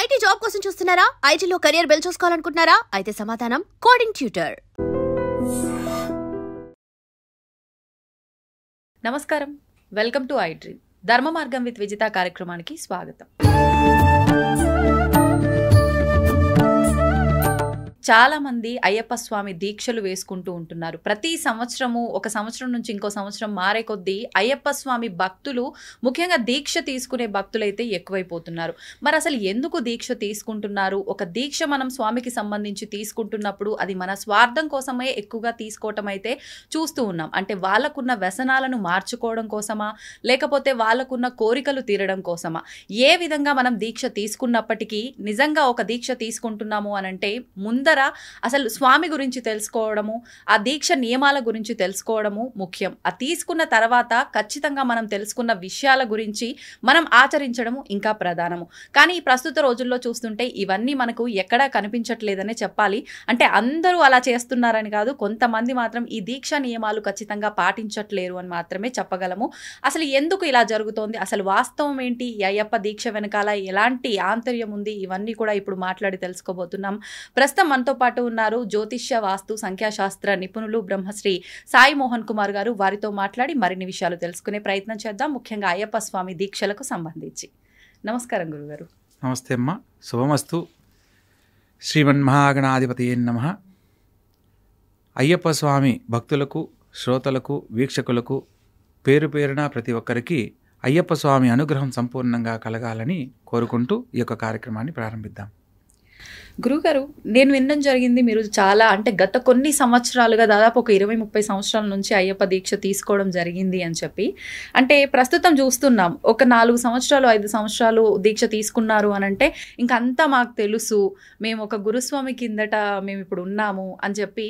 IT job కోసం చూస్తున్నారా? ఐటీలో కెరియర్ బిల్డ్ చేసుకోవాలనుకుంటున్నారా? అయితే సమాధానం కోడింగ్ ట్యూటర్. నమస్కారం, వెల్కమ్ టు ఐ డ్రీమ్. ధర్మ మార్గం విత్ విజిత కార్యక్రమానికి స్వాగతం. చాలా మంది అయ్యప్ప స్వామి దీక్షలు వేసుకుంటూ ఉంటున్నారు. ప్రతి సంవత్సరము ఒక సంవత్సరం నుంచి ఇంకో సంవత్సరం మారే కొద్దీ అయ్యప్ప స్వామి భక్తులు, ముఖ్యంగా దీక్ష తీసుకునే భక్తులైతే ఎక్కువైపోతున్నారు. మరి అసలు ఎందుకు దీక్ష తీసుకుంటున్నారు? ఒక దీక్ష మనం స్వామికి సంబంధించి తీసుకుంటున్నప్పుడు అది మన స్వార్థం కోసమే ఎక్కువగా తీసుకోవటం అయితే చూస్తూ ఉన్నాం. అంటే వాళ్ళకున్న వ్యసనాలను మార్చుకోవడం కోసమా, లేకపోతే వాళ్ళకున్న కోరికలు తీరడం కోసమా? ఏ విధంగా మనం దీక్ష తీసుకున్నప్పటికీ నిజంగా ఒక దీక్ష తీసుకుంటున్నాము అనంటే ముందర అసలు స్వామి గురించి తెలుసుకోవడము, ఆ దీక్ష నియమాల గురించి తెలుసుకోవడము ముఖ్యం. ఆ తీసుకున్న తర్వాత ఖచ్చితంగా మనం తెలుసుకున్న విషయాల గురించి మనం ఆచరించడము ఇంకా ప్రధానము. కానీ ఈ ప్రస్తుత రోజుల్లో చూస్తుంటే ఇవన్నీ మనకు ఎక్కడా కనిపించట్లేదనే చెప్పాలి. అంటే అందరూ అలా చేస్తున్నారని కాదు, కొంతమంది మాత్రం ఈ దీక్ష నియమాలు ఖచ్చితంగా పాటించట్లేరు అని మాత్రమే చెప్పగలము. అసలు ఎందుకు ఇలా జరుగుతోంది, అసలు వాస్తవం ఏంటి, ఈ అయ్యప్ప దీక్ష వెనకాల ఎలాంటి ఆంతర్యం ఉంది, ఇవన్నీ కూడా ఇప్పుడు మాట్లాడి తెలుసుకోబోతున్నాం. ప్రస్తుతం మనతో పాటు ఉన్నారు జ్యోతిష్య, వాస్తు, సంఖ్యాశాస్త్ర నిపుణులు బ్రహ్మశ్రీ సాయి మోహన్ కుమార్ గారు. వారితో మాట్లాడి మరిన్ని విషయాలు తెలుసుకునే ప్రయత్నం చేద్దాం, ముఖ్యంగా అయ్యప్ప స్వామి దీక్షలకు సంబంధించి. నమస్కారం గురుగారు. నమస్తే అమ్మ, శుభమస్తు. శ్రీమన్మహాగణాధిపతయే నమః. అయ్యప్ప స్వామి భక్తులకు, శ్రోతలకు, వీక్షకులకు పేరు పేరున ప్రతి ఒక్కరికి అయ్యప్ప స్వామి అనుగ్రహం సంపూర్ణంగా కలగాలని కోరుకుంటూ ఈ యొక్క కార్యక్రమాన్ని ప్రారంభిద్దాం. గురుగారు, నేను వినడం జరిగింది మీరు చాలా, అంటే గత కొన్ని సంవత్సరాలుగా దాదాపు ఒక 20-30 సంవత్సరాల నుంచి అయ్యప్ప దీక్ష తీసుకోవడం జరిగింది అని చెప్పి, అంటే ప్రస్తుతం చూస్తున్నాం ఒక 4 సంవత్సరాలు 5 సంవత్సరాలు దీక్ష తీసుకున్నారు అని అంటే ఇంకంతా మాకు తెలుసు, మేము ఒక గురుస్వామి కిందట మేము ఇప్పుడు ఉన్నాము అని చెప్పి,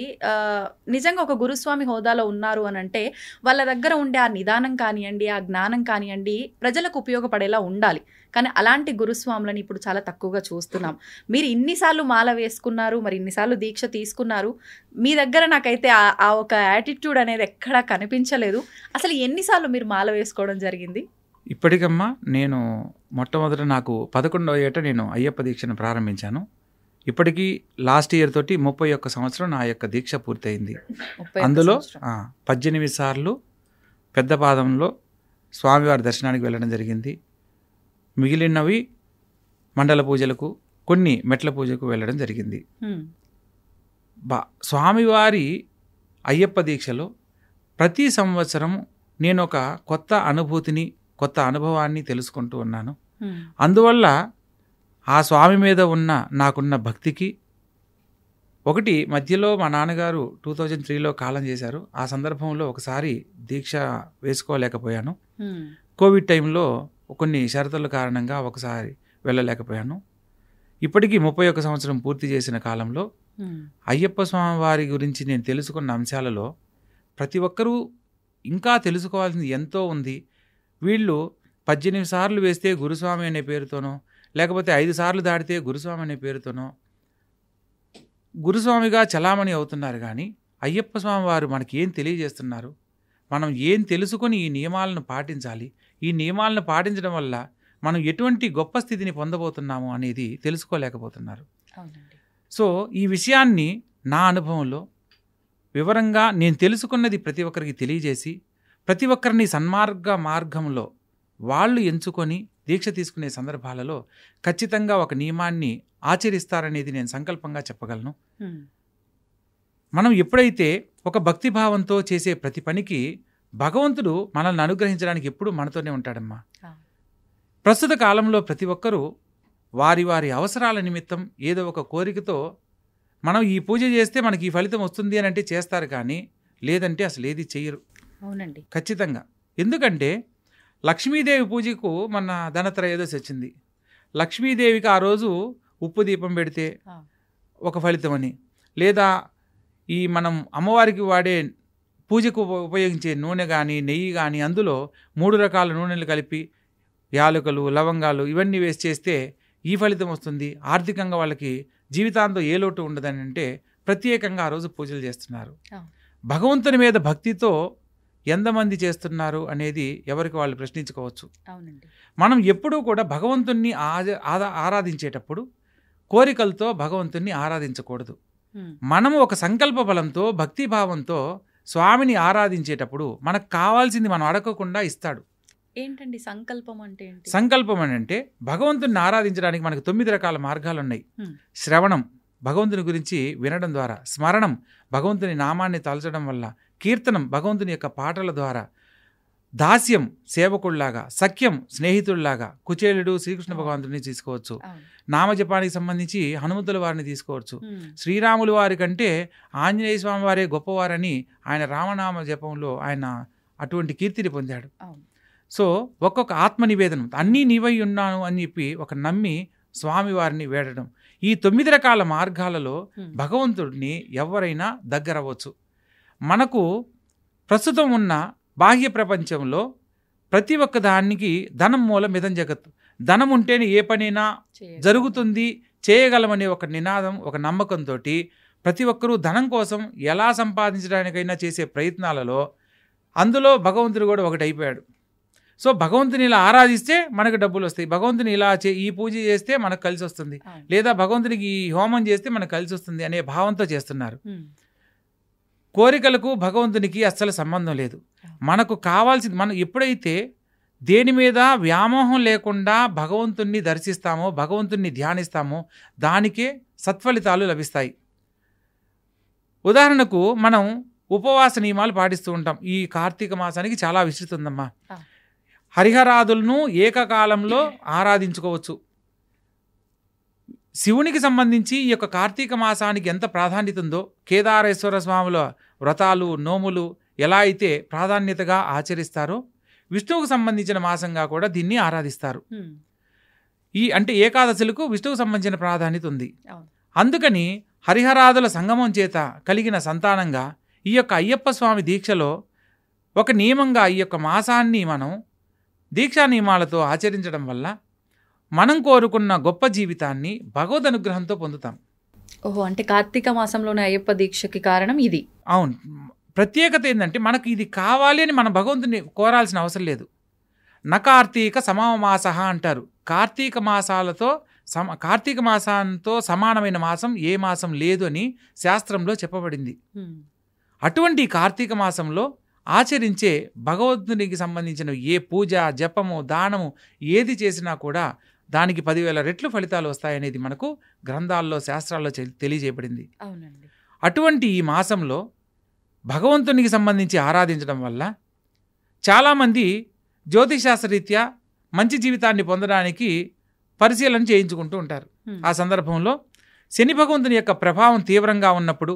నిజంగా ఒక గురుస్వామి హోదాలో ఉన్నారు అని అంటే వాళ్ళ దగ్గర ఉండే ఆ నిదానం కానివ్వండి, ఆ జ్ఞానం కానివ్వండి ప్రజలకు ఉపయోగపడేలా ఉండాలి. కానీ అలాంటి గురుస్వాములను ఇప్పుడు చాలా తక్కువగా చూస్తున్నాం. మీరు ఇన్నిసార్లు మాల వేసుకున్నారు, మరి ఇన్నిసార్లు దీక్ష తీసుకున్నారు, మీ దగ్గర నాకైతే ఆ ఒక యాటిట్యూడ్ అనేది ఎక్కడా కనిపించలేదు. అసలు ఎన్నిసార్లు మీరు మాల వేసుకోవడం జరిగింది? ఇప్పటికమ్మా నేను మొట్టమొదట నాకు 11వ ఏట నేను అయ్యప్ప దీక్షను ప్రారంభించాను. ఇప్పటికీ లాస్ట్ ఇయర్ తోటి 31 సంవత్సరం నా యొక్క దీక్ష పూర్తయింది. అందులో 18 సార్లు పెద్ద పాదంలో స్వామివారి దర్శనానికి వెళ్ళడం జరిగింది. మిగిలినవి మండల పూజలకు, కొన్ని మెట్ల పూజకు వెళ్ళడం జరిగింది. స్వామివారి అయ్యప్ప దీక్షలో ప్రతి సంవత్సరం నేను ఒక కొత్త అనుభూతిని, కొత్త అనుభవాన్ని తెలుసుకుంటూ ఉన్నాను. అందువల్ల ఆ స్వామి మీద ఉన్న నాకున్న భక్తికి, ఒకటి మధ్యలో మా నాన్నగారు 2003లో కాలం చేశారు. ఆ సందర్భంలో ఒకసారి దీక్ష వేసుకోలేకపోయాను. కోవిడ్ టైంలో కొన్ని షరతుల కారణంగా ఒకసారి వెళ్ళలేకపోయాను. ఇప్పటికీ 31 సంవత్సరం పూర్తి చేసిన కాలంలో అయ్యప్ప స్వామి వారి గురించి నేను తెలుసుకున్న అంశాలలో ప్రతి ఒక్కరూ ఇంకా తెలుసుకోవాల్సింది ఎంతో ఉంది. వీళ్ళు 18 సార్లు వేస్తే గురుస్వామి అనే పేరుతోనో, లేకపోతే 5 సార్లు దాటితే గురుస్వామి అనే పేరుతోనో గురుస్వామిగా చలామణి అవుతున్నారు. కానీ అయ్యప్ప స్వామి వారు మనకి ఏం తెలియజేస్తున్నారు, మనం ఏం తెలుసుకొని ఈ నియమాలను పాటించాలి, ఈ నియమాలను పాటించడం వల్ల మనం ఎటువంటి గొప్ప స్థితిని పొందబోతున్నాము అనేది తెలుసుకోలేకపోతున్నారు. సో ఈ విషయాన్ని నా అనుభవంలో వివరంగా నేను తెలుసుకున్నది ప్రతి ఒక్కరికి తెలియజేసి, ప్రతి ఒక్కరిని మార్గంలో వాళ్ళు ఎంచుకొని దీక్ష తీసుకునే సందర్భాలలో ఖచ్చితంగా ఒక నియమాన్ని ఆచరిస్తారనేది నేను సంకల్పంగా చెప్పగలను. మనం ఎప్పుడైతే ఒక భక్తిభావంతో చేసే ప్రతి పనికి భగవంతుడు మనల్ని అనుగ్రహించడానికి ఎప్పుడు మనతోనే ఉంటాడమ్మా. ప్రస్తుత కాలంలో ప్రతి ఒక్కరూ వారి వారి అవసరాల నిమిత్తం ఏదో ఒక కోరికతో మనం ఈ పూజ చేస్తే మనకి ఈ ఫలితం వస్తుంది అని అంటే చేస్తారు, కానీ లేదంటే అసలు ఏది చెయ్యరు. అవునండి, ఖచ్చితంగా. ఎందుకంటే లక్ష్మీదేవి పూజకు మన ధనత్రయోదశి వచ్చింది. లక్ష్మీదేవికి ఆ రోజు ఉప్పు దీపం పెడితే ఒక ఫలితం అని, లేదా ఈ మనం అమ్మవారికి వాడే పూజకు ఉపయోగించే నూనె కానీ, నెయ్యి కానీ, అందులో 3 రకాల నూనెలు కలిపి యాలకులు, లవంగాలు ఇవన్నీ వేసి చేస్తే ఈ ఫలితం వస్తుంది, ఆర్థికంగా వాళ్ళకి జీవితాంతం ఏ లోటు ఉండదని అంటే ప్రత్యేకంగా ఆ రోజు పూజలు చేస్తున్నారు. భగవంతుని మీద భక్తితో ఎంతమంది చేస్తున్నారు అనేది ఎవరికి వాళ్ళు ప్రశ్నించుకోవచ్చు. అవునండి. మనం ఎప్పుడూ కూడా భగవంతుణ్ణి ఆరాధించేటప్పుడు కోరికలతో భగవంతుణ్ణి ఆరాధించకూడదు. మనము ఒక సంకల్ప బలంతో భక్తిభావంతో స్వామిని ఆరాధించేటప్పుడు మనకు కావాల్సింది మనం అడగకుండా ఇస్తాడు. ఏంటండి సంకల్పం అంటే ఏంటి? సంకల్పం అని అంటే భగవంతుని ఆరాధించడానికి మనకు 9 రకాల మార్గాలు ఉన్నాయి. శ్రవణం, భగవంతుని గురించి వినడం ద్వారా. స్మరణం, భగవంతుని నామాన్ని తలచడం వల్ల. కీర్తనం, భగవంతుని యొక్క పాటల ద్వారా. దాస్యం, సేవకుల్లాగా. సఖ్యం, స్నేహితుల్లాగా. కుచేలుడు శ్రీకృష్ణ భగవంతుడిని తీసుకోవచ్చు. నామజపానికి సంబంధించి హనుమంతుల వారిని తీసుకోవచ్చు. శ్రీరాములు వారి కంటే ఆంజనేయ స్వామి వారే గొప్పవారని ఆయన రామనామ జపంలో ఆయన అటువంటి కీర్తిని పొందాడు. సో ఒక్కొక్క ఆత్మ నివేదనం, అన్నీ నీవై ఉన్నాను అని చెప్పి ఒక నమ్మి స్వామివారిని వేడడం. ఈ 9 రకాల మార్గాలలో భగవంతుడిని ఎవరైనా దగ్గరవచ్చు. మనకు ప్రస్తుతం ఉన్న బాహ్య ప్రపంచంలో ప్రతి ఒక్క దానికి ధనం మూలం ఇదం జగత్తు. ధనం ఉంటేనే ఏ పనైనా జరుగుతుంది, చేయగలమనే ఒక నినాదం, ఒక నమ్మకంతో ప్రతి ఒక్కరూ ధనం కోసం ఎలా సంపాదించడానికైనా చేసే ప్రయత్నాలలో అందులో భగవంతుడు కూడా ఒకటి అయిపోయాడు. సో భగవంతుని ఇలా ఆరాధిస్తే మనకు డబ్బులు వస్తాయి, భగవంతుని ఇలా ఈ పూజ చేస్తే మనకు కలిసి వస్తుంది, లేదా భగవంతునికి ఈ హోమం చేస్తే మనకు కలిసి వస్తుంది అనే భావంతో చేస్తున్నారు. కోరికలకు భగవంతునికి అస్సలు సంబంధం లేదు. మనకు కావాల్సింది, మనం ఎప్పుడైతే దేని మీద వ్యామోహం లేకుండా భగవంతుణ్ణి దర్శిస్తామో, భగవంతుణ్ణి ధ్యానిస్తామో దానికే సత్ఫలితాలు లభిస్తాయి. ఉదాహరణకు మనం ఉపవాస నియమాలు పాటిస్తూ ఉంటాం. ఈ కార్తీక మాసానికి చాలా విస్తృతి ఉందమ్మా. హరిహరాదులను ఏకకాలంలో ఆరాధించుకోవచ్చు. శివునికి సంబంధించి ఈ యొక్క కార్తీక మాసానికి ఎంత ప్రాధాన్యత ఉందో, కేదారేశ్వర స్వాముల వ్రతాలు, నోములు ఎలా అయితే ప్రాధాన్యతగా ఆచరిస్తారో, విష్ణువుకు సంబంధించిన మాసంగా కూడా దీన్ని ఆరాధిస్తారు. అంటే ఏకాదశులకు విష్ణువుకు సంబంధించిన ప్రాధాన్యత ఉంది. అందుకని హరిహరాదుల సంగమం చేత కలిగిన సంతానంగా ఈ యొక్క అయ్యప్ప స్వామి దీక్షలో ఒక నియమంగా ఈ యొక్క మాసాన్ని మనం దీక్షా నియమాలతో ఆచరించడం వల్ల మనం కోరుకున్న గొప్ప జీవితాన్ని భగవద్ అనుగ్రహంతో పొందుతాం. ఓహో, అంటే కార్తీక మాసంలోనే అయ్యప్ప దీక్షకి కారణం ఇది. అవును. ప్రత్యేకత ఏంటంటే మనకు ఇది కావాలి అని మనం భగవంతుని కోరాల్సిన అవసరం లేదు. కార్తీక సమమాస అంటారు. కార్తీక మాసాలతో కార్తీక మాసంతో సమానమైన మాసం ఏ మాసం లేదు అని శాస్త్రంలో చెప్పబడింది. అటువంటి కార్తీక మాసంలో ఆచరించే భగవంతునికి సంబంధించిన ఏ పూజ, జపము, దానము ఏది చేసినా కూడా దానికి 10,000 రెట్లు ఫలితాలు వస్తాయనేది మనకు గ్రంథాల్లో, శాస్త్రాల్లో తెలియజేయబడింది. అవునండి. అటువంటి ఈ మాసంలో భగవంతునికి సంబంధించి ఆరాధించడం వల్ల చాలామంది జ్యోతిషాస్త్రరీత్యా మంచి జీవితాన్ని పొందడానికి పరిశీలన చేయించుకుంటూ ఉంటారు. ఆ సందర్భంలో శని భగవంతుని యొక్క ప్రభావం తీవ్రంగా ఉన్నప్పుడు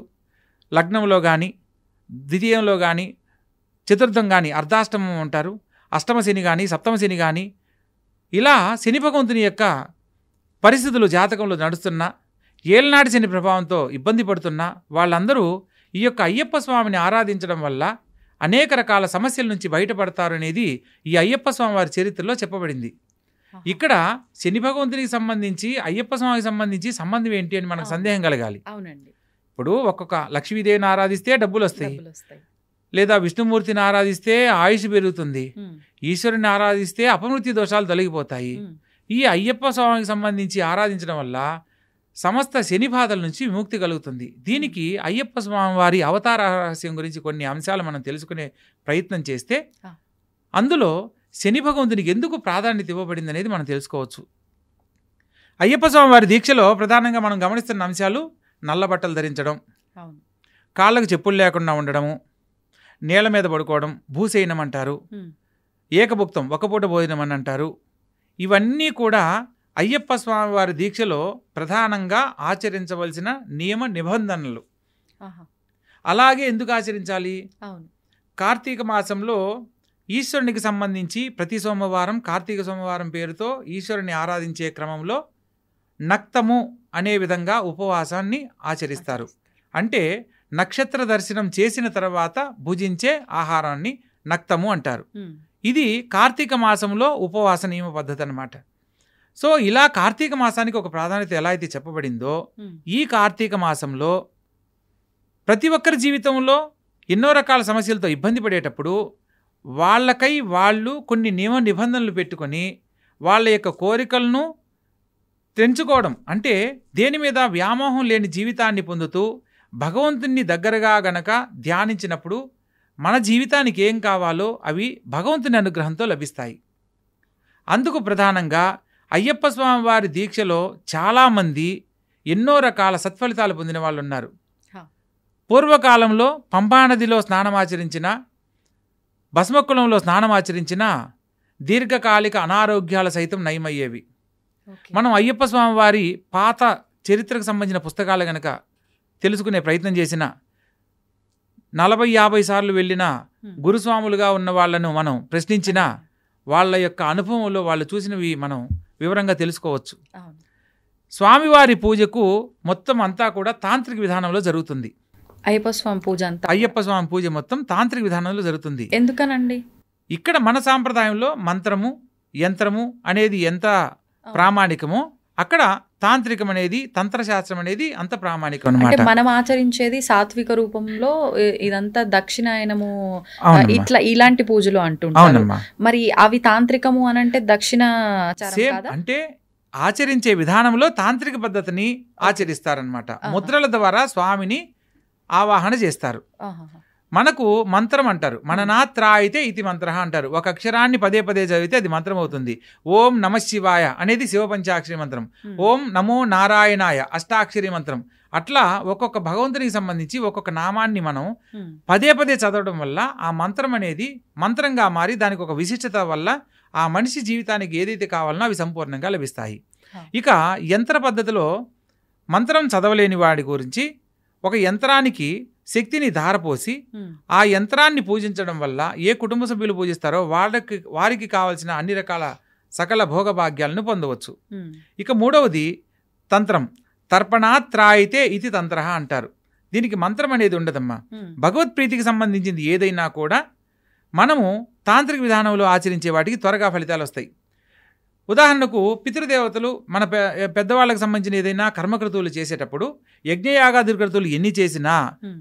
లగ్నంలో కానీ, ద్వితీయంలో కానీ, చతుర్థం కానీ, అర్ధాష్టమం అంటారు, అష్టమ శని కానీ, సప్తమ శని కానీ, ఇలా శని భగవంతుని యొక్క పరిస్థితులు జాతకంలో నడుస్తున్నా, ఏళ్ళనాటి శని ప్రభావంతో ఇబ్బంది పడుతున్నా వాళ్ళందరూ ఈ యొక్క అయ్యప్ప స్వామిని ఆరాధించడం వల్ల అనేక రకాల సమస్యల నుంచి బయటపడతారు అనేది ఈ అయ్యప్ప స్వామి వారి చరిత్రలో చెప్పబడింది. ఇక్కడ శని భగవంతునికి సంబంధించి అయ్యప్ప స్వామికి సంబంధించి సంబంధం ఏంటి అని మనకు సందేహం కలగాలి. అవునండి. ఇప్పుడు ఒక్కొక్క లక్ష్మీదేవిని ఆరాధిస్తే డబ్బులు వస్తాయి, లేదా విష్ణుమూర్తిని ఆరాధిస్తే ఆయుష్ పెరుగుతుంది, ఈశ్వరుని ఆరాధిస్తే అపమృత్యు దోషాలు తొలగిపోతాయి. ఈ అయ్యప్ప స్వామికి సంబంధించి ఆరాధించడం వల్ల సమస్త శని బాధల నుంచి విముక్తి కలుగుతుంది. దీనికి అయ్యప్ప స్వామి వారి అవతార రహస్యం గురించి కొన్ని అంశాలు మనం తెలుసుకునే ప్రయత్నం చేస్తే అందులో శని భగవంతునికి ఎందుకు ప్రాధాన్యత ఇవ్వబడింది అనేది మనం తెలుసుకోవచ్చు. అయ్యప్ప స్వామి వారి దీక్షలో ప్రధానంగా మనం గమనిస్తున్న అంశాలు నల్ల బట్టలు ధరించడం, కాళ్ళకు చెప్పులు లేకుండా ఉండడము, నేల మీద పడుకోవడం, భూసేయనం అంటారు, ఏకభుక్తం ఒక పూట భోజనం అని అంటారు. ఇవన్నీ కూడా అయ్యప్ప స్వామి వారి దీక్షలో ప్రధానంగా ఆచరించవలసిన నియమ నిబంధనలు. అలాగే ఎందుకు ఆచరించాలి? కార్తీక మాసంలో ఈశ్వరునికి సంబంధించి ప్రతి సోమవారం కార్తీక సోమవారం పేరుతో ఈశ్వరుని ఆరాధించే క్రమంలో నక్తము అనే విధంగా ఉపవాసాన్ని ఆచరిస్తారు. అంటే నక్షత్ర దర్శనం చేసిన తర్వాత భుజించే ఆహారాన్ని నక్తము అంటారు. ఇది కార్తీక మాసంలో ఉపవాస నియమ పద్ధతి అన్నమాట. సో ఇలా కార్తీక మాసానికి ఒక ప్రాధాన్యత ఎలా అయితే చెప్పబడిందో, ఈ కార్తీక మాసంలో ప్రతి ఒక్కరి జీవితంలో ఎన్నో రకాల సమస్యలతో ఇబ్బంది పడేటప్పుడు వాళ్ళకై వాళ్ళు కొన్ని నియమ నిబంధనలు పెట్టుకొని వాళ్ళ యొక్క కోరికలను తెంచుకోవడం, అంటే దేని మీద వ్యామోహం లేని జీవితాన్ని పొందుతూ భగవంతుని దగ్గరగా గనక ధ్యానించినప్పుడు మన జీవితానికి ఏం కావాలో అవి భగవంతుని అనుగ్రహంతో లభిస్తాయి. అందుకు ప్రధానంగా అయ్యప్ప స్వామి వారి దీక్షలో చాలామంది ఎన్నో రకాల సత్ఫలితాలు పొందిన వాళ్ళు ఉన్నారు. పూర్వకాలంలో పంపానదిలో స్నానమాచరించిన, భస్మకులంలో స్నానమాచరించిన దీర్ఘకాలిక అనారోగ్యాల సైతం నయమయ్యేవి. మనం అయ్యప్ప స్వామి వారి పాత చరిత్రకు సంబంధించిన పుస్తకాలు గనక తెలుసుకునే ప్రయత్నం చేసిన, 40-50 సార్లు వెళ్ళిన గురుస్వాములుగా ఉన్న వాళ్ళను మనం ప్రశ్నించిన వాళ్ళ యొక్క అనుభవంలో వాళ్ళు చూసినవి మనం వివరంగా తెలుసుకోవచ్చు. స్వామివారి పూజకు మొత్తం అంతా కూడా తాంత్రిక విధానంలో జరుగుతుంది. అయ్యప్ప స్వామి పూజ అంతా, అయ్యప్ప స్వామి పూజ మొత్తం తాంత్రిక విధానంలో జరుగుతుంది. ఎందుకనండి? ఇక్కడ మన సాంప్రదాయంలో మంత్రము, యంత్రము అనేది ఎంత ప్రామాణికమో అక్కడ తాంత్రికం అనేది, తంత్రశాస్త్రం అనేది అంత ప్రామాణికం అన్నమాట. మనం ఆచరించేది సాత్విక రూపంలో ఇదంతా దక్షిణాయనము, ఇట్లా ఇలాంటి పూజలు అంటుంటారు. మరి అవి తాంత్రికము అనంటే దక్షిణ అంటే ఆచరించే విధానంలో తాంత్రిక పద్ధతిని ఆచరిస్తారనమాట. ముద్రల ద్వారా స్వామిని ఆవాహన చేస్తారు. మనకు మంత్రం అంటారు, మననాత్రాయితే ఇది మంత్ర అంటారు. ఒక అక్షరాన్ని పదే పదే చదివితే అది మంత్రం అవుతుంది. ఓం నమ శివాయ అనేది శివపంచాక్షరి మంత్రం, ఓం నమో నారాయణాయ అష్టాక్షరి మంత్రం. అట్లా ఒక్కొక్క భగవంతునికి సంబంధించి ఒక్కొక్క నామాన్ని మనం పదే పదే చదవడం వల్ల ఆ మంత్రం అనేది మంత్రంగా మారి దానికి ఒక విశిష్టత వల్ల ఆ మనిషి జీవితానికి ఏదైతే కావాలనో అవి సంపూర్ణంగా లభిస్తాయి. ఇక యంత్ర పద్ధతిలో మంత్రం చదవలేని వాడి గురించి ఒక యంత్రానికి శక్తిని ధారపోసి ఆ యంత్రాన్ని పూజించడం వల్ల ఏ కుటుంబ సభ్యులు పూజిస్తారో వారికి కావాల్సిన అన్ని రకాల సకల భోగభాగ్యాలను పొందవచ్చు. ఇక మూడవది తంత్రం, తర్పణాత్రాయితే ఇది తంత్ర అంటారు. దీనికి మంత్రం అనేది ఉండదమ్మా. భగవత్ప్రీతికి సంబంధించింది ఏదైనా కూడా మనము తాంత్రిక విధానంలో ఆచరించే వాటికి త్వరగా ఫలితాలు వస్తాయి. ఉదాహరణకు పితృదేవతలు, మన పెద్దవాళ్ళకి సంబంధించిన ఏదైనా కర్మకృతువులు చేసేటప్పుడు యజ్ఞయాగాదికృతువులు ఎన్ని చేసినా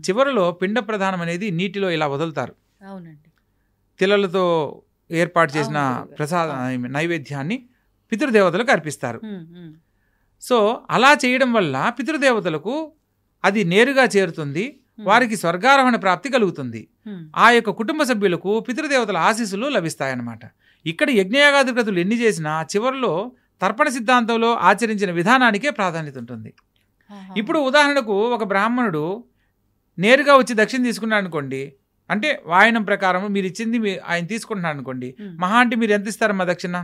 చివరిలో పిండ ప్రధానం అనేది నీటిలో ఇలా వదులుతారు. తిలలతో ఏర్పాటు చేసిన ప్రసాద నైవేద్యాన్ని పితృదేవతలకు అర్పిస్తారు. సో అలా చేయడం వల్ల పితృదేవతలకు అది నేరుగా చేరుతుంది, వారికి స్వర్గారోహణ ప్రాప్తి కలుగుతుంది. ఆ యొక్క కుటుంబ సభ్యులకు పితృదేవతల ఆశీస్సులు లభిస్తాయన్నమాట. ఇక్కడ యజ్ఞయాగాదికృతులు ఎన్ని చేసినా చివరిలో తర్పణ సిద్ధాంతంలో ఆచరించిన విధానానికే ప్రాధాన్యత ఉంటుంది. ఇప్పుడు ఉదాహరణకు ఒక బ్రాహ్మణుడు నేరుగా వచ్చి దక్షిణ తీసుకున్నాడు అనుకోండి, అంటే వాయనం ప్రకారం మీరు ఇచ్చింది ఆయన తీసుకుంటున్నాడు అనుకోండి, మహా అంటే మీరు ఎంత ఇస్తారమ్మా దక్షిణ?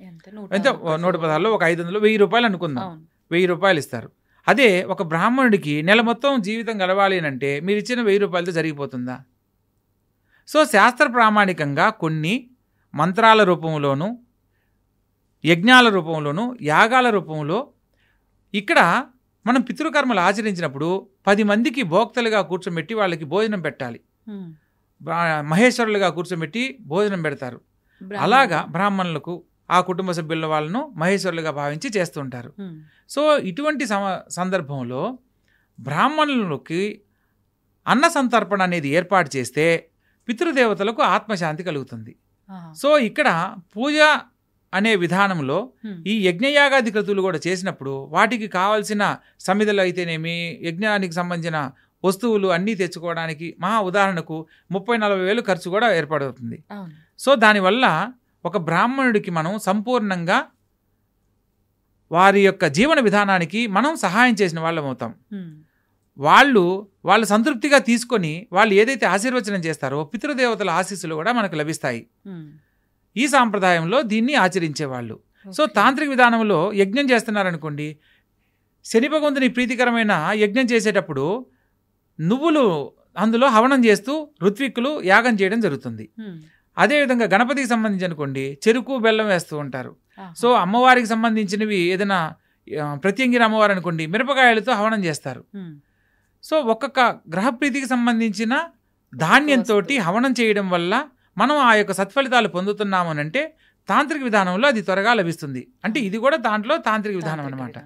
ఎంత? 116లో ఒక 500, 1000 రూపాయలు అనుకుందాం. 1000 రూపాయలు ఇస్తారు. అదే ఒక బ్రాహ్మణుడికి నెల మొత్తం జీవితం గడవాలి అంటే మీరు ఇచ్చిన 1000 రూపాయలతో జరిగిపోతుందా? సో శాస్త్ర ప్రామాణికంగా కొన్ని మంత్రాల రూపంలోనూ, యజ్ఞాల రూపంలోనూ, యాగాల రూపంలో ఇక్కడ మనం పితృకర్మలు ఆచరించినప్పుడు 10 మందికి భోక్తలుగా కూర్చోబెట్టి వాళ్ళకి భోజనం పెట్టాలి. మహేశ్వరులుగా కూర్చోబెట్టి భోజనం పెడతారు. అలాగా బ్రాహ్మణులకు ఆ కుటుంబ సభ్యుల వాళ్ళను మహేశ్వరులుగా భావించి చేస్తుంటారు. సో ఇటువంటి సందర్భంలో బ్రాహ్మణులకి అన్న సంతర్పణ అనేది ఏర్పాటు చేస్తే పితృదేవతలకు ఆత్మశాంతి కలుగుతుంది. సో ఇక్కడ పూజ అనే విధానంలో ఈ యజ్ఞయాగాది క్రతువులు కూడా చేసినప్పుడు వాటికి కావాల్సిన సమిధలు అయితేనేమి, యజ్ఞానికి సంబంధించిన వస్తువులు అన్నీ తెచ్చుకోవడానికి మహా ఉదాహరణకు 30-40 వేలు ఖర్చు కూడా ఏర్పడుతుంది. సో దానివల్ల ఒక బ్రాహ్మణుడికి మనం సంపూర్ణంగా వారి యొక్క జీవన విధానానికి మనం సహాయం చేసిన వాళ్ళం అవుతాం. వాళ్ళు సంతృప్తిగా తీసుకొని వాళ్ళు ఏదైతే ఆశీర్వచనం చేస్తారో పితృదేవతల ఆశీస్సులు కూడా మనకు లభిస్తాయి. ఈ సాంప్రదాయంలో దీన్ని ఆచరించేవాళ్ళు. సో తాంత్రిక విధానంలో యజ్ఞం చేస్తున్నారనుకోండి, శని భగవంతుని ప్రీతికరమైన యజ్ఞం చేసేటప్పుడు నువ్వులు అందులో హవనం చేస్తూ ఋత్విక్కులు యాగం చేయడం జరుగుతుంది. అదేవిధంగా గణపతికి సంబంధించి అనుకోండి, చెరుకు బెల్లం వేస్తూ ఉంటారు. సో అమ్మవారికి సంబంధించినవి ఏదైనా ప్రత్యంగిర అమ్మవారు అనుకోండి, మిరపకాయలతో హవనం చేస్తారు. సో ఒక్కొక్క గ్రహప్రీతికి సంబంధించిన ధాన్యంతో హవనం చేయడం వల్ల మనం ఆ యొక్క సత్ఫలితాలు పొందుతున్నాము అంటే తాంత్రిక విధానంలో అది త్వరగా లభిస్తుంది. అంటే ఇది కూడా దాంట్లో తాంత్రిక విధానం అనమాట.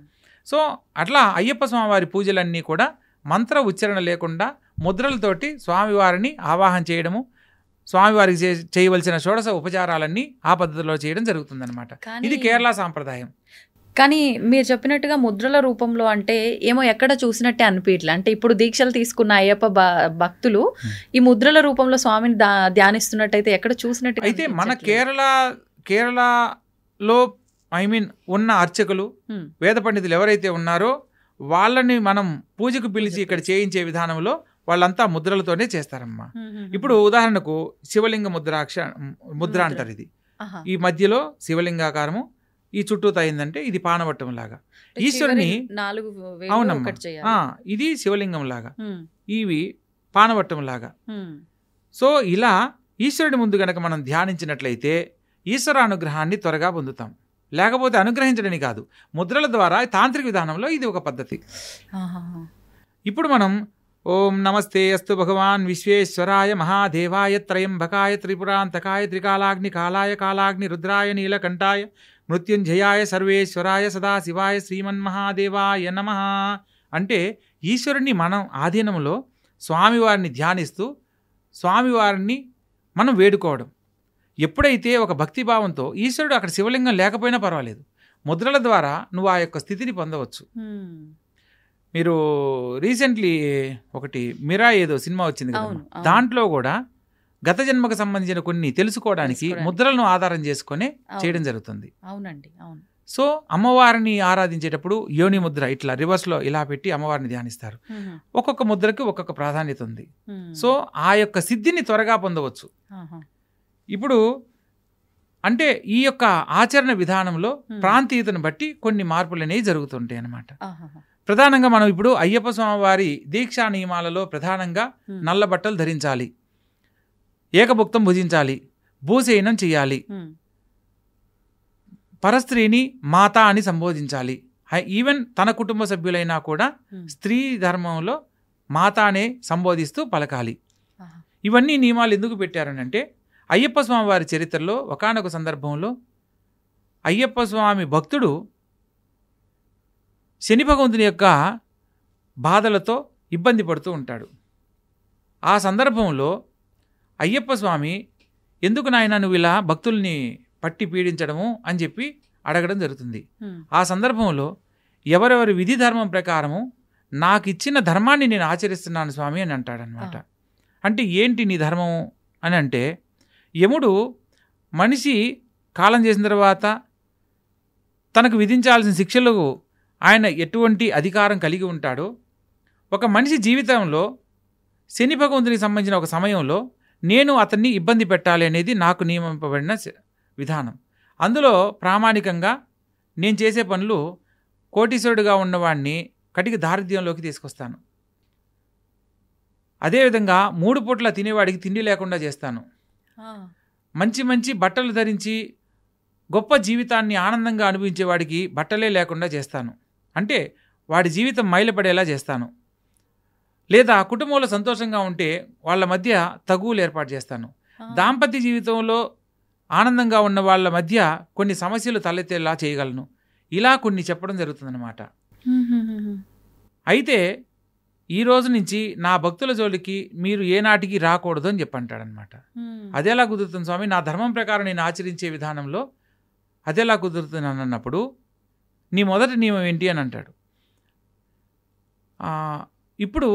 సో అట్లా అయ్యప్ప స్వామివారి పూజలన్నీ కూడా మంత్ర ఉచ్చారణ లేకుండా ముద్రలతోటి స్వామివారిని ఆవాహన చేయడము, స్వామివారికి చేయవలసిన షోడశ ఉపచారాలన్నీ ఆ పద్ధతిలో చేయడం జరుగుతుందన్నమాట. ఇది కేరళ సాంప్రదాయం. కానీ మీరు చెప్పినట్టుగా ముద్రల రూపంలో అంటే ఏమో ఎక్కడ చూసినట్టే అనిపించలే. అంటే ఇప్పుడు దీక్షలు తీసుకున్న అయ్యప్ప భక్తులు ఈ ముద్రల రూపంలో స్వామిని ధ్యానిస్తున్నట్టయితే ఎక్కడ చూసినట్టు. అయితే మన కేరళలో ఉన్న అర్చకులు, వేద పండితులు ఎవరైతే ఉన్నారో వాళ్ళని మనం పూజకు పిలిచి ఇక్కడ చేయించే విధానంలో వాళ్ళంతా ముద్రలతోనే చేస్తారమ్మా. ఇప్పుడు ఉదాహరణకు శివలింగ ముద్ర అంటారు. ఇది ఈ మధ్యలో శివలింగాకారము, ఈ చుట్టూ అయిందంటే ఇది పానవట్టం లాగా ఈశ్వరుని. అవునమ్మా, ఇది శివలింగం లాగా, ఇవి పానవట్టం లాగా. సో ఇలా ఈశ్వరుడి ముందు గనక మనం ధ్యానించినట్లయితే ఈశ్వర అనుగ్రహాన్ని త్వరగా పొందుతాం. లేకపోతే అనుగ్రహించడని కాదు, ముద్రల ద్వారా తాంత్రిక విధానంలో ఇది ఒక పద్ధతి. ఇప్పుడు మనం ఓం నమస్తే అస్తు భగవాన్ విశ్వేశ్వరాయ మహాదేవాయ త్రయంబకాయ త్రిపురాంతకాయ త్రికాలాగ్ని కాలాయ కాలాగ్ని రుద్రాయ నీలకంఠాయ మృత్యుంజయాయ సర్వేశ్వరాయ సదాశివాయ శ్రీమన్మహాదేవాయ నమః అంటే ఈశ్వరుణ్ణి మనం ఆధీనంలో స్వామివారిని ధ్యానిస్తూ స్వామివారిని మనం వేడుకోవడం. ఎప్పుడైతే ఒక భక్తిభావంతో ఈశ్వరుడు అక్కడ శివలింగం లేకపోయినా పర్వాలేదు, ముద్రల ద్వారా నువ్వు ఆ యొక్క స్థితిని పొందవచ్చు. మీరు రీసెంట్లీ ఒకటి మిరా ఏదో సినిమా వచ్చింది కదా, దాంట్లో కూడా గత జన్మకు సంబంధించిన కొన్ని తెలుసుకోవడానికి ముద్రలను ఆధారం చేసుకొని చేయడం జరుగుతుంది. అవునండి, అవును. సో అమ్మవారిని ఆరాధించేటప్పుడు యోని ముద్ర ఇట్లా రివర్స్లో ఇలా పెట్టి అమ్మవారిని ధ్యానిస్తారు. ఒక్కొక్క ముద్రకి ఒక్కొక్క ప్రాధాన్యత ఉంది. సో ఆ యొక్క సిద్ధిని త్వరగా పొందవచ్చు. ఇప్పుడు అంటే ఈ యొక్క ఆచరణ విధానంలో ప్రాంతీయతను బట్టి కొన్ని మార్పులు అనేవి జరుగుతుంటాయి అన్నమాట. ప్రధానంగా మనం ఇప్పుడు అయ్యప్ప స్వామి వారి దీక్షా నియమాలలో ప్రధానంగా నల్ల బట్టలు ధరించాలి, ఏకభుక్తం భుజించాలి, భూశయనం చేయాలి, పరస్త్రీని మాత అని సంబోధించాలి. ఈవెన్ తన కుటుంబ సభ్యులైనా కూడా స్త్రీ ధర్మంలో మాత అనే సంబోధిస్తూ పలకాలి. ఇవన్నీ నియమాలు ఎందుకు పెట్టారనంటే అయ్యప్ప స్వామి వారి చరిత్రలో ఒకానొక సందర్భంలో అయ్యప్ప స్వామి భక్తుడు శని భగవంతుని యొక్క బాధలతో ఇబ్బంది పడుతూ ఉంటాడు. ఆ సందర్భంలో అయ్యప్ప స్వామి ఎందుకు నాయన నువ్వు ఇలా భక్తుల్ని పట్టి పీడించడము అని చెప్పి అడగడం జరుగుతుంది. ఆ సందర్భంలో ఎవరెవరి విధి ధర్మం ప్రకారము నాకు ఇచ్చిన ధర్మాన్ని నేను ఆచరిస్తున్నాను స్వామి అని అంటాడనమాట. అంటే ఏంటి నీ ధర్మము అని అంటే, యముడు మనిషి కాలం చేసిన తర్వాత తనకు విధించాల్సిన శిక్షలకు ఆయన ఎటువంటి అధికారం కలిగి ఉంటాడో, ఒక మనిషి జీవితంలో శని భగవంతునికి సంబంధించిన ఒక సమయంలో నేను అతన్ని ఇబ్బంది పెట్టాలి అనేది నాకు నియమింపబడిన విధానం. అందులో ప్రామాణికంగా నేను చేసే పనులు కోటీశ్వరుడుగా ఉన్నవాడిని కటిక దారిద్ర్యంలోకి తీసుకొస్తాను. అదేవిధంగా 3 పూట్ల తినేవాడికి తిండి లేకుండా చేస్తాను. మంచి మంచి బట్టలు ధరించి గొప్ప జీవితాన్ని ఆనందంగా అనుభవించేవాడికి బట్టలే లేకుండా చేస్తాను. అంటే వాడి జీవితం మైలపడేలా చేస్తాను. లేదా కుటుంబంలో సంతోషంగా ఉంటే వాళ్ళ మధ్య తగువులు ఏర్పాటు చేస్తాను. దాంపత్య జీవితంలో ఆనందంగా ఉన్న వాళ్ళ మధ్య కొన్ని సమస్యలు తలెత్తేలా చేయగలను. ఇలా కొన్ని చెప్పడం జరుగుతుందన్నమాట. అయితే ఈ రోజు నుంచి నా భక్తుల జోలికి మీరు ఏనాటికి రాకూడదు అని చెప్పంటాడనమాట. అదేలా కుదురుతుంది స్వామి, నా ధర్మం ప్రకారం నేను ఆచరించే విధానంలో అదేలా కుదురుతుంది అని అన్నప్పుడు నీ మొదటి నియమం ఏంటి అని అంటాడు. ఇప్పుడు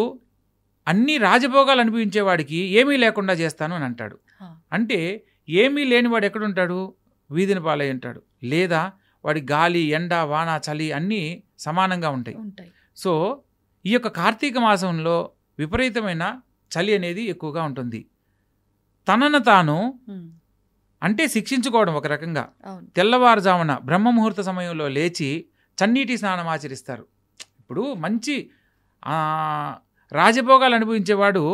అన్ని రాజభోగాలు అనుభవించేవాడికి ఏమీ లేకుండా చేస్తాను అని అంటాడు. అంటే ఏమీ లేనివాడు ఎక్కడుంటాడు? వీధిని పాలై ఉంటాడు. లేదా వాడి గాలి, ఎండ, వాన, చలి అన్నీ సమానంగా ఉంటాయి. సో ఈ యొక్క కార్తీక మాసంలో విపరీతమైన చలి అనేది ఎక్కువగా ఉంటుంది. తనను తాను అంటే శిక్షించుకోవడం ఒక రకంగా. తెల్లవారుజామున బ్రహ్మముహూర్త సమయంలో లేచి చన్నీటి స్నానం ఆచరిస్తారు. ఇప్పుడు మంచి రాజభోగాలు అనుభవించేవాడు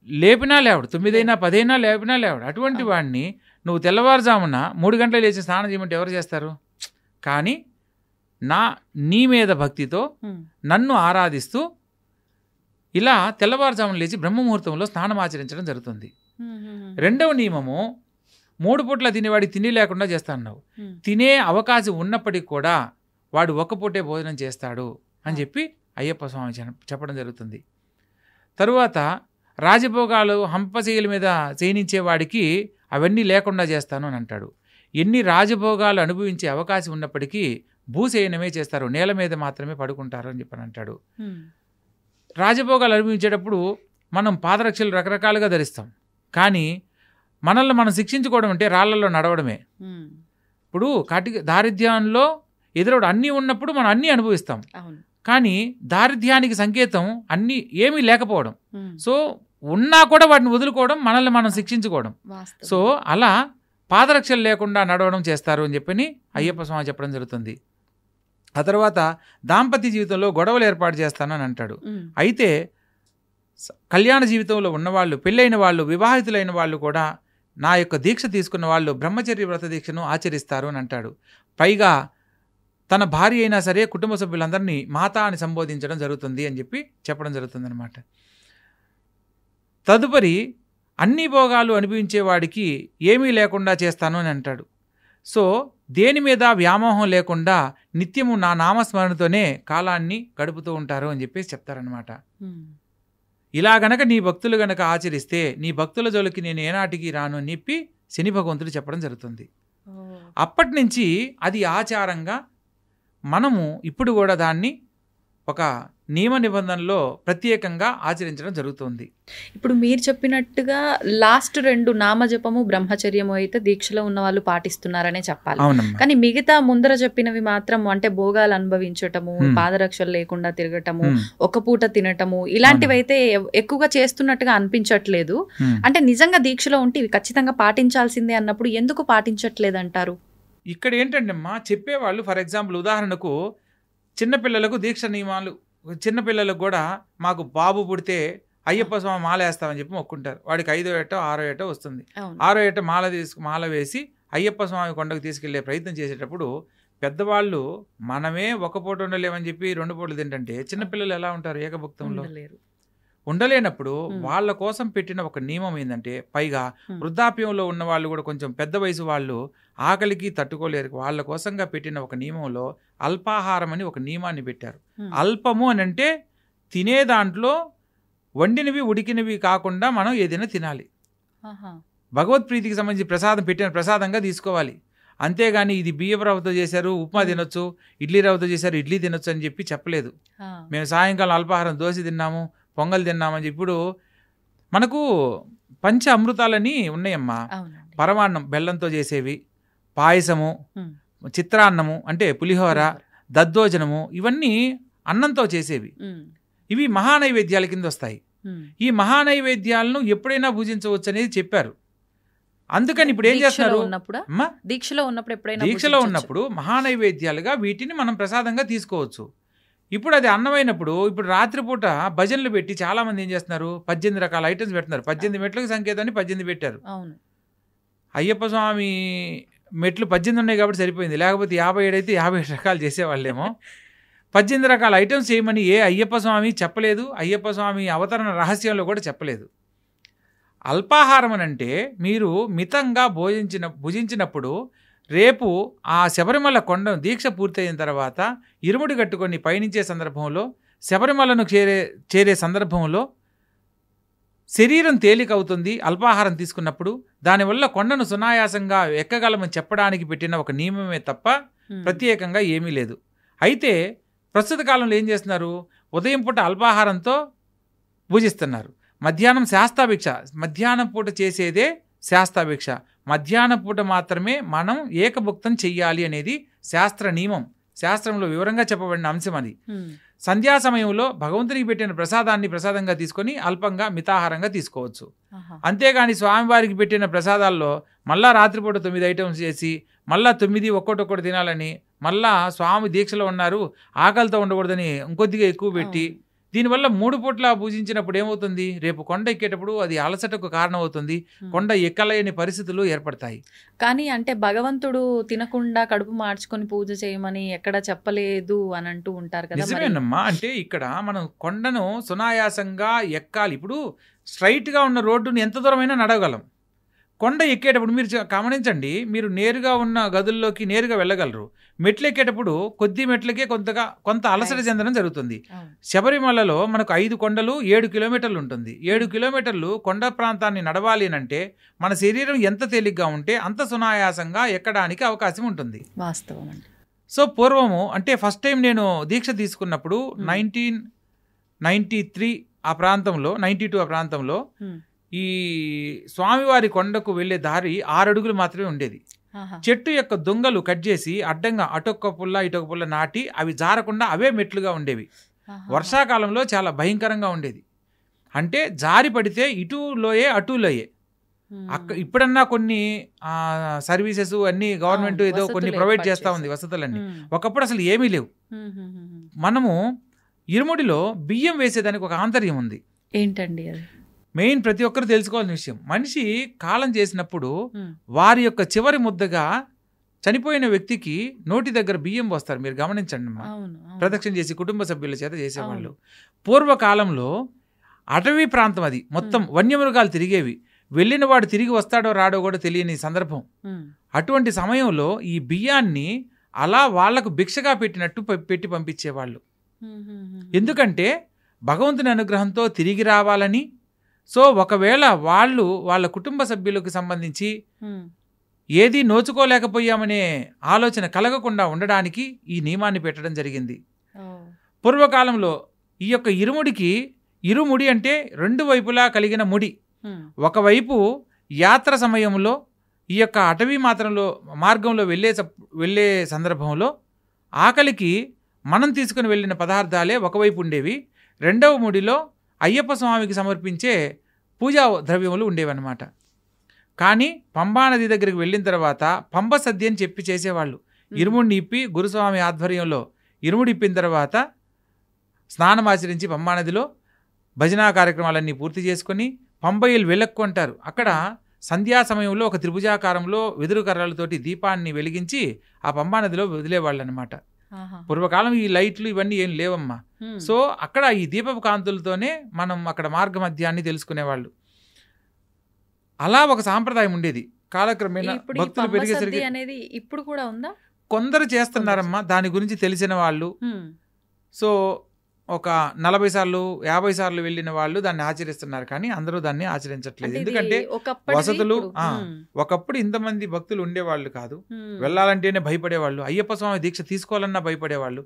లేపినా లేవడు, 9 అయినా 10 అయినా లేపినా లేవడు. అటువంటి వాడిని నువ్వు తెల్లవారుజామున 3 గంటలు లేచి స్నానం చేయమంటే ఎవరు చేస్తారు? కానీ నీ మీద భక్తితో నన్ను ఆరాధిస్తూ ఇలా తెల్లవారుజామున లేచి బ్రహ్మముహూర్తంలో స్నానం ఆచరించడం జరుగుతుంది. రెండవ నియమము 3 పూట్ల తినేవాడికి తిండి లేకుండా చేస్తాను. తినే అవకాశం ఉన్నప్పటికీ కూడా వాడు 1 పూటే భోజనం చేస్తాడు అని చెప్పి అయ్యప్ప స్వామి చెప్పడం జరుగుతుంది. తరువాత రాజభోగాలు హంపశైల మీద శయనించేవాడికి అవన్నీ లేకుండా చేస్తాను అని అంటాడు. ఎన్ని రాజభోగాలు అనుభవించే అవకాశం ఉన్నప్పటికీ భూశయనమే చేస్తారు, నేల మీద మాత్రమే పడుకుంటారు అని చెప్పని అంటాడు. రాజభోగాలు అనుభవించేటప్పుడు మనం పాదరక్షలు రకరకాలుగా ధరిస్తాం, కానీ మనల్ని మనం శిక్షించుకోవడం అంటే రాళ్లలో నడవడమే. ఇప్పుడు దారిద్ర్యంలో ఎదురవడం అన్నీ ఉన్నప్పుడు మనం అన్నీ అనుభవిస్తాం, కానీ దారిద్ర్యానికి సంకేతం అన్నీ ఏమీ లేకపోవడం. సో ఉన్నా కూడా వాటిని వదులుకోవడం, మనల్ని మనం శిక్షించుకోవడం. సో అలా పాదరక్షలు లేకుండా నడవడం చేస్తారు అని చెప్పని అయ్యప్ప స్వామి చెప్పడం జరుగుతుంది. ఆ తర్వాత దాంపత్య జీవితంలో గొడవలు ఏర్పాటు చేస్తానని అంటాడు. అయితే కళ్యాణ జీవితంలో ఉన్నవాళ్ళు, పెళ్ళైన వాళ్ళు, వివాహితులైన వాళ్ళు కూడా నా యొక్క దీక్ష తీసుకున్న వాళ్ళు బ్రహ్మచర్య వ్రత దీక్షను ఆచరిస్తారు అని అంటాడు. పైగా తన భార్య అయినా సరే కుటుంబ సభ్యులందరినీ మాత అని సంబోధించడం జరుగుతుంది అని చెప్పి చెప్పడం జరుగుతుంది అనమాట. తదుపరి అన్ని భోగాలు అనుభవించేవాడికి ఏమీ లేకుండా చేస్తాను అని అంటాడు. సో దేని మీద వ్యామోహం లేకుండా నిత్యము నా నామస్మరణతోనే కాలాన్ని గడుపుతూ ఉంటారు అని చెప్పేసి చెప్తారనమాట. ఇలా గనక నీ భక్తులు గనక ఆచరిస్తే నీ భక్తుల జోలికి నేను ఏనాటికి రాను అని చెప్పి శని భగవంతుడు చెప్పడం జరుగుతుంది. అప్పటి నుంచి అది ఆచారంగా మనము ఇప్పుడు కూడా దాన్ని ఒక నియమ నిబంధనలో ప్రత్యేకంగా ఆచరించడం జరుగుతుంది. ఇప్పుడు మీరు చెప్పినట్టుగా లాస్ట్ 2 నామజపము బ్రహ్మచర్యము అయితే దీక్షలో ఉన్న వాళ్ళు పాటిస్తున్నారనే చెప్పాలి. కానీ మిగతా ముందర చెప్పినవి మాత్రం అంటే భోగాలు అనుభవించటము, పాదరక్షలు లేకుండా తిరగటము, ఒక పూట తినటము, ఇలాంటివి అయితే ఎక్కువగా చేస్తున్నట్టుగా అనిపించట్లేదు. అంటే నిజంగా దీక్షలో ఉంటే ఇవి ఖచ్చితంగా పాటించాల్సిందే అన్నప్పుడు ఎందుకు పాటించట్లేదు అంటారు? ఇక్కడ ఏంటంటే అమ్మా చెప్పేవాళ్ళు, ఫర్ ఎగ్జాంపుల్ ఉదాహరణకు చిన్నపిల్లలకు దీక్ష నియమాలు, చిన్నపిల్లలకు కూడా మాకు బాబు పుడితే అయ్యప్ప స్వామి మాల వేస్తామని చెప్పి మొక్కుంటారు. వాడికి 5వ ఏటో 6వ ఏటో వస్తుంది. 6వ ఏటో మాల వేసి అయ్యప్ప స్వామి కొండకు తీసుకెళ్లే ప్రయత్నం చేసేటప్పుడు పెద్దవాళ్ళు మనమే ఒక పూట ఉండలేమని చెప్పి 2 పూటలు తింటే చిన్నపిల్లలు ఎలా ఉంటారు? ఏకభక్తంలో ఉండలేనప్పుడు వాళ్ళ కోసం పెట్టిన ఒక నియమం ఏంటంటే, పైగా వృద్ధాప్యంలో ఉన్న వాళ్ళు కూడా కొంచెం పెద్ద వయసు వాళ్ళు ఆకలికి తట్టుకోలేరు, వాళ్ళ కోసంగా పెట్టిన ఒక నియమంలో అల్పాహారం అని ఒక నియమాన్ని పెట్టారు. అల్పము అని అంటే తినే దాంట్లో వండినవి ఉడికినవి కాకుండా మనం ఏదైనా తినాలి. భగవత్ప్రీతికి సంబంధించి ప్రసాదం పెట్టిన ప్రసాదంగా తీసుకోవాలి. అంతేగాని ఇది బియ్యపు రవ్వతో చేశారు ఉప్మా తినొచ్చు, ఇడ్లీ రవ్వతో చేశారు ఇడ్లీ తినొచ్చు అని చెప్పి చెప్పలేదు. మేము సాయంకాలం అల్పాహారం దోశ తిన్నాము, పొంగల్ తిన్నామని. ఇప్పుడు మనకు పంచ అమృతాలని ఉన్నాయమ్మా. పరమాన్నం బెల్లంతో చేసేవి, పాయసము, చిత్రాన్నము అంటే పులిహోర, దద్దోజనము, ఇవన్నీ అన్నంతో చేసేవి. ఇవి మహానైవేద్యాల కింద వస్తాయి. ఈ మహానైవేద్యాలను ఎప్పుడైనా భుజించవచ్చు అనేది చెప్పారు. అందుకని ఇప్పుడు ఏం చేస్తున్నారు? దీక్షలో ఉన్నప్పుడు మహానైవేద్యాలుగా వీటిని మనం ప్రసాదంగా తీసుకోవచ్చు. ఇప్పుడు అది అన్నమైనప్పుడు ఇప్పుడు రాత్రిపూట భజనలు పెట్టి చాలా మంది ఏం చేస్తున్నారు, 18 రకాల ఐటమ్స్ పెడుతున్నారు. 18 మెట్లకు సంకేతాన్ని 18 పెట్టారు. అయ్యప్ప స్వామి మెట్లు 18 ఉన్నాయి కాబట్టి సరిపోయింది, లేకపోతే 57 అయితే 57 రకాలు చేసేవాళ్ళేమో. 18 రకాల ఐటమ్స్ చేయమని ఏ అయ్యప్ప స్వామి చెప్పలేదు, అయ్యప్ప స్వామి అవతరణ రహస్యంలో కూడా చెప్పలేదు. అల్పాహారం అంటే మీరు మితంగా భుజించినప్పుడు రేపు ఆ శబరిమల కొండ దీక్ష పూర్తయిన తర్వాత ఇరుముడి కట్టుకొని పయనించే సందర్భంలో, శబరిమలను చేరే సందర్భంలో శరీరం తేలికవుతుంది అల్పాహారం తీసుకున్నప్పుడు. దానివల్ల కొండను సునాయాసంగా ఎక్కగలమని చెప్పడానికి పెట్టిన ఒక నియమమే తప్ప ప్రత్యేకంగా ఏమీ లేదు. అయితే ప్రస్తుత కాలంలో ఏం చేస్తున్నారు, ఉదయం పూట అల్పాహారంతో భుజిస్తున్నారు, మధ్యాహ్నం శాస్తాభిక్ష, మధ్యాహ్నం పూట చేసేదే శాస్తాభిక్ష, మధ్యాహ్నం పూట మాత్రమే మనం ఏకభుక్తం చెయ్యాలి అనేది శాస్త్ర నియమం, శాస్త్రంలో వివరంగా చెప్పబడిన అంశం అది. సంధ్యా సమయంలో భగవంతునికి పెట్టిన ప్రసాదాన్ని ప్రసాదంగా తీసుకొని అల్పంగా మితాహారంగా తీసుకోవచ్చు. అంతేగాని స్వామివారికి పెట్టిన ప్రసాదాల్లో మళ్ళా రాత్రిపూట 9 ఐటమ్స్ చేసి మళ్ళా 9 ఒక్కొక్కటి తినాలని, మళ్ళా స్వామి దీక్షలో ఉన్నారు ఆకలితో ఉండకూడదని ఇంకొద్దిగా ఎక్కువ పెట్టి, దీనివల్ల 3 పూట్ల పూజించినప్పుడు ఏమవుతుంది, రేపు కొండ ఎక్కేటప్పుడు అది అలసటకు కారణం అవుతుంది, కొండ ఎక్కలేని పరిస్థితులు ఏర్పడతాయి. కానీ అంటే భగవంతుడు తినకుండా కడుపు మార్చుకొని పూజ చేయమని ఎక్కడ చెప్పలేదు అని అంటూ ఉంటారు కదా. నిజమేనమ్మా. అంటే ఇక్కడ మనం కొండను సునాయాసంగా ఎక్కాలి. ఇప్పుడు స్ట్రైట్గా ఉన్న రోడ్డును ఎంత దూరమైనా నడవగలం, కొండ ఎక్కేటప్పుడు మీరు గమనించండి, మీరు నేరుగా ఉన్న గదుల్లోకి నేరుగా వెళ్ళగలరు. మెట్లు ఎక్కేటప్పుడు కొద్ది మెట్లకే కొంత అలసట చెందడం జరుగుతుంది. శబరిమలలో మనకు 5 కొండలు 7 కిలోమీటర్లు ఉంటుంది. 7 కిలోమీటర్లు కొండ ప్రాంతాన్ని నడవాలి అంటే మన శరీరం ఎంత తేలిగ్గా ఉంటే అంత సునాయాసంగా ఎక్కడానికి అవకాశం ఉంటుంది. వాస్తవం అండి. సో పూర్వము అంటే ఫస్ట్ టైం నేను దీక్ష తీసుకున్నప్పుడు 1993 ఆ ప్రాంతంలో, 92 ఆ ప్రాంతంలో ఈ స్వామివారి కొండకు వెళ్లే దారి 6 అడుగులు మాత్రమే ఉండేది. చెట్టు యొక్క దొంగలు కట్ చేసి అడ్డంగా అటొక్క పుల్ల ఇటొక పుల్ల నాటి అవి జారకుండా అవే మెట్లుగా ఉండేవి. వర్షాకాలంలో చాలా భయంకరంగా ఉండేది. అంటే జారి పడితే ఇటు లోయే అటు లోయే. ఇప్పుడన్నా కొన్ని సర్వీసెస్ అన్ని గవర్నమెంట్ ఏదో కొన్ని ప్రొవైడ్ చేస్తా ఉంది వసతులన్నీ. ఒకప్పుడు అసలు ఏమీ లేవు. మనము ఇరుముడిలో బియ్యం వేసేదానికి ఒక ఆంతర్యం ఉంది. ఏంటండి అది? మెయిన్ ప్రతి ఒక్కరు తెలుసుకోవాల్సిన విషయం. మనిషి కాలం చేసినప్పుడు వారి యొక్క చివరి ముద్దగా చనిపోయిన వ్యక్తికి నోటి దగ్గర బియ్యం పోస్తారు. మీరు గమనించండి అమ్మా. ప్రదక్షిణ చేసి కుటుంబ సభ్యుల చేత చేసేవాళ్ళు. పూర్వకాలంలో అటవీ ప్రాంతం అది, మొత్తం వన్యమృగాలు తిరిగేవి. వెళ్ళిన వాడు తిరిగి వస్తాడో రాడో కూడా తెలియని సందర్భం. అటువంటి సమయంలో ఈ బియ్యాన్ని అలా వాళ్లకు భిక్షగా పెట్టినట్టు పెట్టి పంపించేవాళ్ళు. ఎందుకంటే భగవంతుని అనుగ్రహంతో తిరిగి రావాలని. సో ఒకవేళ వాళ్ళ కుటుంబ సభ్యులకు సంబంధించి ఏది నోచుకోలేకపోయామనే ఆలోచన కలగకుండా ఉండడానికి ఈ నియమాన్ని పెట్టడం జరిగింది. పూర్వకాలంలో ఈ యొక్క ఇరుముడి అంటే 2 వైపులా కలిగిన ముడి. ఒకవైపు యాత్ర సమయంలో ఈ యొక్క అటవీ మార్గంలో వెళ్ళే సందర్భంలో ఆకలికి మనం తీసుకుని వెళ్ళిన పదార్థాలే ఒకవైపు ఉండేవి. రెండవ ముడిలో అయ్యప్ప స్వామికి సమర్పించే పూజా ద్రవ్యములు ఉండేవన్నమాట. కానీ పంబానది దగ్గరికి వెళ్ళిన తర్వాత పంబ సద్య అని చెప్పి చేసేవాళ్ళు. ఇరుముడిని ఇప్పి గురుస్వామి ఆధ్వర్యంలో ఇరుముడి ఇప్పిన తర్వాత స్నానం ఆచరించి పంబానదిలో భజనా కార్యక్రమాలన్నీ పూర్తి చేసుకొని పంబయ్యలు వెళ్ళక్కుంటారు. అక్కడ సంధ్యా సమయంలో ఒక త్రిభుజాకారంలో వెదురు కర్రలతోటి దీపాన్ని వెలిగించి ఆ పంబానదిలో వదిలేవాళ్ళు అనమాట. పూర్వకాలం ఈ లైట్లు ఇవన్నీ ఏం లేవమ్మా. సో అక్కడ ఈ దీపపు కాంతులతోనే మనం అక్కడ మార్గ మధ్యాన్ని తెలుసుకునేవాళ్ళు. అలా ఒక సాంప్రదాయం ఉండేది. కాలక్రమేణా భక్తులు పెరిగేసరికి అనేది ఇప్పుడు కూడా ఉందా? కొందరు చేస్తున్నారమ్మా, దాని గురించి తెలిసిన వాళ్ళు. సో ఒక 40 సార్లు 50 సార్లు వెళ్ళిన వాళ్ళు దాన్ని ఆచరిస్తున్నారు. కానీ అందరూ దాన్ని ఆచరించట్లేదు. ఎందుకంటే వసతులు ఒకప్పుడు ఇంతమంది భక్తులు ఉండేవాళ్ళు కాదు. వెళ్ళాలంటేనే భయపడేవాళ్ళు. అయ్యప్ప స్వామి దీక్ష తీసుకోవాలన్నా భయపడేవాళ్ళు.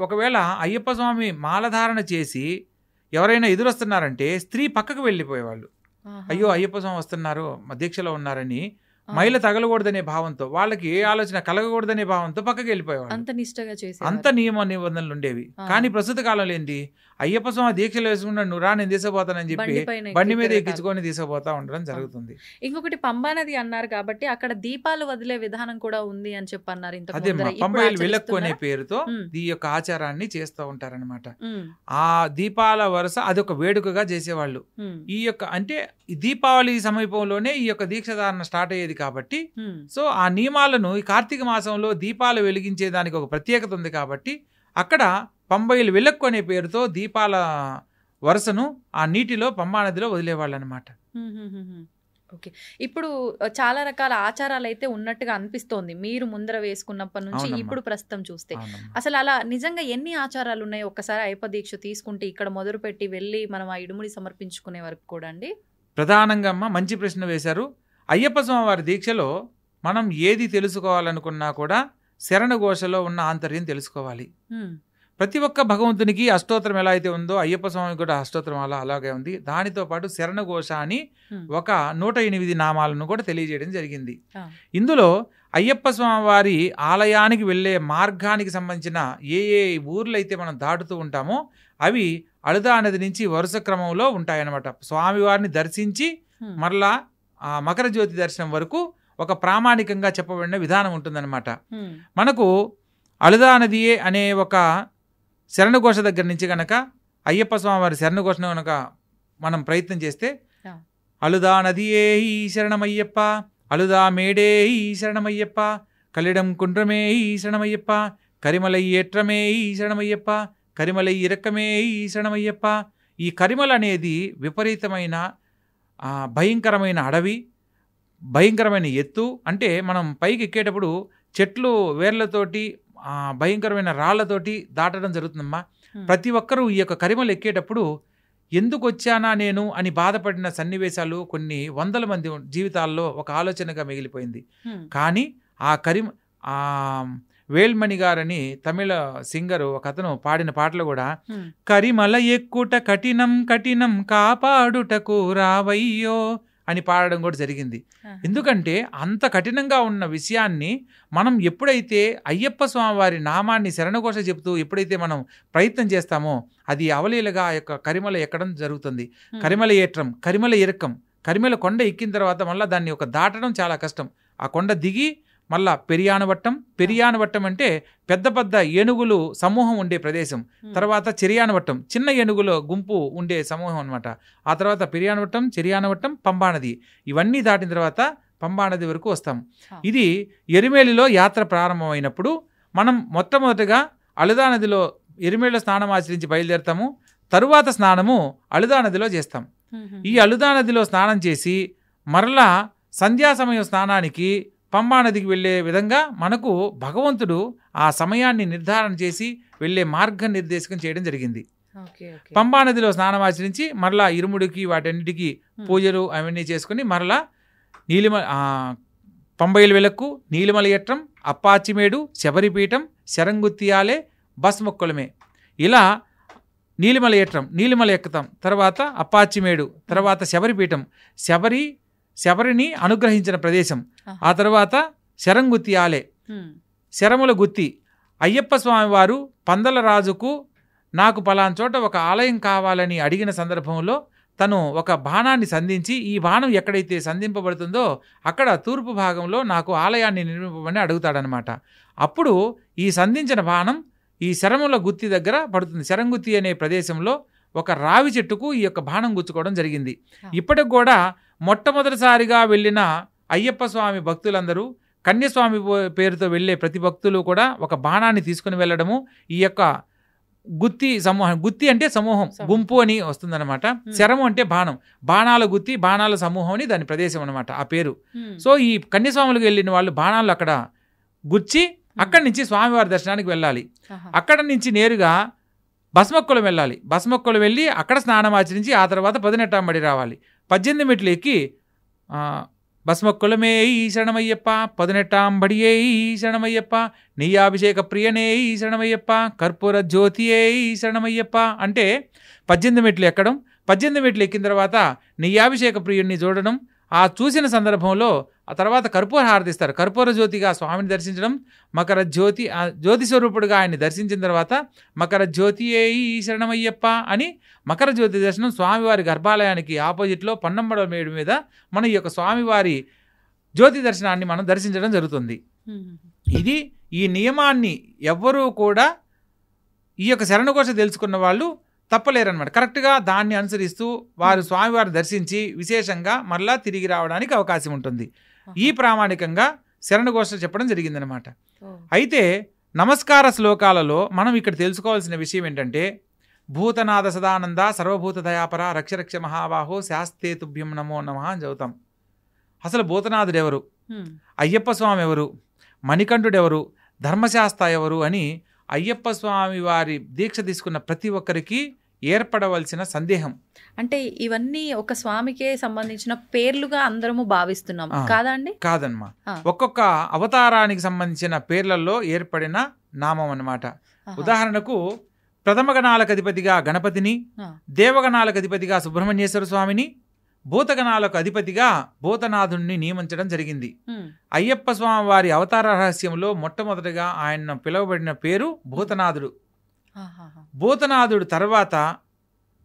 ఒకవేళ అయ్యప్ప స్వామి మాలధారణ చేసి ఎవరైనా ఎదురొస్తున్నారంటే స్త్రీ పక్కకు వెళ్ళిపోయేవాళ్ళు. అయ్యో అయ్యప్ప స్వామి వస్తున్నారు, దీక్షలో ఉన్నారని మైల తగలకూడదనే భావంతో, వాళ్ళకి ఏ ఆలోచన కలగకూడదనే భావంతో పక్కకి వెళ్ళిపోయేవాళ్ళు. అంత నియమ నిబంధనలు ఉండేవి. కానీ ప్రస్తుత కాలంలో ఏంటి, అయ్యప్ప స్వామి దీక్షలు వేసుకున్నాడు, నువ్వు రా నేను తీసుకుపోతానని చెప్పి బండి మీద ఎక్కించుకొని తీసుకుపోతా ఉండడం జరుగుతుంది. ఇంకొకటి పంబానది అన్నారు కాబట్టి అక్కడ దీపాలు వదిలే విధానం కూడా ఉంది అని చెప్పి అన్నారు. అదే పంబాయిలు వెళ్ళక్కునే పేరుతో ఈ యొక్క ఆచారాన్ని చేస్తూ ఉంటారనమాట. ఆ దీపాల వరుస అదొక వేడుకగా చేసేవాళ్ళు. ఈ యొక్క అంటే దీపావళి సమీపంలోనే ఈ యొక్క దీక్షధారణ స్టార్ట్ అయ్యేది కాబట్టి, సో ఆ నియమాలను ఈ కార్తీక మాసంలో దీపాలు వెలిగించేదానికి ఒక ప్రత్యేకత ఉంది కాబట్టి అక్కడ పంబైలు వెళ్ళక్కునే పేరుతో దీపాల వరుసను ఆ నీటిలో పంబానదిలో వదిలేవాళ్ళు అనమాట. ఓకే, ఇప్పుడు చాలా రకాల ఆచారాలు అయితే ఉన్నట్టుగా అనిపిస్తోంది మీరు ముందర వేసుకున్నప్పటి నుంచి ఇప్పుడు ప్రస్తుతం చూస్తే. అసలు అలా నిజంగా ఎన్ని ఆచారాలు ఉన్నాయి? ఒక్కసారి అయ్యప్ప దీక్ష తీసుకుంటే ఇక్కడ మొదలు పెట్టి వెళ్ళి మనం ఆ ఇడుముడి సమర్పించుకునే వరకు కూడా అండి. ప్రధానంగా అమ్మ మంచి ప్రశ్న వేశారు. అయ్యప్ప స్వామి వారి దీక్షలో మనం ఏది తెలుసుకోవాలనుకున్నా కూడా శరణ ఘోషలో ఉన్న ఆంతర్యం తెలుసుకోవాలి. ప్రతి ఒక్క భగవంతునికి అష్టోత్తరం ఎలా అయితే ఉందో అయ్యప్ప స్వామి కూడా అష్టోత్తరం అలాగే ఉంది. దానితో పాటు శరణ ఘోష అని ఒక 108 నామాలను కూడా తెలియజేయడం జరిగింది. ఇందులో అయ్యప్ప స్వామి వారి ఆలయానికి వెళ్ళే మార్గానికి సంబంధించిన ఏ ఊర్లు అయితే మనం దాటుతూ ఉంటామో అవి అళదా నది నుంచి వరుస క్రమంలో ఉంటాయన్నమాట. స్వామివారిని దర్శించి మరలా ఆ మకర జ్యోతి దర్శనం వరకు ఒక ప్రామాణికంగా చెప్పబడిన విధానం ఉంటుందన్నమాట. మనకు అళదా నదియే అనే ఒక శరణఘోష దగ్గర నుంచి కనుక అయ్యప్ప స్వామి వారి శరణఘోషను కనుక మనం ప్రయత్నం చేస్తే, అళదా నదియే ఈ శరణమయ్యప్ప, అళదా మేడే ఈ శరణమయ్యప్ప, కలిడం కుండ్రమే ఈ శరణమయ్యప్ప, కరిమలై ఏట్రమే ఈ శరణమయ్యప్ప, కరిమలై ఇరక్కమే ఈ శరణమయ్యప్ప. ఈ కరిమల అనేది విపరీతమైన భయంకరమైన అడవి. భయంకరమైన ఎత్తు, అంటే మనం పైకి ఎక్కేటప్పుడు చెట్లు వేర్లతోటి భయంకరమైన రాళ్లతోటి దాటడం జరుగుతుందమ్మా. ప్రతి ఒక్కరూ ఈ యొక్క కరిమలు ఎక్కేటప్పుడు ఎందుకు వచ్చానా నేను అని బాధపడిన సన్నివేశాలు కొన్ని వందల మంది జీవితాల్లో ఒక ఆలోచనగా మిగిలిపోయింది. కానీ ఆ వేల్మణి గారని తమిళ సింగరు ఒక అతను పాడిన పాటలు కూడా కరిమల ఎక్కుట కఠినం కఠినం కాపాడుటకు రావయ్యో అని పాడడం కూడా జరిగింది. ఎందుకంటే అంత కఠినంగా ఉన్న విషయాన్ని మనం ఎప్పుడైతే అయ్యప్ప స్వామి వారి నామాన్ని శరణఘోష చెబుతూ ఎప్పుడైతే మనం ప్రయత్నం చేస్తామో అది అవలీలగా ఆ యొక్క కరిమల ఎక్కడం జరుగుతుంది. కరిమల ఏట్రం, కరిమల ఇరకం, కరిమల కొండ ఎక్కిన తర్వాత మళ్ళీ దాన్ని ఒక దాటడం చాలా కష్టం. ఆ కొండ దిగి మళ్ళా పెరియానవట్టం అంటే పెద్ద పెద్ద ఏనుగులు సమూహం ఉండే ప్రదేశం. తర్వాత చెరియానవట్టం, చిన్న ఏనుగుల గుంపు ఉండే సమూహం అనమాట. ఆ తర్వాత పెరియానవట్టం, చెరియానవట్టం, పంబానది, ఇవన్నీ దాటిన తర్వాత పంబానది వరకు వస్తాం. ఇది ఎరిమేలిలో యాత్ర ప్రారంభమైనప్పుడు మనం మొట్టమొదటిగా అలుదా నదిలో ఎరిమేలిలో స్నానం ఆచరించి బయలుదేరుతాము. తరువాత స్నానము అలుదా నదిలో చేస్తాం. ఈ అలుదా నదిలో స్నానం చేసి మరలా సంధ్యా సమయం స్నానానికి పంబా నదికి వెళ్ళే విధంగా మనకు భగవంతుడు ఆ సమయాన్ని నిర్ధారణ చేసి వెళ్ళే మార్గ నిర్దేశకం చేయడం జరిగింది. పంబా నదిలో స్నానం ఆచరించి మరలా ఇరుముడికి వాటన్నిటికీ పూజలు అవన్నీ చేసుకుని మరలా పంబైలు వెలకు, నీలిమల ఎట్రం, అప్పాచిమేడు, శబరిపీఠం, శరంగుత్తియాలే, బస్ మొక్కలమే, ఇలా నీలిమల ఎట్రం, నీలిమల ఎక్కుతాం, తర్వాత అప్పాచిమేడు, తర్వాత శబరిపీఠం, శబరిని అనుగ్రహించిన ప్రదేశం, ఆ తర్వాత శరంగుత్తియాలే, శరముల గుత్తి. అయ్యప్ప స్వామి వారు పందల రాజుకు నాకు పలానా చోట ఒక ఆలయం కావాలని అడిగిన సందర్భంలో తను ఒక బాణాన్ని సంధించి ఈ బాణం ఎక్కడైతే సంధింపబడుతుందో అక్కడ తూర్పు భాగంలో నాకు ఆలయాన్ని నిర్మింపమని అడుగుతాడనమాట. అప్పుడు ఈ సంధించిన బాణం ఈ శరముల గుత్తి దగ్గర పడుతుంది. శరంగుత్తి అనే ప్రదేశంలో ఒక రావి చెట్టుకు ఈ యొక్క బాణం గుచ్చుకోవడం జరిగింది. ఇప్పటికి కూడా మొట్టమొదటిసారిగా వెళ్ళిన అయ్యప్ప స్వామి భక్తులందరూ కన్యస్వామి పేరుతో వెళ్ళే ప్రతి భక్తులు కూడా ఒక బాణాన్ని తీసుకుని వెళ్ళడము, ఈ యొక్క గుత్తి సమూహం, గుత్తి అంటే సమూహం, గుంపు అని వస్తుందన్నమాట. శరము అంటే బాణం, బాణాల గుత్తి, బాణాల సమూహం అని దాని ప్రదేశం అనమాట, ఆ పేరు. సో ఈ కన్యస్వాములకు వెళ్ళిన వాళ్ళు బాణాలు అక్కడ గుచ్చి అక్కడి నుంచి స్వామివారి దర్శనానికి వెళ్ళాలి. అక్కడ నుంచి నేరుగా భస్మక్కులం వెళ్ళాలి. భస్మక్కులం వెళ్ళి అక్కడ స్నానం ఆచరించి ఆ తర్వాత 18 రావాలి. 18 మెట్లు ఎక్కి భస్మక్కులమే ఈ శరణమయ్యప్ప, 18 ఈ శరణమయ్యప్ప, నెయ్యాభిషేక ప్రియనే ఈ శరణమయ్యప్ప, కర్పూర జ్యోతియే ఈ శరణమయ్యప్ప అంటే 18 మెట్లు ఎక్కడం. 18 మెట్లు ఎక్కిన తర్వాత నెయ్యాభిషేక ప్రియుడిని చూడడం. ఆ చూసిన సందర్భంలో ఆ తర్వాత కర్పూర హారతిస్తారు. కర్పూర జ్యోతిగా స్వామిని దర్శించడం, మకర జ్యోతి జ్యోతి స్వరూపుడుగా ఆయన్ని దర్శించిన తర్వాత మకర జ్యోతియే ఈ శరణమయ్యప్ప అని మకర జ్యోతి దర్శనం స్వామివారి గర్భాలయానికి ఆపోజిట్లో పన్నమ్మడ మేడు మీద మన ఈ యొక్క స్వామివారి జ్యోతి దర్శనాన్ని మనం దర్శించడం జరుగుతుంది. ఇది ఈ నియమాన్ని ఎవ్వరూ కూడా ఈ యొక్క శరణఘోష తెలుసుకున్న వాళ్ళు తప్పలేరన్నమాట. కరెక్ట్గా దాన్ని అనుసరిస్తూ వారు స్వామివారిని దర్శించి విశేషంగా మరలా తిరిగి రావడానికి అవకాశం ఉంటుంది. ఈ ప్రామాణికంగా శరణఘోష చెప్పడం జరిగిందనమాట. అయితే నమస్కార శ్లోకాలలో మనం ఇక్కడ తెలుసుకోవాల్సిన విషయం ఏంటంటే, భూతనాథ సదానంద సర్వభూత దయాపర రక్షరక్ష మహాబాహో శాస్తే తుభ్యం నమో నమః అని చదువుతాం. అసలు భూతనాథుడు ఎవరు, అయ్యప్ప స్వామి ఎవరు, మణికంఠుడు ఎవరు, ధర్మశాస్త్ర ఎవరు అని అయ్యప్ప స్వామి వారి దీక్ష తీసుకున్న ప్రతి ఒక్కరికి ఏర్పడవలసిన సందేహం. అంటే ఇవన్నీ ఒక స్వామికే సంబంధించిన పేర్లుగా అందరము భావిస్తున్నాం కాదా అండి? కాదమ్మా, ఒక్కొక్క అవతారానికి సంబంధించిన పేర్లలో ఏర్పడిన నామం అన్నమాట. ఉదాహరణకు ప్రథమ గణాలకు అధిపతిగా గణపతిని, దేవగణాలకు అధిపతిగా సుబ్రహ్మణ్యేశ్వర స్వామిని, భూతగణాలకు అధిపతిగా భూతనాథుణ్ణి నియమించడం జరిగింది. అయ్యప్ప స్వామి వారి అవతార రహస్యంలో మొట్టమొదటిగా ఆయన పిలువబడిన పేరు భూతనాథుడు. భూతనాథుడు తర్వాత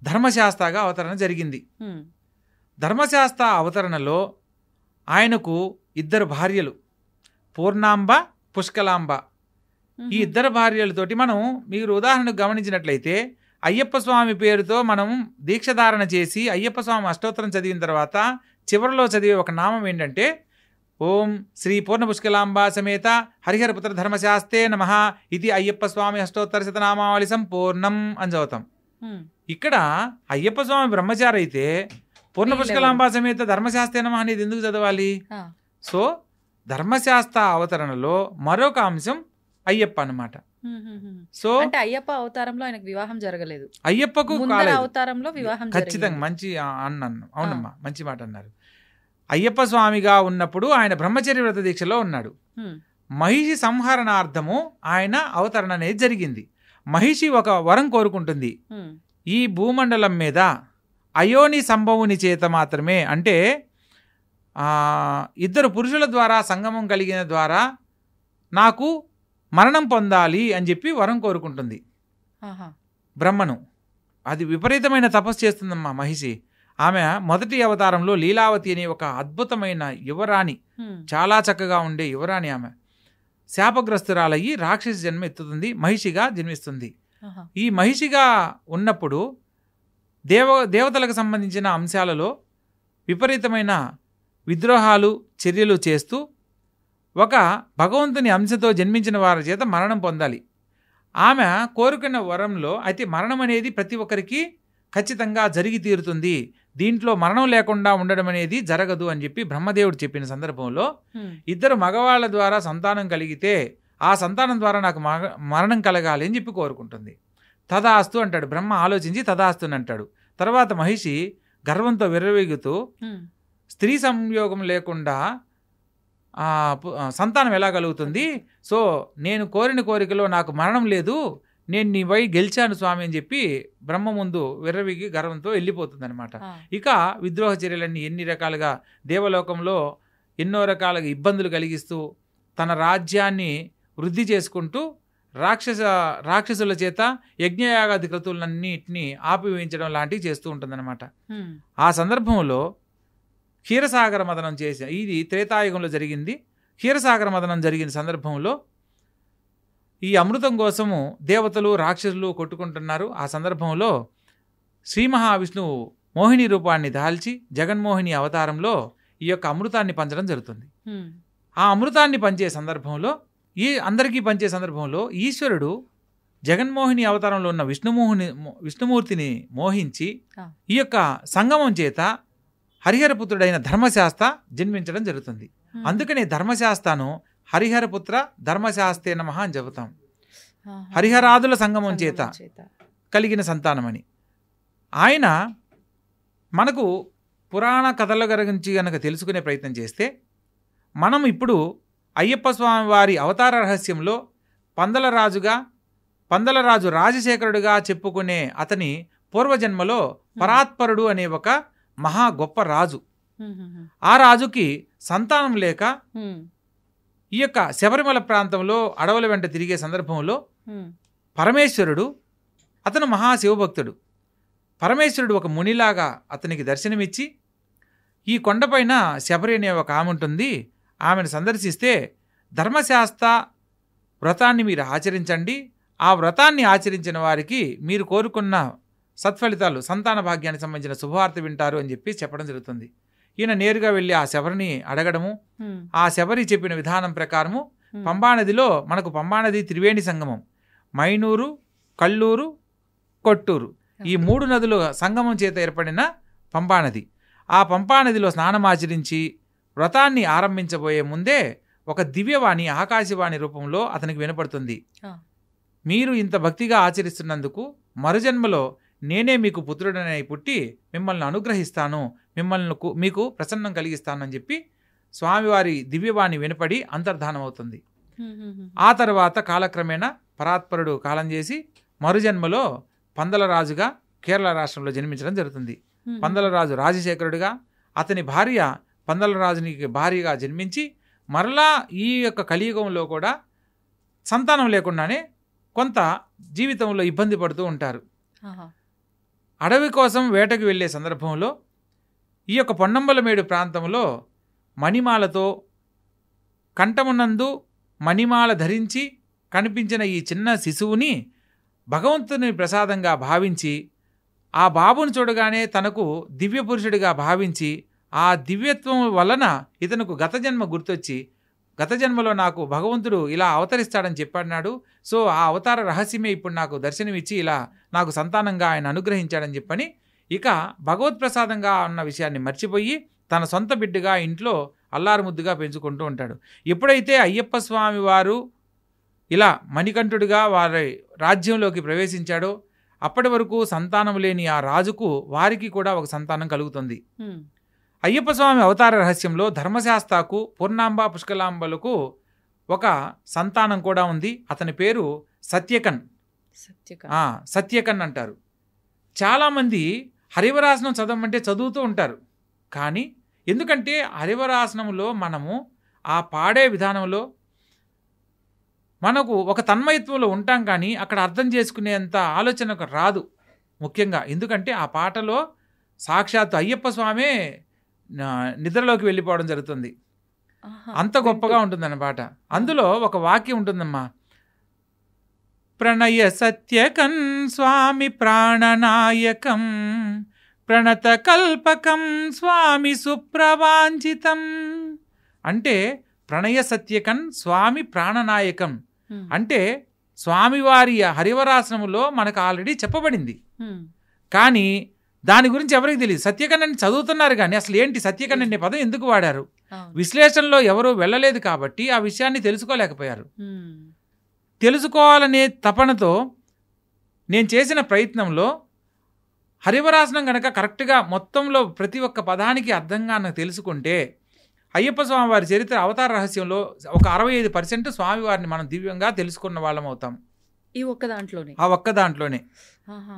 ధర్మశాస్త్రగా అవతరణ జరిగింది. ధర్మశాస్త్ర అవతరణలో ఆయనకు 2 భార్యలు, పూర్ణాంబ, పుష్కలాంబ. ఈ 2 భార్యలతోటి మనం మీరు ఉదాహరణకు గమనించినట్లయితే అయ్యప్ప స్వామి పేరుతో మనం దీక్షధారణ చేసి అయ్యప్ప స్వామి అష్టోత్తరం చదివిన తర్వాత చివరిలో చదివే ఒక నామం ఏంటంటే, ఓం శ్రీ పూర్ణ పుష్కలాంబ సమేత హరిహరపుత్ర ధర్మశాస్త్రే నమః ఇది అయ్యప్ప స్వామి అష్టోత్తర శతనామావళి సంపూర్ణం అని చదువుతాం. ఇక్కడ అయ్యప్ప స్వామి బ్రహ్మచారి అయితే పూర్ణ పుష్కలాంబా సమేత ధర్మశాస్త్రే నమః అనేది ఎందుకు చదవాలి? సో ధర్మశాస్త్ర అవతరణలో మరొక అంశం అయ్యప్ప అన్నమాట. సో అంటే అయ్యప్ప అవతారంలో ఆయనకు వివాహం జరగలేదు, అయ్యప్పకు అవతారంలో వివాహం ఖచ్చితంగా మంచి అన్నాను. అవునమ్మా, మంచి మాట అన్నారు. అయ్యప్ప స్వామిగా ఉన్నప్పుడు ఆయన బ్రహ్మచర్య వ్రత దీక్షలో ఉన్నాడు. మహిషి సంహరణార్థము ఆయన అవతరణ అనేది జరిగింది. మహిషి ఒక వరం కోరుకుంటుంది, ఈ భూమండలం మీద అయోని సంభవుని చేత మాత్రమే, అంటే ఇద్దరు పురుషుల ద్వారా సంగమం కలిగిన ద్వారా నాకు మరణం పొందాలి అని చెప్పి వరం కోరుకుంటుంది బ్రహ్మను. అది విపరీతమైన తపస్సు చేస్తుందమ్మా మహిషి. ఆమె మొదటి అవతారంలో లీలావతి అనే ఒక అద్భుతమైన యువరాణి, చాలా చక్కగా ఉండే యువరాణి. ఆమె శాపగ్రస్తురాలయ్యి రాక్షసి జన్మ ఎత్తుతుంది, మహిషిగా జన్మిస్తుంది. ఈ మహిషిగా ఉన్నప్పుడు దేవతలకు సంబంధించిన అంశాలలో విపరీతమైన విద్రోహాలు చర్యలు చేస్తూ ఒక భగవంతుని అంశతో జన్మించిన వారి చేత మరణం పొందాలి. ఆమె కోరుకున్న వరంలో అయితే మరణం అనేది ప్రతి ఒక్కరికి ఖచ్చితంగా జరిగి తీరుతుంది, దీంట్లో మరణం లేకుండా ఉండడం అనేది జరగదు అని చెప్పి బ్రహ్మదేవుడు చెప్పిన సందర్భంలో ఇద్దరు మగవాళ్ళ ద్వారా సంతానం కలిగితే ఆ సంతానం ద్వారా నాకు మరణం కలగాలి అని చెప్పి కోరుకుంటుంది. తదాస్తు అంటాడు బ్రహ్మ, ఆలోచించి తదాస్తు అని అంటాడు. తర్వాత మహిషి గర్వంతో విర్రవీగుతూ స్త్రీ సంయోగం లేకుండా సంతానం ఎలా కలుగుతుంది, సో నేను కోరిన కోరికలో నాకు మరణం లేదు, నేను నీ వై గెలిచాను స్వామి అని చెప్పి బ్రహ్మ ముందు విర్రవిగి గర్వంతో వెళ్ళిపోతుంది అనమాట. ఇక విద్రోహ చర్యలన్నీ ఎన్ని రకాలుగా దేవలోకంలో ఎన్నో రకాలుగా ఇబ్బందులు కలిగిస్తూ తన రాజ్యాన్ని వృద్ధి చేసుకుంటూ రాక్షసుల చేత యజ్ఞయాగాది క్రతువులన్నింటినీ ఆపివేయించడం లాంటివి చేస్తూ ఉంటుందన్నమాట. ఆ సందర్భంలో క్షీరసాగర మదనం చేసి, ఇది త్రేతాయుగంలో జరిగింది. క్షీరసాగర మదనం జరిగిన సందర్భంలో ఈ అమృతం కోసము దేవతలు రాక్షసులు కొట్టుకుంటున్నారు. ఆ సందర్భంలో శ్రీ మహావిష్ణువు మోహిని రూపాన్ని దాల్చి జగన్మోహిని అవతారంలో ఈ యొక్క అమృతాన్ని పంచడం జరుగుతుంది. ఆ అమృతాన్ని పంచే సందర్భంలో అందరికీ పంచే సందర్భంలో ఈశ్వరుడు జగన్మోహిని అవతారంలో ఉన్న విష్ణుమూర్తిని మోహించి ఈ యొక్క సంగమం చేత హరిహరపుత్రుడైన ధర్మశాస్త్ర జన్మించడం జరుగుతుంది. అందుకనే ధర్మశాస్త్రను హరిహరపుత్ర ధర్మశాస్త్రే నమః అని చెబుతాం. హరిహరాదుల సంగమం చేత కలిగిన సంతానమని. ఆయన మనకు పురాణ కథల గురించి కనుక తెలుసుకునే ప్రయత్నం చేస్తే మనం ఇప్పుడు అయ్యప్ప స్వామి వారి అవతార రహస్యంలో పందలరాజు రాజశేఖరుడుగా చెప్పుకునే అతని పూర్వజన్మలో పరాత్పరుడు అనే ఒక మహా గొప్ప రాజు. ఆ రాజుకి సంతానం లేక ఈ యొక్క శబరిమల ప్రాంతంలో అడవుల వెంట తిరిగే సందర్భంలో పరమేశ్వరుడు, అతను మహాశివభక్తుడు, పరమేశ్వరుడు ఒక మునిలాగా అతనికి దర్శనమిచ్చి ఈ కొండపైన శబరి అనే ఒక ఆమె ఉంటుంది, ఆమెను సందర్శిస్తే ధర్మశాస్త్ర వ్రతాన్ని మీరు ఆచరించండి, ఆ వ్రతాన్ని ఆచరించిన వారికి మీరు కోరుకున్న సత్ఫలితాలు సంతాన భాగ్యానికి సంబంధించిన శుభవార్త వింటారు అని చెప్పి చెప్పడం జరుగుతుంది. ఈయన నేరుగా వెళ్ళి ఆ శబరిని అడగడము, ఆ శబరి చెప్పిన విధానం ప్రకారము పంబానదిలో మనకు పంబానది త్రివేణి సంగమం, మైనూరు, కల్లూరు, కొట్టూరు ఈ 3 నదుల సంగమం చేత ఏర్పడిన పంబానది. ఆ పంపానదిలో స్నానమాచరించి వ్రతాన్ని ఆరంభించబోయే ముందే ఒక దివ్యవాణి ఆకాశవాణి రూపంలో అతనికి వినపడుతుంది. మీరు ఇంత భక్తిగా ఆచరిస్తున్నందుకు మరుజన్మలో నేనే మీకు పుత్రుడనై పుట్టి మిమ్మల్ని అనుగ్రహిస్తాను, మీకు ప్రసన్నం కలిగిస్తాను అని చెప్పి స్వామివారి దివ్యవాణి వినపడి అంతర్ధానం అవుతుంది. ఆ తర్వాత కాలక్రమేణా పరాత్పరుడు కాలం చేసి మరుజన్మలో పందలరాజుగా కేరళ రాష్ట్రంలో జన్మించడం జరుగుతుంది. పందలరాజు రాజశేఖరుడిగా, అతని భార్య పందలరాజునికి భార్యగా జన్మించి మరలా ఈ యొక్క కలియుగంలో కూడా సంతానం లేకుండానే కొంత జీవితంలో ఇబ్బంది పడుతూ ఉంటారు. అడవి కోసం వేటకు వెళ్ళే సందర్భంలో ఈ యొక్క పొన్నంబలమేడు ప్రాంతంలో మణిమాలతో కంఠమునందు మణిమాల ధరించి కనిపించిన ఈ చిన్న శిశువుని భగవంతుని ప్రసాదంగా భావించి ఆ బాబును చూడగానే తనకు దివ్య పురుషుడిగా భావించి ఆ దివ్యత్వం వలన ఇతనుకు గత జన్మ గుర్తొచ్చి గత జన్మలో నాకు భగవంతుడు ఇలా అవతరిస్తాడని చెప్పన్నాడు, సో ఆ అవతార రహస్యమే ఇప్పుడు నాకు దర్శనమిచ్చి ఇలా నాకు సంతానంగా ఆయన అనుగ్రహించాడని చెప్పని ఇక భగవత్ప్రసాదంగా ఉన్న విషయాన్ని మర్చిపోయి తన సొంత బిడ్డగా ఇంట్లో అల్లారు ముద్దుగా పెంచుకుంటూ ఉంటాడు. ఎప్పుడైతే అయ్యప్ప స్వామి వారు ఇలా మణికంఠుడిగా వారి రాజ్యంలోకి ప్రవేశించాడో అప్పటి వరకు సంతానం లేని ఆ రాజుకు వారికి కూడా ఒక సంతానం కలుగుతుంది. అయ్యప్ప స్వామి అవతార రహస్యంలో ధర్మశాస్త్రకు పూర్ణాంబ పుష్కలాంబలకు ఒక సంతానం కూడా ఉంది. అతని పేరు సత్యకన్. సత్యకన్ అంటారు. చాలామంది హరివరాసనం చదవమంటే చదువుతూ ఉంటారు. కానీ ఎందుకంటే హరివరాసనంలో మనము ఆ పాడే విధానంలో మనకు ఒక తన్మయత్వంలో ఉంటాం, కానీ అక్కడ అర్థం చేసుకునేంత ఆలోచన రాదు. ముఖ్యంగా ఎందుకంటే ఆ పాటలో సాక్షాత్తు అయ్యప్ప స్వామే నిద్రలోకి వెళ్ళిపోవడం జరుగుతుంది. అంత గొప్పగా ఉంటుందన్న పాట. అందులో ఒక వాక్యం ఉంటుందమ్మా, ప్రణయ సత్యకం స్వామి ప్రాణనాయకం ప్రణత కల్పకం స్వామి సుప్రవాంఛితం. అంటే ప్రణయ సత్యకం స్వామి ప్రాణనాయకం అంటే స్వామివారి హరివరాసనములో మనకు ఆల్రెడీ చెప్పబడింది, కానీ దాని గురించి ఎవరికి తెలియదు. సత్యకన్నని చదువుతున్నారు కానీ అసలు ఏంటి సత్యకన్న అనే పదం ఎందుకు వాడారు, విశ్లేషణలో ఎవరు వెళ్ళలేదు కాబట్టి ఆ విషయాన్ని తెలుసుకోలేకపోయారు. తెలుసుకోవాలనే తపనతో నేను చేసిన ప్రయత్నంలో హరివరాసనం కనుక కరెక్ట్గా మొత్తంలో ప్రతి ఒక్క పదానికి అర్థంగా నాకు తెలుసుకుంటే అయ్యప్ప స్వామి వారి చరిత్ర అవతార రహస్యంలో ఒక 65% స్వామివారిని మనం దివ్యంగా తెలుసుకున్న వాళ్ళం అవుతాం. ఈ ఒక్క దాంట్లోనే ఆ ఒక్క దాంట్లోనే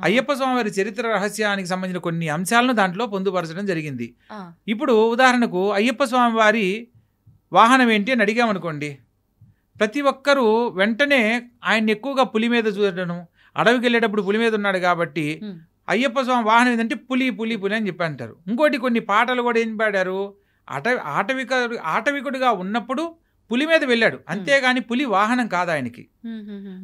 అయ్యప్ప స్వామి వారి చరిత్ర రహస్యానికి సంబంధించిన కొన్ని అంశాలను దాంట్లో పొందుపరచడం జరిగింది. ఇప్పుడు ఉదాహరణకు అయ్యప్ప స్వామి వారి వాహనం ఏంటి అని అడిగామనుకోండి, ప్రతి ఒక్కరూ వెంటనే ఆయన్ని ఎక్కువగా పులి మీద చూడడం, అడవికి వెళ్ళేటప్పుడు పులి మీద ఉన్నాడు కాబట్టి అయ్యప్ప స్వామి వాహనం ఏంటంటే పులి పులి పులి అని చెప్పి అంటారు. ఇంకోటి కొన్ని పాటలు కూడా ఏం పాడారు, ఆటవికుడిగా ఉన్నప్పుడు పులి మీద వెళ్ళాడు, అంతేగాని పులి వాహనం కాదు ఆయనకి.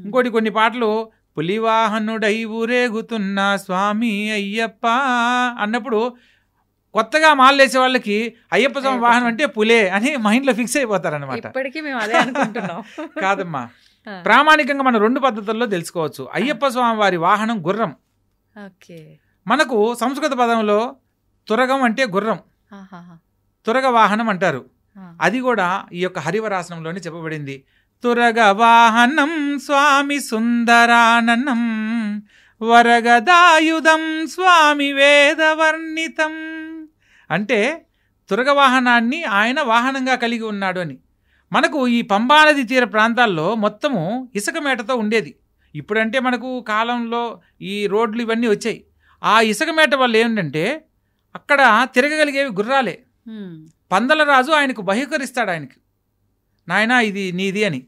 ఇంకోటి కొన్ని పాటలు పులి వాహనుడై ఊరేగుతున్న స్వామి అయ్యప్ప అన్నప్పుడు కొత్తగా మాలేసే వాళ్ళకి అయ్యప్ప స్వామి వాహనం అంటే పులే అని మైండ్లో ఫిక్స్ అయిపోతారనమాట. కాదమ్మా, ప్రామాణికంగా మనం 2 పద్ధతుల్లో తెలుసుకోవచ్చు. అయ్యప్ప స్వామి వారి వాహనం గుర్రం. మనకు సంస్కృత పదంలో తురగం అంటే గుర్రం, తురగ వాహనం అంటారు. అది కూడా ఈ యొక్క హరివరాసనంలోనే చెప్పబడింది. తురగ వాహనం స్వామి సుందరాననం వరగదాయుధం స్వామి వేదవర్ణితం. అంటే తురగ వాహనాన్ని ఆయన వాహనంగా కలిగి ఉన్నాడు అని. మనకు ఈ పంబానది తీర ప్రాంతాల్లో మొత్తము ఇసుక మేటతో ఉండేది. ఇప్పుడంటే మనకు కాలంలో ఈ రోడ్లు ఇవన్నీ వచ్చాయి. ఆ ఇసుక మేట వల్ల ఏంటంటే అక్కడ తిరగగలిగేవి గుర్రాలే. పందలరాజు ఆయనకు బహుకరిస్తాడు, ఆయనకు నాయన ఇది నీది అని.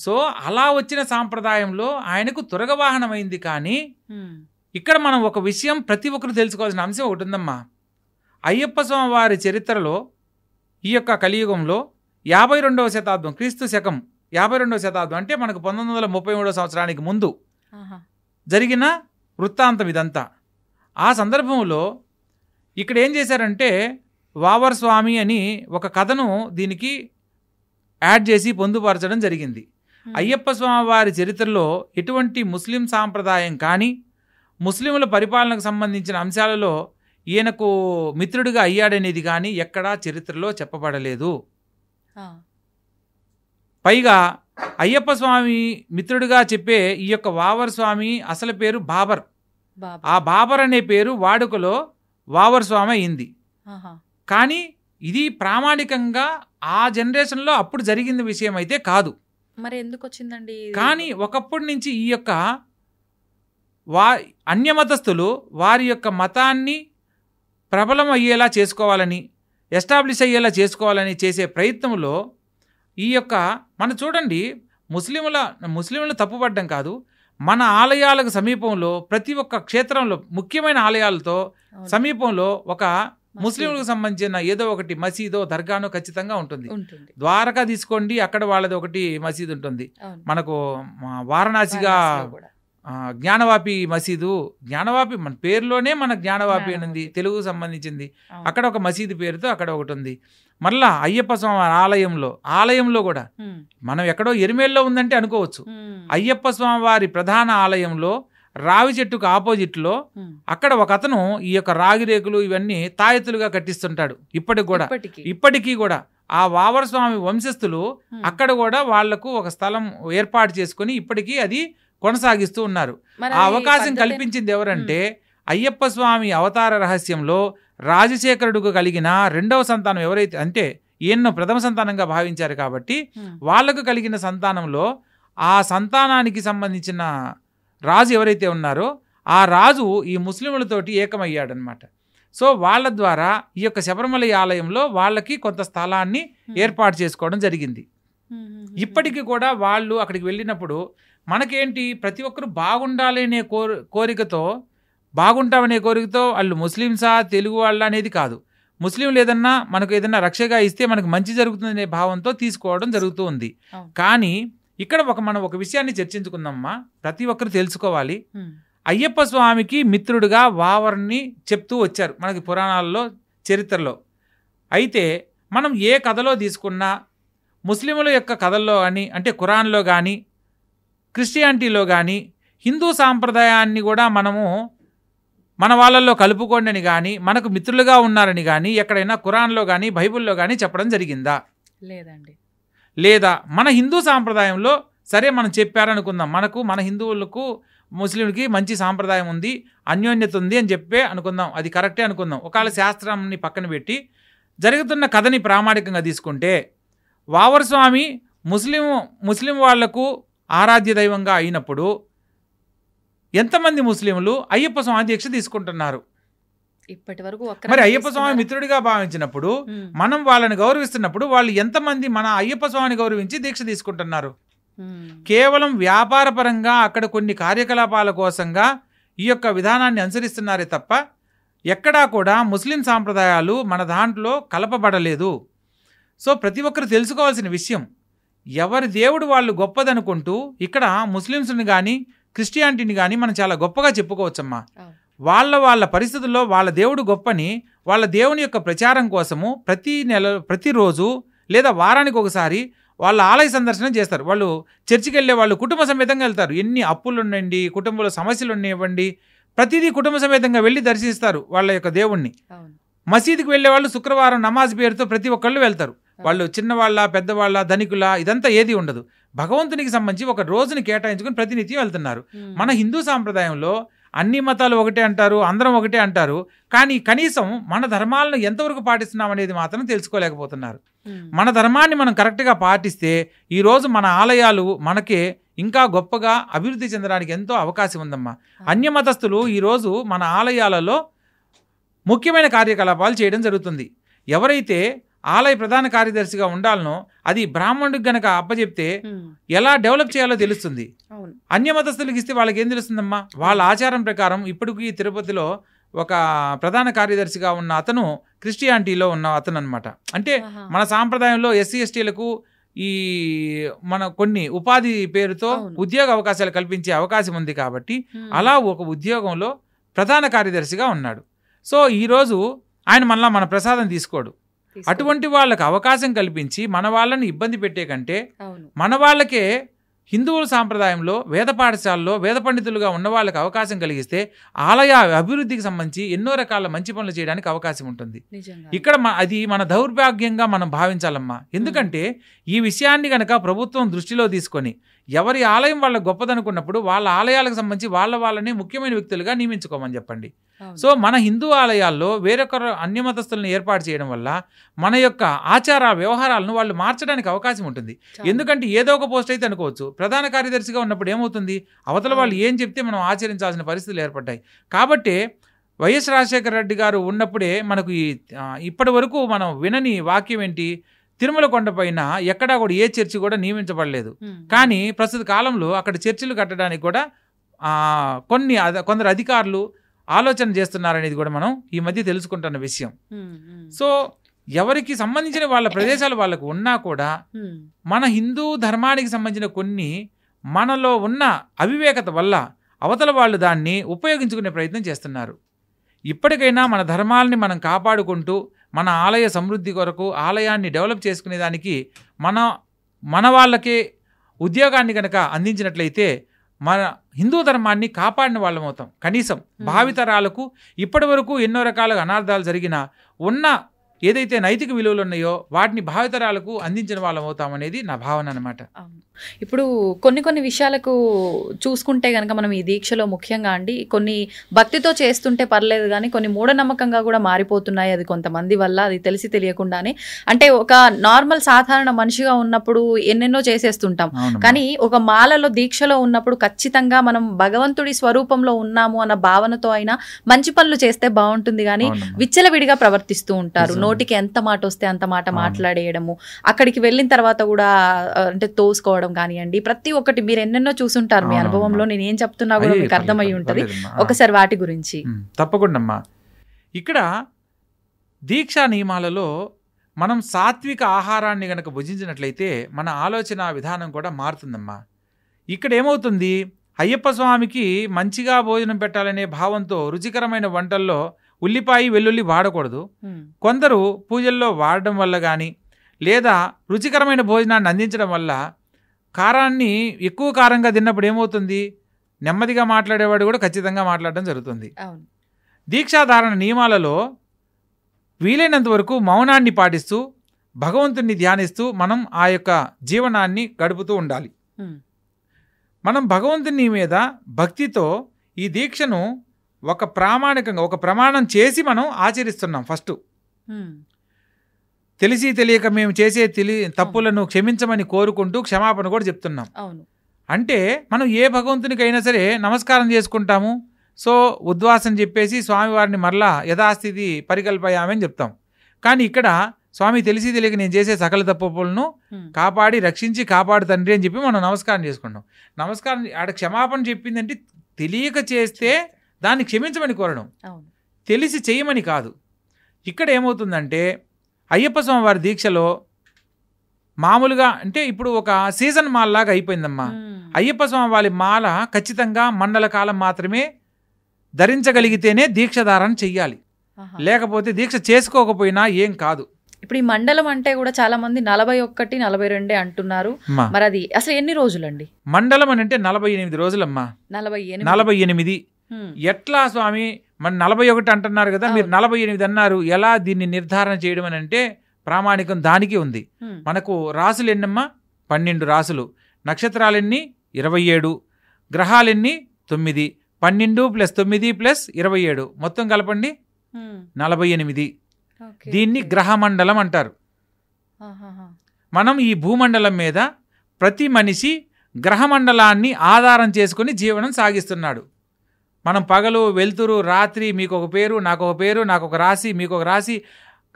సో అలా వచ్చిన సాంప్రదాయంలో ఆయనకు తురగ వాహనం అయింది. కానీ ఇక్కడ మనం ఒక విషయం ప్రతి ఒక్కరు తెలుసుకోవాల్సిన అంశం ఒకటి ఉందమ్మా. అయ్యప్ప స్వామి వారి చరిత్రలో ఈ యొక్క కలియుగంలో 52వ శతాబ్దం క్రీస్తు శకం 52వ శతాబ్దం అంటే మనకు 1933 సంవత్సరానికి ముందు జరిగిన వృత్తాంతం ఇదంతా. ఆ సందర్భంలో ఇక్కడ ఏం చేశారంటే వావర్ స్వామి అని ఒక కథను దీనికి యాడ్ చేసి పొందుపరచడం జరిగింది. అయ్యప్ప స్వామి వారి చరిత్రలో ఎటువంటి ముస్లిం సాంప్రదాయం కానీ ముస్లింల పరిపాలనకు సంబంధించిన అంశాలలో ఈయనకు మిత్రుడిగా అయ్యాడనేది కానీ ఎక్కడా చరిత్రలో చెప్పబడలేదు. పైగా అయ్యప్ప స్వామి మిత్రుడిగా చెప్పే ఈ యొక్క వావర్ స్వామి అసలు పేరు బాబర్. ఆ బాబర్ అనే పేరు వాడుకలో వావర్ స్వామి అయింది. కానీ ఇది ప్రామాణికంగా ఆ జనరేషన్లో అప్పుడు జరిగిన విషయం అయితే కాదు. మరి ఎందుకు వచ్చిందండి? కానీ ఒకప్పటి నుంచి ఈ యొక్క అన్యమతస్థులు వారి యొక్క మతాన్ని ప్రబలం అయ్యేలా చేసుకోవాలని, ఎస్టాబ్లిష్ అయ్యేలా చేసుకోవాలని చేసే ప్రయత్నంలో ఈ యొక్క మనం చూడండి, ముస్లింలు తప్పుపడ్డం కాదు, మన ఆలయాలకు సమీపంలో ప్రతి ఒక్క క్షేత్రంలో ముఖ్యమైన ఆలయాలతో సమీపంలో ఒక ముస్లింలకు సంబంధించిన ఏదో ఒకటి మసీదో దర్గానో ఖచ్చితంగా ఉంటుంది. ద్వారకా తీసుకోండి, అక్కడ వాళ్ళది ఒకటి మసీదు ఉంటుంది. మనకు వారణాసిగా జ్ఞానవాపి మసీదు, జ్ఞానవాపి మన పేరులోనే మన జ్ఞానవాపి అని తెలుగుకు సంబంధించింది. అక్కడ ఒక మసీదు పేరుతో అక్కడ ఒకటి ఉంది. మళ్ళా అయ్యప్ప స్వామి ఆలయంలో కూడా మనం ఎక్కడో ఎరిమేల్లో ఉందంటే అనుకోవచ్చు. అయ్యప్ప స్వామి వారి ప్రధాన ఆలయంలో రావి చెట్టుకు ఆపోజిట్లో అక్కడ ఒక అతను ఈ యొక్క రాగి రేకులు ఇవన్నీ తాయెత్తులుగా కట్టిస్తుంటాడు ఇప్పటికీ కూడా ఆ వావర స్వామి వంశస్థులు అక్కడ కూడా వాళ్లకు ఒక స్థలం ఏర్పాటు చేసుకుని ఇప్పటికీ అది కొనసాగిస్తూ ఉన్నారు. ఆ అవకాశం కల్పించింది ఎవరంటే అయ్యప్ప స్వామి అవతార రహస్యంలో రాజశేఖరుడుకు కలిగిన రెండవ సంతానం ఎవరైతే అంటే ఈయన్ను ప్రథమ సంతానంగా భావించారు కాబట్టి వాళ్లకు కలిగిన సంతానంలో ఆ సంతానానికి సంబంధించిన రాజు ఎవరైతే ఉన్నారో ఆ రాజు ఈ ముస్లింలతోటి ఏకమయ్యాడనమాట. సో వాళ్ళ ద్వారా ఈ యొక్క శబరిమల ఆలయంలో వాళ్ళకి కొంత స్థలాన్ని ఏర్పాటు చేసుకోవడం జరిగింది. ఇప్పటికీ కూడా వాళ్ళు అక్కడికి వెళ్ళినప్పుడు మనకేంటి ప్రతి ఒక్కరు బాగుండాలి అనే బాగుంటామనే కోరికతో వాళ్ళు ముస్లింసా తెలుగు వాళ్ళ అనేది కాదు. ముస్లింలు ఏదన్నా మనకు ఏదన్నా రక్షగా ఇస్తే మనకు మంచి జరుగుతుందనే భావంతో తీసుకోవడం జరుగుతూ ఉంది. కానీ ఇక్కడ మనం ఒక విషయాన్ని చర్చించుకుందామమ్మా. ప్రతి ఒక్కరు తెలుసుకోవాలి, అయ్యప్ప స్వామికి మిత్రుడుగా వావరుని చెప్తూ వచ్చారు మనకి పురాణాల్లో చరిత్రలో. అయితే మనం ఏ కథలో తీసుకున్నా ముస్లింల యొక్క కథల్లో కానీ అంటే ఖురాన్లో కానీ క్రిస్టియానిటీలో కానీ హిందూ సాంప్రదాయాన్ని కూడా మనము మన వాళ్ళల్లో కలుపుకోండి అని కానీ మనకు మిత్రులుగా ఉన్నారని కానీ ఎక్కడైనా ఖురాన్లో కానీ బైబిల్లో కానీ చెప్పడం జరిగిందా? లేదండి. లేదా మన హిందూ సాంప్రదాయంలో సరే మనం చెప్పారనుకుందాం, మన హిందువులకు ముస్లింలకి మంచి సాంప్రదాయం ఉంది, అన్యోన్యత ఉంది అని చెప్పే అనుకుందాం, అది కరెక్టే అనుకుందాం. ఒకవేళ శాస్త్రాన్ని పక్కన పెట్టి జరుగుతున్న కథని ప్రామాణికంగా తీసుకుంటే వావర్ స్వామి ముస్లిం వాళ్లకు ఆరాధ్య దైవంగా అయినప్పుడు ఎంతమంది ముస్లింలు అయ్యప్ప స్వామి దీక్ష తీసుకుంటున్నారు? ఇప్పటి వరకు మరి అయ్యప్ప స్వామి మిత్రుడిగా భావించినప్పుడు మనం వాళ్ళని గౌరవిస్తున్నప్పుడు వాళ్ళు ఎంతమంది మన అయ్యప్ప స్వామిని గౌరవించి దీక్ష తీసుకుంటున్నారు? కేవలం వ్యాపార పరంగా అక్కడ కొన్ని కార్యకలాపాల కోసంగా ఈ యొక్క విధానాన్ని అనుసరిస్తున్నారే తప్ప ఎక్కడా కూడా ముస్లిం సాంప్రదాయాలు మన దాంట్లో కలపబడలేదు. సో ప్రతి ఒక్కరు తెలుసుకోవాల్సిన విషయం, ఎవరి దేవుడు వాళ్ళు గొప్పదనుకుంటూ ఇక్కడ ముస్లిమ్స్ని కానీ క్రిస్టియానిటీని కానీ మనం చాలా గొప్పగా చెప్పుకోవచ్చమ్మా. వాళ్ళ పరిస్థితుల్లో వాళ్ళ దేవుడు గొప్పని వాళ్ళ దేవుని యొక్క ప్రచారం కోసము ప్రతిరోజు లేదా వారానికి ఒకసారి వాళ్ళ ఆలయ సందర్శనం చేస్తారు. వాళ్ళు చర్చికి వెళ్ళే వాళ్ళు కుటుంబ సమేతంగా వెళ్తారు. ఎన్ని అప్పులు ఉండండి, కుటుంబంలో సమస్యలు ఉన్నాయివ్వండి, ప్రతిదీ కుటుంబ సమేతంగా వెళ్ళి దర్శిస్తారు వాళ్ళ యొక్క దేవుణ్ణి. మసీదుకి వెళ్ళే వాళ్ళు శుక్రవారం నమాజ్ పేరుతో ప్రతి ఒక్కళ్ళు వెళ్తారు. వాళ్ళు చిన్నవాళ్ళ పెద్దవాళ్ళ ధనికుల ఇదంతా ఏది ఉండదు. భగవంతునికి సంబంధించి ఒక రోజుని కేటాయించుకుని ప్రతినిత్యం వెళ్తున్నారు. మన హిందూ సాంప్రదాయంలో అన్ని మతాలు ఒకటే అంటారు, అందరం ఒకటే అంటారు, కానీ కనీసం మన ధర్మాలను ఎంతవరకు పాటిస్తున్నాం అనేది మాత్రం తెలుసుకోలేకపోతున్నారు. మన ధర్మాన్ని మనం కరెక్ట్గా పాటిస్తే ఈరోజు మన ఆలయాలు మనకే ఇంకా గొప్పగా అభివృద్ధి చెందడానికి ఎంతో అవకాశం ఉందమ్మా. అన్య మతస్థులు ఈరోజు మన ఆలయాలలో ముఖ్యమైన కార్యకలాపాలు చేయడం జరుగుతుంది. ఎవరైతే ఆలయ ప్రధాన కార్యదర్శిగా ఉండాలనో అది బ్రాహ్మణుడికి గనక అప్పచెప్తే ఎలా డెవలప్ చేయాలో తెలుస్తుంది. అన్య మతస్థులకి ఇస్తే వాళ్ళకి ఏం తెలుస్తుందమ్మా? వాళ్ళ ఆచారం ప్రకారం ఇప్పటికీ తిరుపతిలో ఒక ప్రధాన కార్యదర్శిగా ఉన్న అతను క్రిస్టియానిటీలో ఉన్న అతను అనమాట. అంటే మన సాంప్రదాయంలో ఎస్సీ ఎస్టీలకు ఈ మన కొన్ని ఉపాధి పేరుతో ఉద్యోగ అవకాశాలు కల్పించే అవకాశం ఉంది కాబట్టి అలా ఒక ఉద్యోగంలో ప్రధాన కార్యదర్శిగా ఉన్నాడు. సో ఈరోజు ఆయన మళ్ళా మన ప్రసాదం తీసుకోడు. అటువంటి వాళ్ళకి అవకాశం కల్పించి మన వాళ్ళని ఇబ్బంది పెట్టే కంటే మన వాళ్ళకే హిందువుల సాంప్రదాయంలో వేద పాఠశాలలో వేద పండితులుగా ఉన్న వాళ్ళకి అవకాశం కలిగిస్తే ఆలయ అభివృద్ధికి సంబంధించి ఎన్నో రకాల మంచి పనులు చేయడానికి అవకాశం ఉంటుంది. ఇక్కడ అది మన దౌర్భాగ్యంగా మనం భావించాలమ్మా. ఎందుకంటే ఈ విషయాన్ని గనక ప్రభుత్వం దృష్టిలో తీసుకొని ఎవరి ఆలయం వాళ్ళ గొప్పదనుకున్నప్పుడు వాళ్ళ ఆలయాలకు సంబంధించి వాళ్ళని ముఖ్యమైన వ్యక్తులుగా నియమించుకోమని చెప్పండి. సో మన హిందూ ఆలయాల్లో వేరొకరు అన్యమతస్థులను ఏర్పాటు చేయడం వల్ల మన యొక్క ఆచార వ్యవహారాలను వాళ్ళు మార్చడానికి అవకాశం ఉంటుంది. ఎందుకంటే ఏదో ఒక పోస్ట్ అయితే అనుకోవచ్చు, ప్రధాన కార్యదర్శిగా ఉన్నప్పుడు ఏమవుతుంది, అవతల వాళ్ళు ఏం చెప్తే మనం ఆచరించాల్సిన పరిస్థితులు ఏర్పడ్డాయి. కాబట్టి వైఎస్ రాజశేఖర రెడ్డి గారు ఉన్నప్పుడే మనకు ఇప్పటి వరకు మనం వినని వాక్యం ఏంటి, తిరుమల కొండపైన ఎక్కడా కూడా ఏ చర్చి కూడా నియమించబడలేదు. కానీ ప్రస్తుత కాలంలో అక్కడ చర్చిలు కట్టడానికి కూడా కొందరు అధికారులు ఆలోచన చేస్తున్నారనేది కూడా మనం ఈ మధ్య తెలుసుకుంటున్న విషయం. సో ఎవరికి సంబంధించిన వాళ్ళ ప్రదేశాలు వాళ్ళకు ఉన్నా కూడా మన హిందూ ధర్మానికి సంబంధించిన కొన్ని మనలో ఉన్న అవివేకత వల్ల అవతల వాళ్ళు దాన్ని ఉపయోగించుకునే ప్రయత్నం చేస్తున్నారు. ఇప్పటికైనా మన ధర్మాలని మనం కాపాడుకుంటూ మన ఆలయ సమృద్ధి కొరకు ఆలయాన్ని డెవలప్ చేసుకునేదానికి మన వాళ్ళకే ఉద్యోగాన్ని కనుక అందించినట్లయితే మన హిందూ ధర్మాన్ని కాపాడిన వాళ్ళం అవుతాం. కనీసం భావితరాలకు ఇప్పటి వరకు ఎన్నో రకాలుగా అనార్థాలు జరిగినా ఉన్న ఏదైతే నైతిక విలువలు ఉన్నాయో వాటిని భావితరాలకు అందించిన వాళ్ళం అవుతాం అనేది నా భావన అనమాట. ఇప్పుడు కొన్ని విషయాలకు చూసుకుంటే కనుక మనం ఈ దీక్షలో ముఖ్యంగా అండి కొన్ని భక్తితో చేస్తుంటే పర్లేదు కానీ కొన్ని మూఢనమ్మకంగా కూడా మారిపోతున్నాయి. అది కొంతమంది వల్ల, అది తెలిసి తెలియకుండానే. అంటే ఒక నార్మల్ సాధారణ మనిషిగా ఉన్నప్పుడు ఎన్నెన్నో చేసేస్తుంటాం, కానీ ఒక మాలలో దీక్షలో ఉన్నప్పుడు ఖచ్చితంగా మనం భగవంతుడి స్వరూపంలో ఉన్నాము అన్న భావనతో అయినా మంచి పనులు చేస్తే బాగుంటుంది. కానీ విచ్చలవిడిగా ప్రవర్తిస్తూ ఉంటారు. నోటికి ఎంత మాట వస్తే అంత మాట మాట్లాడేయడము, అక్కడికి వెళ్ళిన తర్వాత కూడా అంటే తోసుకోవడం కానివ్వండి, ప్రతి ఒక్కటి మీరు ఎన్నెన్నో చూసుంటారు మీ అనుభవంలో. నేను ఏం చెప్తున్నా కూడా మీకు అర్థమై ఉంటది. ఒకసారి వాటి గురించి. తప్పకుండా. ఇక్కడ దీక్షా నియమాలలో మనం సాత్విక ఆహారాన్ని గనక భుజించినట్లయితే మన ఆలోచన విధానం కూడా మారుతుందమ్మా. ఇక్కడ ఏమవుతుంది, అయ్యప్ప స్వామికి మంచిగా భోజనం పెట్టాలనే భావంతో రుచికరమైన వంటల్లో ఉల్లిపాయ వెల్లుల్లి వాడకూడదు. కొందరు పూజల్లో వాడడం వల్ల కానీ లేదా రుచికరమైన భోజనాన్ని అందించడం వల్ల కారాన్ని ఎక్కువ కారంగా తిన్నప్పుడు ఏమవుతుంది, నెమ్మదిగా మాట్లాడేవాడు కూడా ఖచ్చితంగా మాట్లాడడం జరుగుతుంది. దీక్షాధారణ నియమాలలో వీలైనంత వరకు మౌనాన్ని పాటిస్తూ భగవంతుణ్ణి ధ్యానిస్తూ మనం ఆ యొక్క జీవనాన్ని గడుపుతూ ఉండాలి. మనం భగవంతుని మీద భక్తితో ఈ దీక్షను ఒక ప్రామాణికంగా ఒక ప్రమాణం చేసి మనం ఆచరిస్తున్నాం. ఫస్ట్ తెలిసి తెలియక మేము చేసే తప్పులను క్షమించమని కోరుకుంటూ క్షమాపణ కూడా చెప్తున్నాం. అంటే మనం ఏ భగవంతునికైనా సరే నమస్కారం చేసుకుంటాము. సో ఉద్వాసన చెప్పేసి స్వామివారిని మరలా యథాస్థితి పరికల్పయామని చెప్తాం. కానీ ఇక్కడ స్వామి తెలిసి తెలియక నేను చేసే సకల తప్పులను కాపాడి రక్షించి కాపాడు తండ్రి అని చెప్పి మనం నమస్కారం చేసుకుంటాం. నమస్కారం ఆడ క్షమాపణ చెప్పిందంటే తెలియక చేస్తే దాన్ని క్షమించమని కోరడం, తెలిసి చేయమని కాదు. ఇక్కడ ఏమవుతుందంటే అయ్యప్ప స్వామి వారి దీక్షలో మామూలుగా అంటే ఇప్పుడు ఒక సీజన్ మాల్ లాగా అయిపోయిందమ్మా. అయ్యప్ప స్వామి వారి మాల ఖచ్చితంగా మండల కాలం మాత్రమే ధరించగలిగితేనే దీక్షధారణ చెయ్యాలి, లేకపోతే దీక్ష చేసుకోకపోయినా ఏం కాదు. ఇప్పుడు ఈ మండలం అంటే కూడా చాలా మంది 41, 42 అంటున్నారు. మరి అది అసలు ఎన్ని రోజులండి? మండలం అని అంటే 48 రోజులమ్మా. 48 ఎట్లా స్వామి మన 41 అంటున్నారు కదా, మీరు 48 అన్నారు, ఎలా దీన్ని నిర్ధారణ చేయడం అని అంటే ప్రామాణికం దానికి ఉంది. మనకు రాసులు ఎన్నమ్మా? 12 రాసులు. నక్షత్రాలెన్ని? 27. గ్రహాలెన్ని? 9. 12 + 9 + 27 మొత్తం కలపండి 48. దీన్ని గ్రహమండలం అంటారు. మనం ఈ భూమండలం మీద ప్రతి మనిషి గ్రహమండలాన్ని ఆధారం చేసుకుని జీవనం సాగిస్తున్నాడు. మనం పగలు వెలుతురు రాత్రి, మీకు ఒక పేరు నాకు ఒక పేరు, నాకు ఒక రాశి మీకు ఒక రాశి,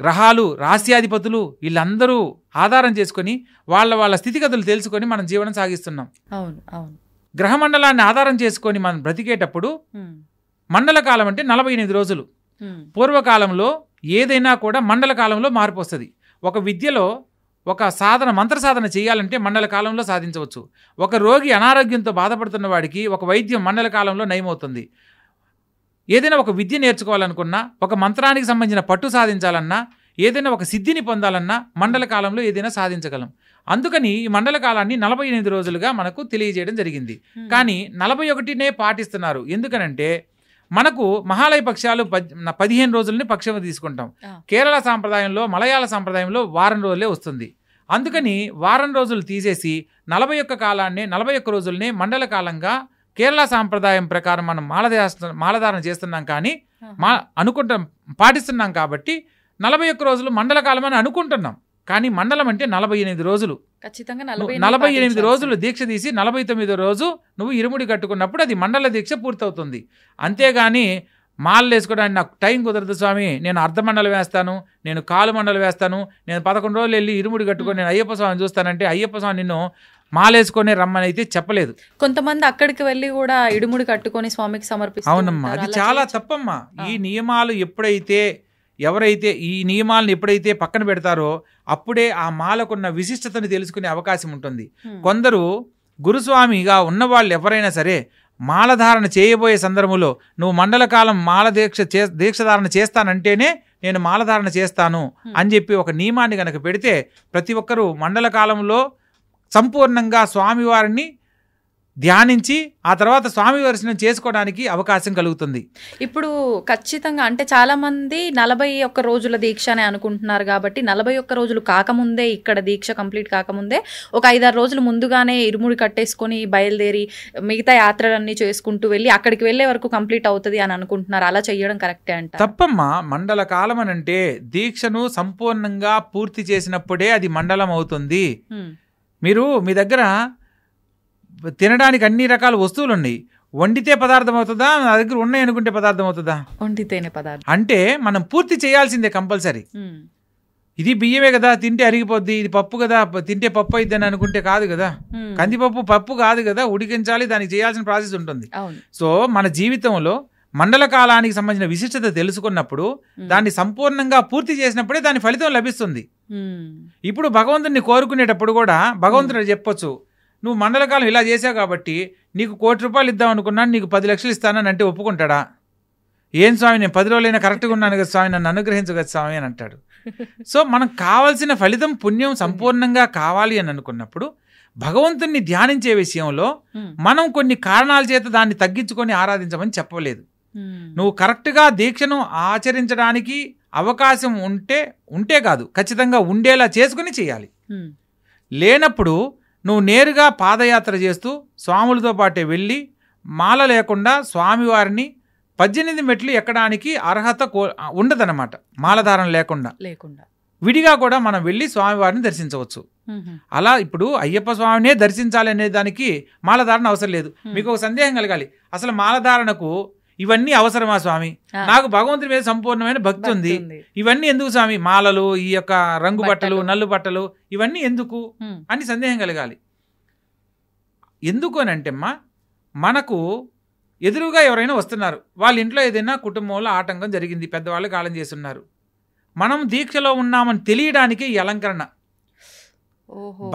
గ్రహాలు రాశ్యాధిపతులు వీళ్ళందరూ ఆధారం చేసుకొని వాళ్ళ స్థితిగతులు తెలుసుకొని మనం జీవనం సాగిస్తున్నాం. గ్రహమండలాన్ని ఆధారం చేసుకొని మనం బ్రతికేటప్పుడు మండల కాలం అంటే 48 రోజులు. పూర్వకాలంలో ఏదైనా కూడా మండల కాలంలో మార్పు వస్తుంది. ఒక విద్యలో ఒక మంత్ర సాధన చేయాలంటే మండల కాలంలో సాధించవచ్చు. ఒక రోగి అనారోగ్యంతో బాధపడుతున్న వాడికి ఒక వైద్యం మండల కాలంలో నయమవుతుంది. ఏదైనా ఒక విద్య నేర్చుకోవాలనుకున్నా, ఒక మంత్రానికి సంబంధించిన పట్టు సాధించాలన్నా, ఏదైనా ఒక సిద్ధిని పొందాలన్నా మండల కాలంలో ఏదైనా సాధించగలం. అందుకని ఈ మండల కాలాన్ని 48 రోజులుగా మనకు తెలియజేయడం జరిగింది. కానీ 41నే పాటిస్తున్నారు. ఎందుకనంటే మనకు మహాలయ పక్షాలు 15 రోజులని పక్షం తీసుకుంటాం. కేరళ సాంప్రదాయంలో, మలయాళ సాంప్రదాయంలో వారం రోజులే వస్తుంది. అందుకని వారం రోజులు తీసేసి 41 రోజులనే మండల కాలంగా కేరళ సాంప్రదాయం ప్రకారం మనం మాలధారణ చేస్తున్నాం. కానీ పాటిస్తున్నాం కాబట్టి 41 రోజులు మండల కాలం అని అనుకుంటున్నాం. కానీ మండలం అంటే 48 రోజులు. 48 రోజులు దీక్ష తీసి 49వ రోజు నువ్వు ఇరుముడి కట్టుకున్నప్పుడు అది మండల దీక్ష పూర్తవుతుంది. అంతేగాని మాలలు వేసుకోవడానికి నాకు టైం కుదరదు స్వామి, నేను అర్ధమండలం వేస్తాను, నేను కాలు మండలం వేస్తాను, నేను 11 రోజులు వెళ్ళి ఇరుముడి కట్టుకొని నేను అయ్యప్ప స్వామిని చూస్తానంటే అయ్యప్ప స్వామి నిన్ను మాలేసుకొని రమ్మని అయితే చెప్పలేదు. కొంతమంది అక్కడికి వెళ్ళి కూడా ఇడుముడి కట్టుకొని స్వామికి సమర్పిస్తారు. అవునమ్మా, అది చాలా తప్పమ్మా. ఈ నియమాలు ఎవరైతే ఈ నియమాలను ఎప్పుడైతే పక్కన పెడతారో అప్పుడే ఆ మాలకున్న విశిష్టతను తెలుసుకునే అవకాశం ఉంటుంది. కొందరు గురుస్వామిగా ఉన్నవాళ్ళు ఎవరైనా సరే మాలధారణ చేయబోయే సందర్భంలో నువ్వు మండల కాలం దీక్షధారణ చేస్తానంటేనే నేను మాలధారణ చేస్తాను అని చెప్పి ఒక నియమాన్ని కనుక పెడితే ప్రతి ఒక్కరూ మండల కాలంలో సంపూర్ణంగా స్వామివారిని ధ్యానించి ఆ తర్వాత స్వామి దర్శనం చేసుకోవడానికి అవకాశం కలుగుతుంది. ఇప్పుడు ఖచ్చితంగా అంటే చాలా మంది 41 రోజుల దీక్ష అని అనుకుంటున్నారు కాబట్టి 41 రోజులు కాకముందే ఇక్కడ దీక్ష కంప్లీట్ కాకముందే ఒక 5-6 రోజులు ముందుగానే ఇరుముడి కట్టేసుకొని బయలుదేరి మిగతా యాత్రలన్నీ చేసుకుంటూ వెళ్ళి అక్కడికి వెళ్ళే వరకు కంప్లీట్ అవుతుంది అని అనుకుంటున్నారు. అలా చేయడం కరెక్టే అంట? తప్పమ్మా. మండల కాలం అని అంటే దీక్షను సంపూర్ణంగా పూర్తి చేసినప్పుడే అది మండలం అవుతుంది. మీరు మీ దగ్గర తినడానికి అన్ని రకాల వస్తువులు ఉన్నాయి, వండితే పదార్థం అవుతుందా, నా దగ్గర ఉన్నాయి అనుకుంటే పదార్థం అవుతుందా? వండితేనే పదార్థం. అంటే మనం పూర్తి చేయాల్సిందే కంపల్సరీ. ఇది బియ్యమే కదా తింటే అరిగిపోద్ది, ఇది పప్పు కదా తింటే పప్పు అయిద్ది అని అనుకుంటే కాదు కదా. కందిపప్పు పప్పు కాదు కదా, ఉడికించాలి, దానికి చేయాల్సిన ప్రాసెస్ ఉంటుంది. సో మన జీవితంలో మండల కాలానికి సంబంధించిన విశిష్టత తెలుసుకున్నప్పుడు దాన్ని సంపూర్ణంగా పూర్తి చేసినప్పుడే దాని ఫలితం లభిస్తుంది. ఇప్పుడు భగవంతుడిని కోరుకునేటప్పుడు కూడా భగవంతుడు చెప్పొచ్చు, నువ్వు మండలకాలం ఇలా చేసావు కాబట్టి నీకు 1 కోటి రూపాయలు ఇద్దాం అనుకున్నాను, నీకు 10 లక్షలు ఇస్తానని అంటే ఒప్పుకుంటాడా? ఏం స్వామి, నేను 10 రోజులైనా కరెక్ట్గా ఉన్నాను కదా స్వామి, నన్ను అనుగ్రహించు కదా స్వామి అని అంటాడు. సో మనకు కావాల్సిన ఫలితం పుణ్యం సంపూర్ణంగా కావాలి అని అనుకున్నప్పుడు భగవంతుణ్ణి ధ్యానించే విషయంలో మనం కొన్ని కారణాల చేత దాన్ని తగ్గించుకొని ఆరాధించమని చెప్పలేదు. నువ్వు కరెక్ట్గా దీక్షను ఆచరించడానికి అవకాశం ఉంటే కాదు, ఖచ్చితంగా ఉండేలా చేసుకుని చేయాలి. లేనప్పుడు నువ్వు నేరుగా పాదయాత్ర చేస్తూ స్వాములతో పాటే వెళ్ళి మాల లేకుండా స్వామివారిని 18 మెట్లు ఎక్కడానికి అర్హత ఉండదన్నమాట. మాలధారణ లేకుండా విడిగా కూడా మనం వెళ్ళి స్వామివారిని దర్శించవచ్చు. అలా ఇప్పుడు అయ్యప్ప స్వామినే దర్శించాలి అనే దానికి మాలధారణ అవసరం లేదు. మీకు ఒక సందేహం కలగాలి, అసలు మాలధారణకు ఇవన్నీ అవసరమా స్వామి, నాకు భగవంతుని మీద సంపూర్ణమైన భక్తి ఉంది, ఇవన్నీ ఎందుకు స్వామి, మాలలు, ఈ యొక్క రంగు బట్టలు, నల్లు బట్టలు, ఇవన్నీ ఎందుకు అని సందేహం కలగాలి. ఎందుకు అని అంటే మనకు ఎదురుగా ఎవరైనా వస్తున్నారు, వాళ్ళ ఇంట్లో ఏదైనా కుటుంబంలో ఆటంకం జరిగింది, పెద్దవాళ్ళు కాలం చేస్తున్నారు, మనం దీక్షలో ఉన్నామని తెలియడానికి ఈ అలంకరణ.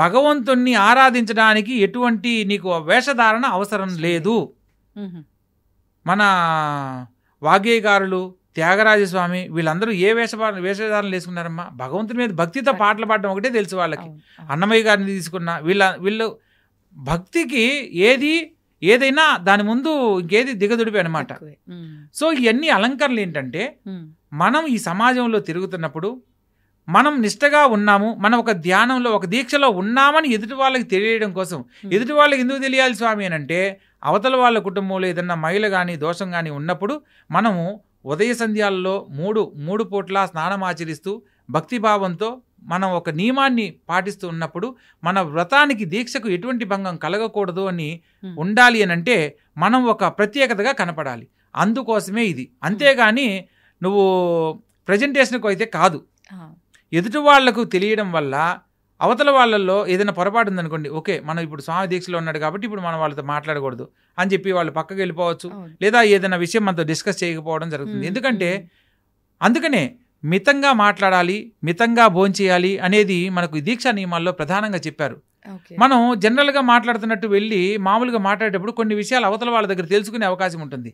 భగవంతుణ్ణి ఆరాధించడానికి ఎటువంటి నీకు వేషధారణ అవసరం లేదు. మన వాగ్గేయకారులు, త్యాగరాజస్వామి వీళ్ళందరూ ఏ వేషధారణలు వేసుకున్నారమ్మా? భగవంతుని మీద భక్తితో పాటలు పాడడం ఒకటే తెలుసు వాళ్ళకి. అన్నమయ్య గారిని తీసుకున్న వీళ్ళు భక్తికి ఏదైనా దాని ముందు ఇంకేది దిగదుడిపి అనమాట. సో ఇవన్నీ అలంకరణలు ఏంటంటే మనం ఈ సమాజంలో తిరుగుతున్నప్పుడు మనం నిష్టగా ఉన్నాము, మనం ఒక ధ్యానంలో ఒక దీక్షలో ఉన్నామని ఎదుటి వాళ్ళకి తెలియడం కోసం. ఎదుటి వాళ్ళకి ఎందుకు తెలియాలి స్వామి అని అంటే, అవతల వాళ్ళ కుటుంబంలో ఏదన్నా మైల కానీ దోషం కానీ ఉన్నప్పుడు మనము ఉదయ సంధ్యాలలో మూడు పూట్ల స్నానం ఆచరిస్తూ భక్తిభావంతో మనం ఒక నియమాన్ని పాటిస్తూ ఉన్నప్పుడు మన వ్రతానికి దీక్షకు ఎటువంటి భంగం కలగకూడదు అని ఉండాలి అని అంటే మనం ఒక ప్రత్యేకతగా కనపడాలి. అందుకోసమే ఇది. అంతేగాని నువ్వు ప్రజెంటేషన్కు అయితే కాదు. ఎదుటి వాళ్లకు తెలియడం వల్ల అవతల వాళ్ళల్లో ఏదైనా పొరపాటు ఉందనుకోండి, ఓకే మనం ఇప్పుడు స్వామి దీక్షలో ఉన్నాడు కాబట్టి ఇప్పుడు మనం వాళ్ళతో మాట్లాడకూడదు అని చెప్పి వాళ్ళు పక్కకి వెళ్ళిపోవచ్చు, లేదా ఏదైనా విషయం మనతో డిస్కస్ చేయకపోవడం జరుగుతుంది. ఎందుకంటే అందుకనే మితంగా మాట్లాడాలి, మితంగా భోంచేయాలి అనేది మనకు దీక్షా నియమాల్లో ప్రధానంగా చెప్పారు. మనం జనరల్గా మాట్లాడుతున్నట్టు వెళ్ళి మామూలుగా మాట్లాడేటప్పుడు కొన్ని విషయాలు అవతల వాళ్ళ దగ్గర తెలుసుకునే అవకాశం ఉంటుంది.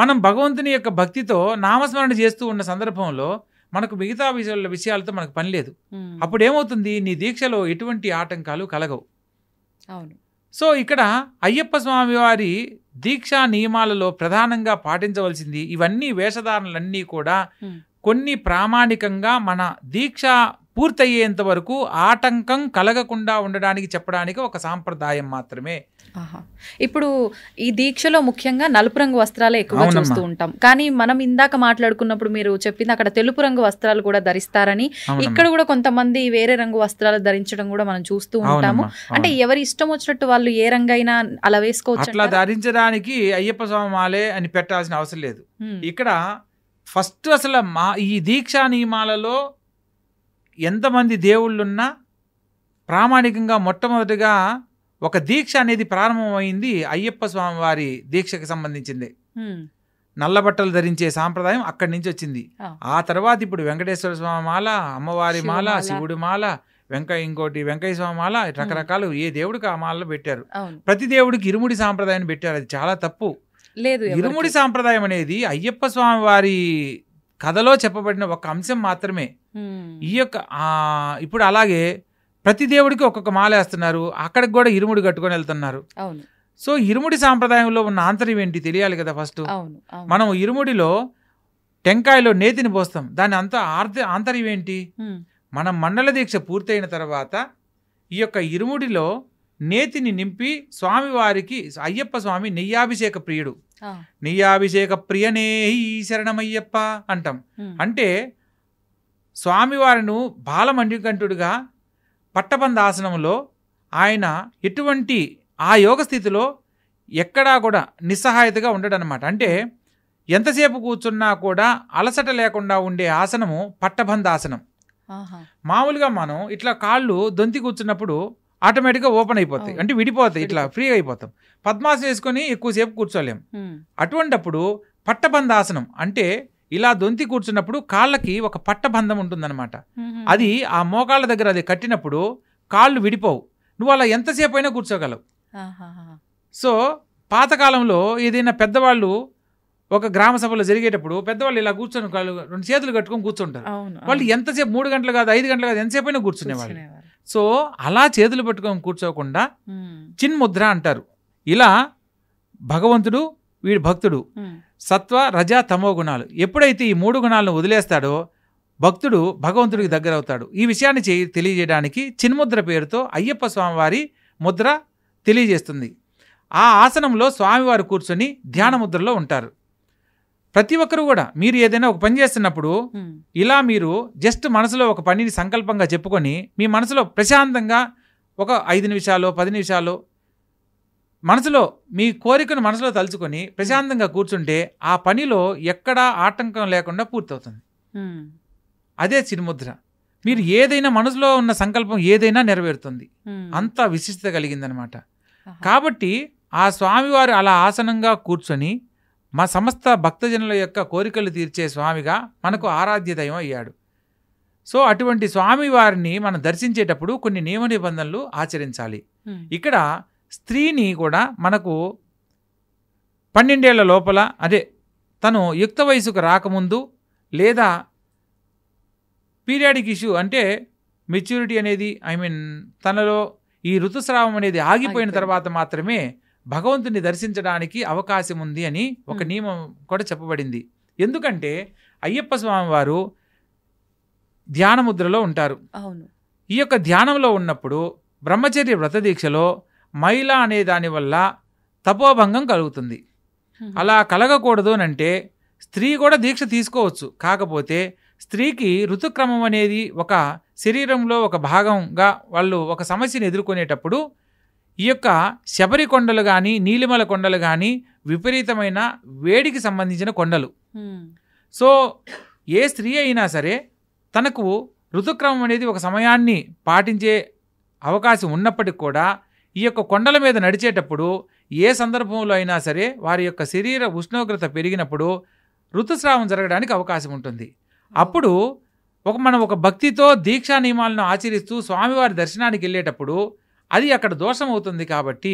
మనం భగవంతుని యొక్క భక్తితో నామస్మరణ చేస్తూ ఉన్న సందర్భంలో మనకు మిగతా విషయాలతో మనకు పని లేదు. అప్పుడు ఏమవుతుంది, నీ దీక్షలో ఎటువంటి ఆటంకాలు కలగవు. సో ఇక్కడ అయ్యప్ప స్వామి వారి దీక్షా నియమాలలో ప్రధానంగా పాటించవలసింది ఇవన్నీ వేషధారణలన్నీ కూడా కొన్ని ప్రామాణికంగా మన దీక్ష పూర్తయ్యేంత వరకు ఆటంకం కలగకుండా ఉండడానికి చెప్పడానికి ఒక సాంప్రదాయం మాత్రమే. ఇప్పుడు ఈ దీక్షలో ముఖ్యంగా నలుపు రంగు వస్త్రాలే ఎక్కువ చూస్తూ ఉంటాం, కానీ మనం ఇందాక మాట్లాడుకున్నప్పుడు మీరు చెప్పింది అక్కడ తెలుపు రంగు వస్త్రాలు కూడా ధరిస్తారని, ఇక్కడ కూడా కొంతమంది వేరే రంగు వస్త్రాలు ధరించడం కూడా మనం చూస్తూ ఉంటాము. అంటే ఎవరి ఇష్టం వచ్చినట్టు వాళ్ళు ఏ రంగు అయినా అలా వేసుకోవచ్చు. అట్లా ధరించడానికి అయ్యప్ప స్వామి మాలే అని పెట్టాల్సిన అవసరం లేదు. ఇక్కడ ఫస్ట్ అసలు ఈ దీక్షా నియమాలలో ఎంతమంది దేవుళ్ళున్నా ప్రామాణికంగా మొట్టమొదటిగా ఒక దీక్ష అనేది ప్రారంభమైంది అయ్యప్ప స్వామి వారి దీక్షకు సంబంధించింది. నల్ల బట్టలు ధరించే సాంప్రదాయం అక్కడి నుంచి వచ్చింది. ఆ తర్వాత ఇప్పుడు వెంకటేశ్వర స్వామి మాల, అమ్మవారి మాల, శివుడి మాల, వెంకయ్య స్వామి మాల, రకరకాలు ఏ దేవుడికి ఆ మాలలో పెట్టారు. ప్రతి దేవుడికి ఇరుముడి సాంప్రదాయం పెట్టారు. అది చాలా తప్పు. లేదు, ఇరుముడి సాంప్రదాయం అనేది అయ్యప్ప స్వామి వారి కథలో చెప్పబడిన ఒక అంశం మాత్రమే. ఈ యొక్క ఇప్పుడు అలాగే ప్రతి దేవుడికి ఒక్కొక్క మాల వేస్తున్నారు, అక్కడికి కూడా ఇరుముడి కట్టుకొని వెళ్తున్నారు. సో ఇరుముడి సాంప్రదాయంలో ఉన్న ఆంతర్యం ఏంటి తెలియాలి కదా ఫస్ట్. అవును అవును. మనం ఇరుముడిలో టెంకాయలో నేతిని పోస్తాం, దాని అంతా ఆంతర్యం ఏంటి? మనం మండల దీక్ష పూర్తయిన తర్వాత ఈ యొక్క ఇరుముడిలో నేతిని నింపి స్వామివారికి, అయ్యప్ప స్వామి నెయ్యాభిషేక ప్రియుడు, నెయ్యాభిషేక ప్రియనే శరణమయ్యప్ప అంటాం. అంటే స్వామివారిను బాలమణికంఠుడిగా పట్టబంధాసనంలో ఆయన ఎటువంటి ఆ యోగ స్థితిలో ఎక్కడా కూడా నిస్సహాయతగా ఉండడనమాట. అంటే ఎంతసేపు కూర్చున్నా కూడా అలసట లేకుండా ఉండే ఆసనము పట్టబంధాసనం. మామూలుగా మనం ఇట్లా కాళ్ళు దొంతి కూర్చున్నప్పుడు ఆటోమేటిక్గా ఓపెన్ అయిపోతాయి, అంటే విడిపోతాయి, ఇట్లా ఫ్రీగా అయిపోతాం. పద్మాసనం వేసుకొని ఎక్కువసేపు కూర్చోలేం. అటువంటప్పుడు పట్టబంధాసనం అంటే ఇలా దొంతి కూర్చున్నప్పుడు కాళ్ళకి ఒక పట్టబంధం ఉంటుందన్నమాట. అది ఆ మోకాళ్ళ దగ్గర అది కట్టినప్పుడు కాళ్ళు విడిపోవు, నువ్వు అలా ఎంతసేపు అయినా కూర్చోగలవు. సో పాతకాలంలో ఏదైనా పెద్దవాళ్ళు ఒక గ్రామ సభలో జరిగేటప్పుడు పెద్దవాళ్ళు ఇలా కూర్చొని రెండు చేతులు కట్టుకొని కూర్చుంటారు. వాళ్ళు ఎంతసేపు 3 గంటలు కాదు 5 గంటలు కాదు ఎంతసేపు అయినా కూర్చునేవాళ్ళు. సో అలా చేతులు పట్టుకొని కూర్చోకుండా చిన్ముద్ర అంటారు. ఇలా భగవంతుడు, వీడి భక్తుడు సత్వ రజ తమో గుణాలు, ఎప్పుడైతే ఈ 3 గుణాలను వదిలేస్తాడో భక్తుడు భగవంతుడికి దగ్గర అవుతాడు. ఈ విషయాన్ని తెలియజేయడానికి చిన్ముద్ర పేరుతో అయ్యప్ప స్వామివారి ముద్ర తెలియజేస్తుంది. ఆ ఆసనంలో స్వామివారు కూర్చొని ధ్యాన ముద్రలో ఉంటారు. ప్రతి ఒక్కరు కూడా మీరు ఏదైనా ఒక పని చేస్తున్నప్పుడు ఇలా మీరు జస్ట్ మనసులో ఒక పనిని సంకల్పంగా చెప్పుకొని మీ మనసులో ప్రశాంతంగా ఒక 5 నిమిషాలు 10 నిమిషాలు మనసులో మీ కోరికను మనసులో తలుచుకొని ప్రశాంతంగా కూర్చుంటే ఆ పనిలో ఎక్కడా ఆటంకం లేకుండా పూర్తవుతుంది. అదే చిన్ముద్ర. మీరు ఏదైనా మనసులో ఉన్న సంకల్పం ఏదైనా నెరవేరుతుంది, అంత విశిష్టత కలిగిందనమాట. కాబట్టి ఆ స్వామివారు అలా ఆసనంగా కూర్చొని మా సమస్త భక్తజనుల యొక్క కోరికలు తీర్చే స్వామిగా మనకు ఆరాధ్య దైవం అయ్యాడు. సో అటువంటి స్వామివారిని మనం దర్శించేటప్పుడు కొన్ని నియమ నిబంధనలు ఆచరించాలి. ఇక్కడ స్త్రీని కూడా మనకు 12 ఏళ్ల లోపల, అదే తను యుక్త వయసుకు రాకముందు లేదా పీరియాడిక్ ఇష్యూ అంటే మెచ్యూరిటీ అనేది తనలో ఈ ఋతుస్రావం అనేది ఆగిపోయిన తర్వాత మాత్రమే భగవంతుని దర్శించడానికి అవకాశం ఉంది అని ఒక నియమం కూడా చెప్పబడింది. ఎందుకంటే అయ్యప్ప స్వామి వారు ధ్యాన ముద్రలో ఉంటారు. ఈ యొక్క ధ్యానంలో ఉన్నప్పుడు బ్రహ్మచర్య వ్రత దీక్షలో మైల అనే దాని వల్ల తపోభంగం కలుగుతుంది. అలా కలగకూడదు అంటే స్త్రీ కూడా దీక్ష తీసుకోవచ్చు. కాకపోతే స్త్రీకి ఋతుక్రమం అనేది ఒక శరీరంలో ఒక భాగంగా వాళ్ళు ఒక సమస్యను ఎదుర్కొనేటప్పుడు ఈ యొక్క శబరి కొండలు కానీ నీలిమల కొండలు కానీ విపరీతమైన వేడికి సంబంధించిన కొండలు. సో ఏ స్త్రీ అయినా సరే తనకు ఋతుక్రమం అనేది ఒక సమయాన్ని పాటించే అవకాశం ఉన్నప్పటికి కూడా ఈ యొక్క కొండల మీద నడిచేటప్పుడు ఏ సందర్భంలో అయినా సరే వారి యొక్క శరీర ఉష్ణోగ్రత పెరిగినప్పుడు ఋతుస్రావం జరగడానికి అవకాశం ఉంటుంది. అప్పుడు మనం ఒక భక్తితో దీక్షా నియమాలను ఆచరిస్తూ స్వామివారి దర్శనానికి వెళ్ళేటప్పుడు అది అక్కడ దోషం అవుతుంది. కాబట్టి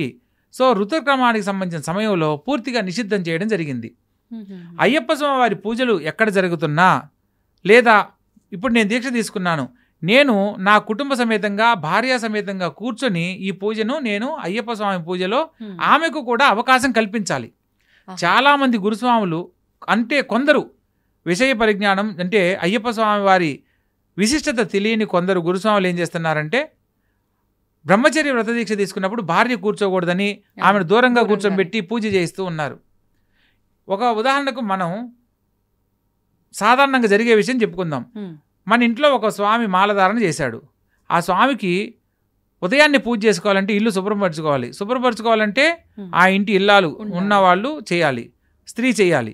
సో ఋతుక్రమానికి సంబంధించిన సమయంలో పూర్తిగా నిషిద్ధం చేయడం జరిగింది. అయ్యప్ప స్వామి వారి పూజలు ఎక్కడ జరుగుతున్నా, లేదా ఇప్పుడు నేను దీక్ష తీసుకున్నాను, నేను నా కుటుంబ సమేతంగా భార్య సమేతంగా కూర్చొని ఈ పూజను నేను అయ్యప్ప స్వామి పూజలో ఆమెకు కూడా అవకాశం కల్పించాలి. చాలామంది గురుస్వాములు అంటే కొందరు విషయ పరిజ్ఞానం అంటే అయ్యప్ప స్వామి వారి విశిష్టత తెలియని కొందరు గురుస్వాములు ఏం చేస్తున్నారంటే బ్రహ్మచర్య వ్రత దీక్ష తీసుకున్నప్పుడు భార్య కూర్చోకూడదని ఆమెను దూరంగా కూర్చోబెట్టి పూజ చేయిస్తూ ఉన్నారు. ఒక ఉదాహరణకు మనం సాధారణంగా జరిగే విషయం చెప్పుకుందాం. మన ఇంట్లో ఒక స్వామి మాలధారణ చేశాడు. ఆ స్వామికి ఉదయాన్నే పూజ చేసుకోవాలంటే ఇల్లు శుభ్రపరచుకోవాలి. శుభ్రపరచుకోవాలంటే ఆ ఇంటి ఇల్లాలు ఉన్నవాళ్ళు చేయాలి, స్త్రీ చేయాలి.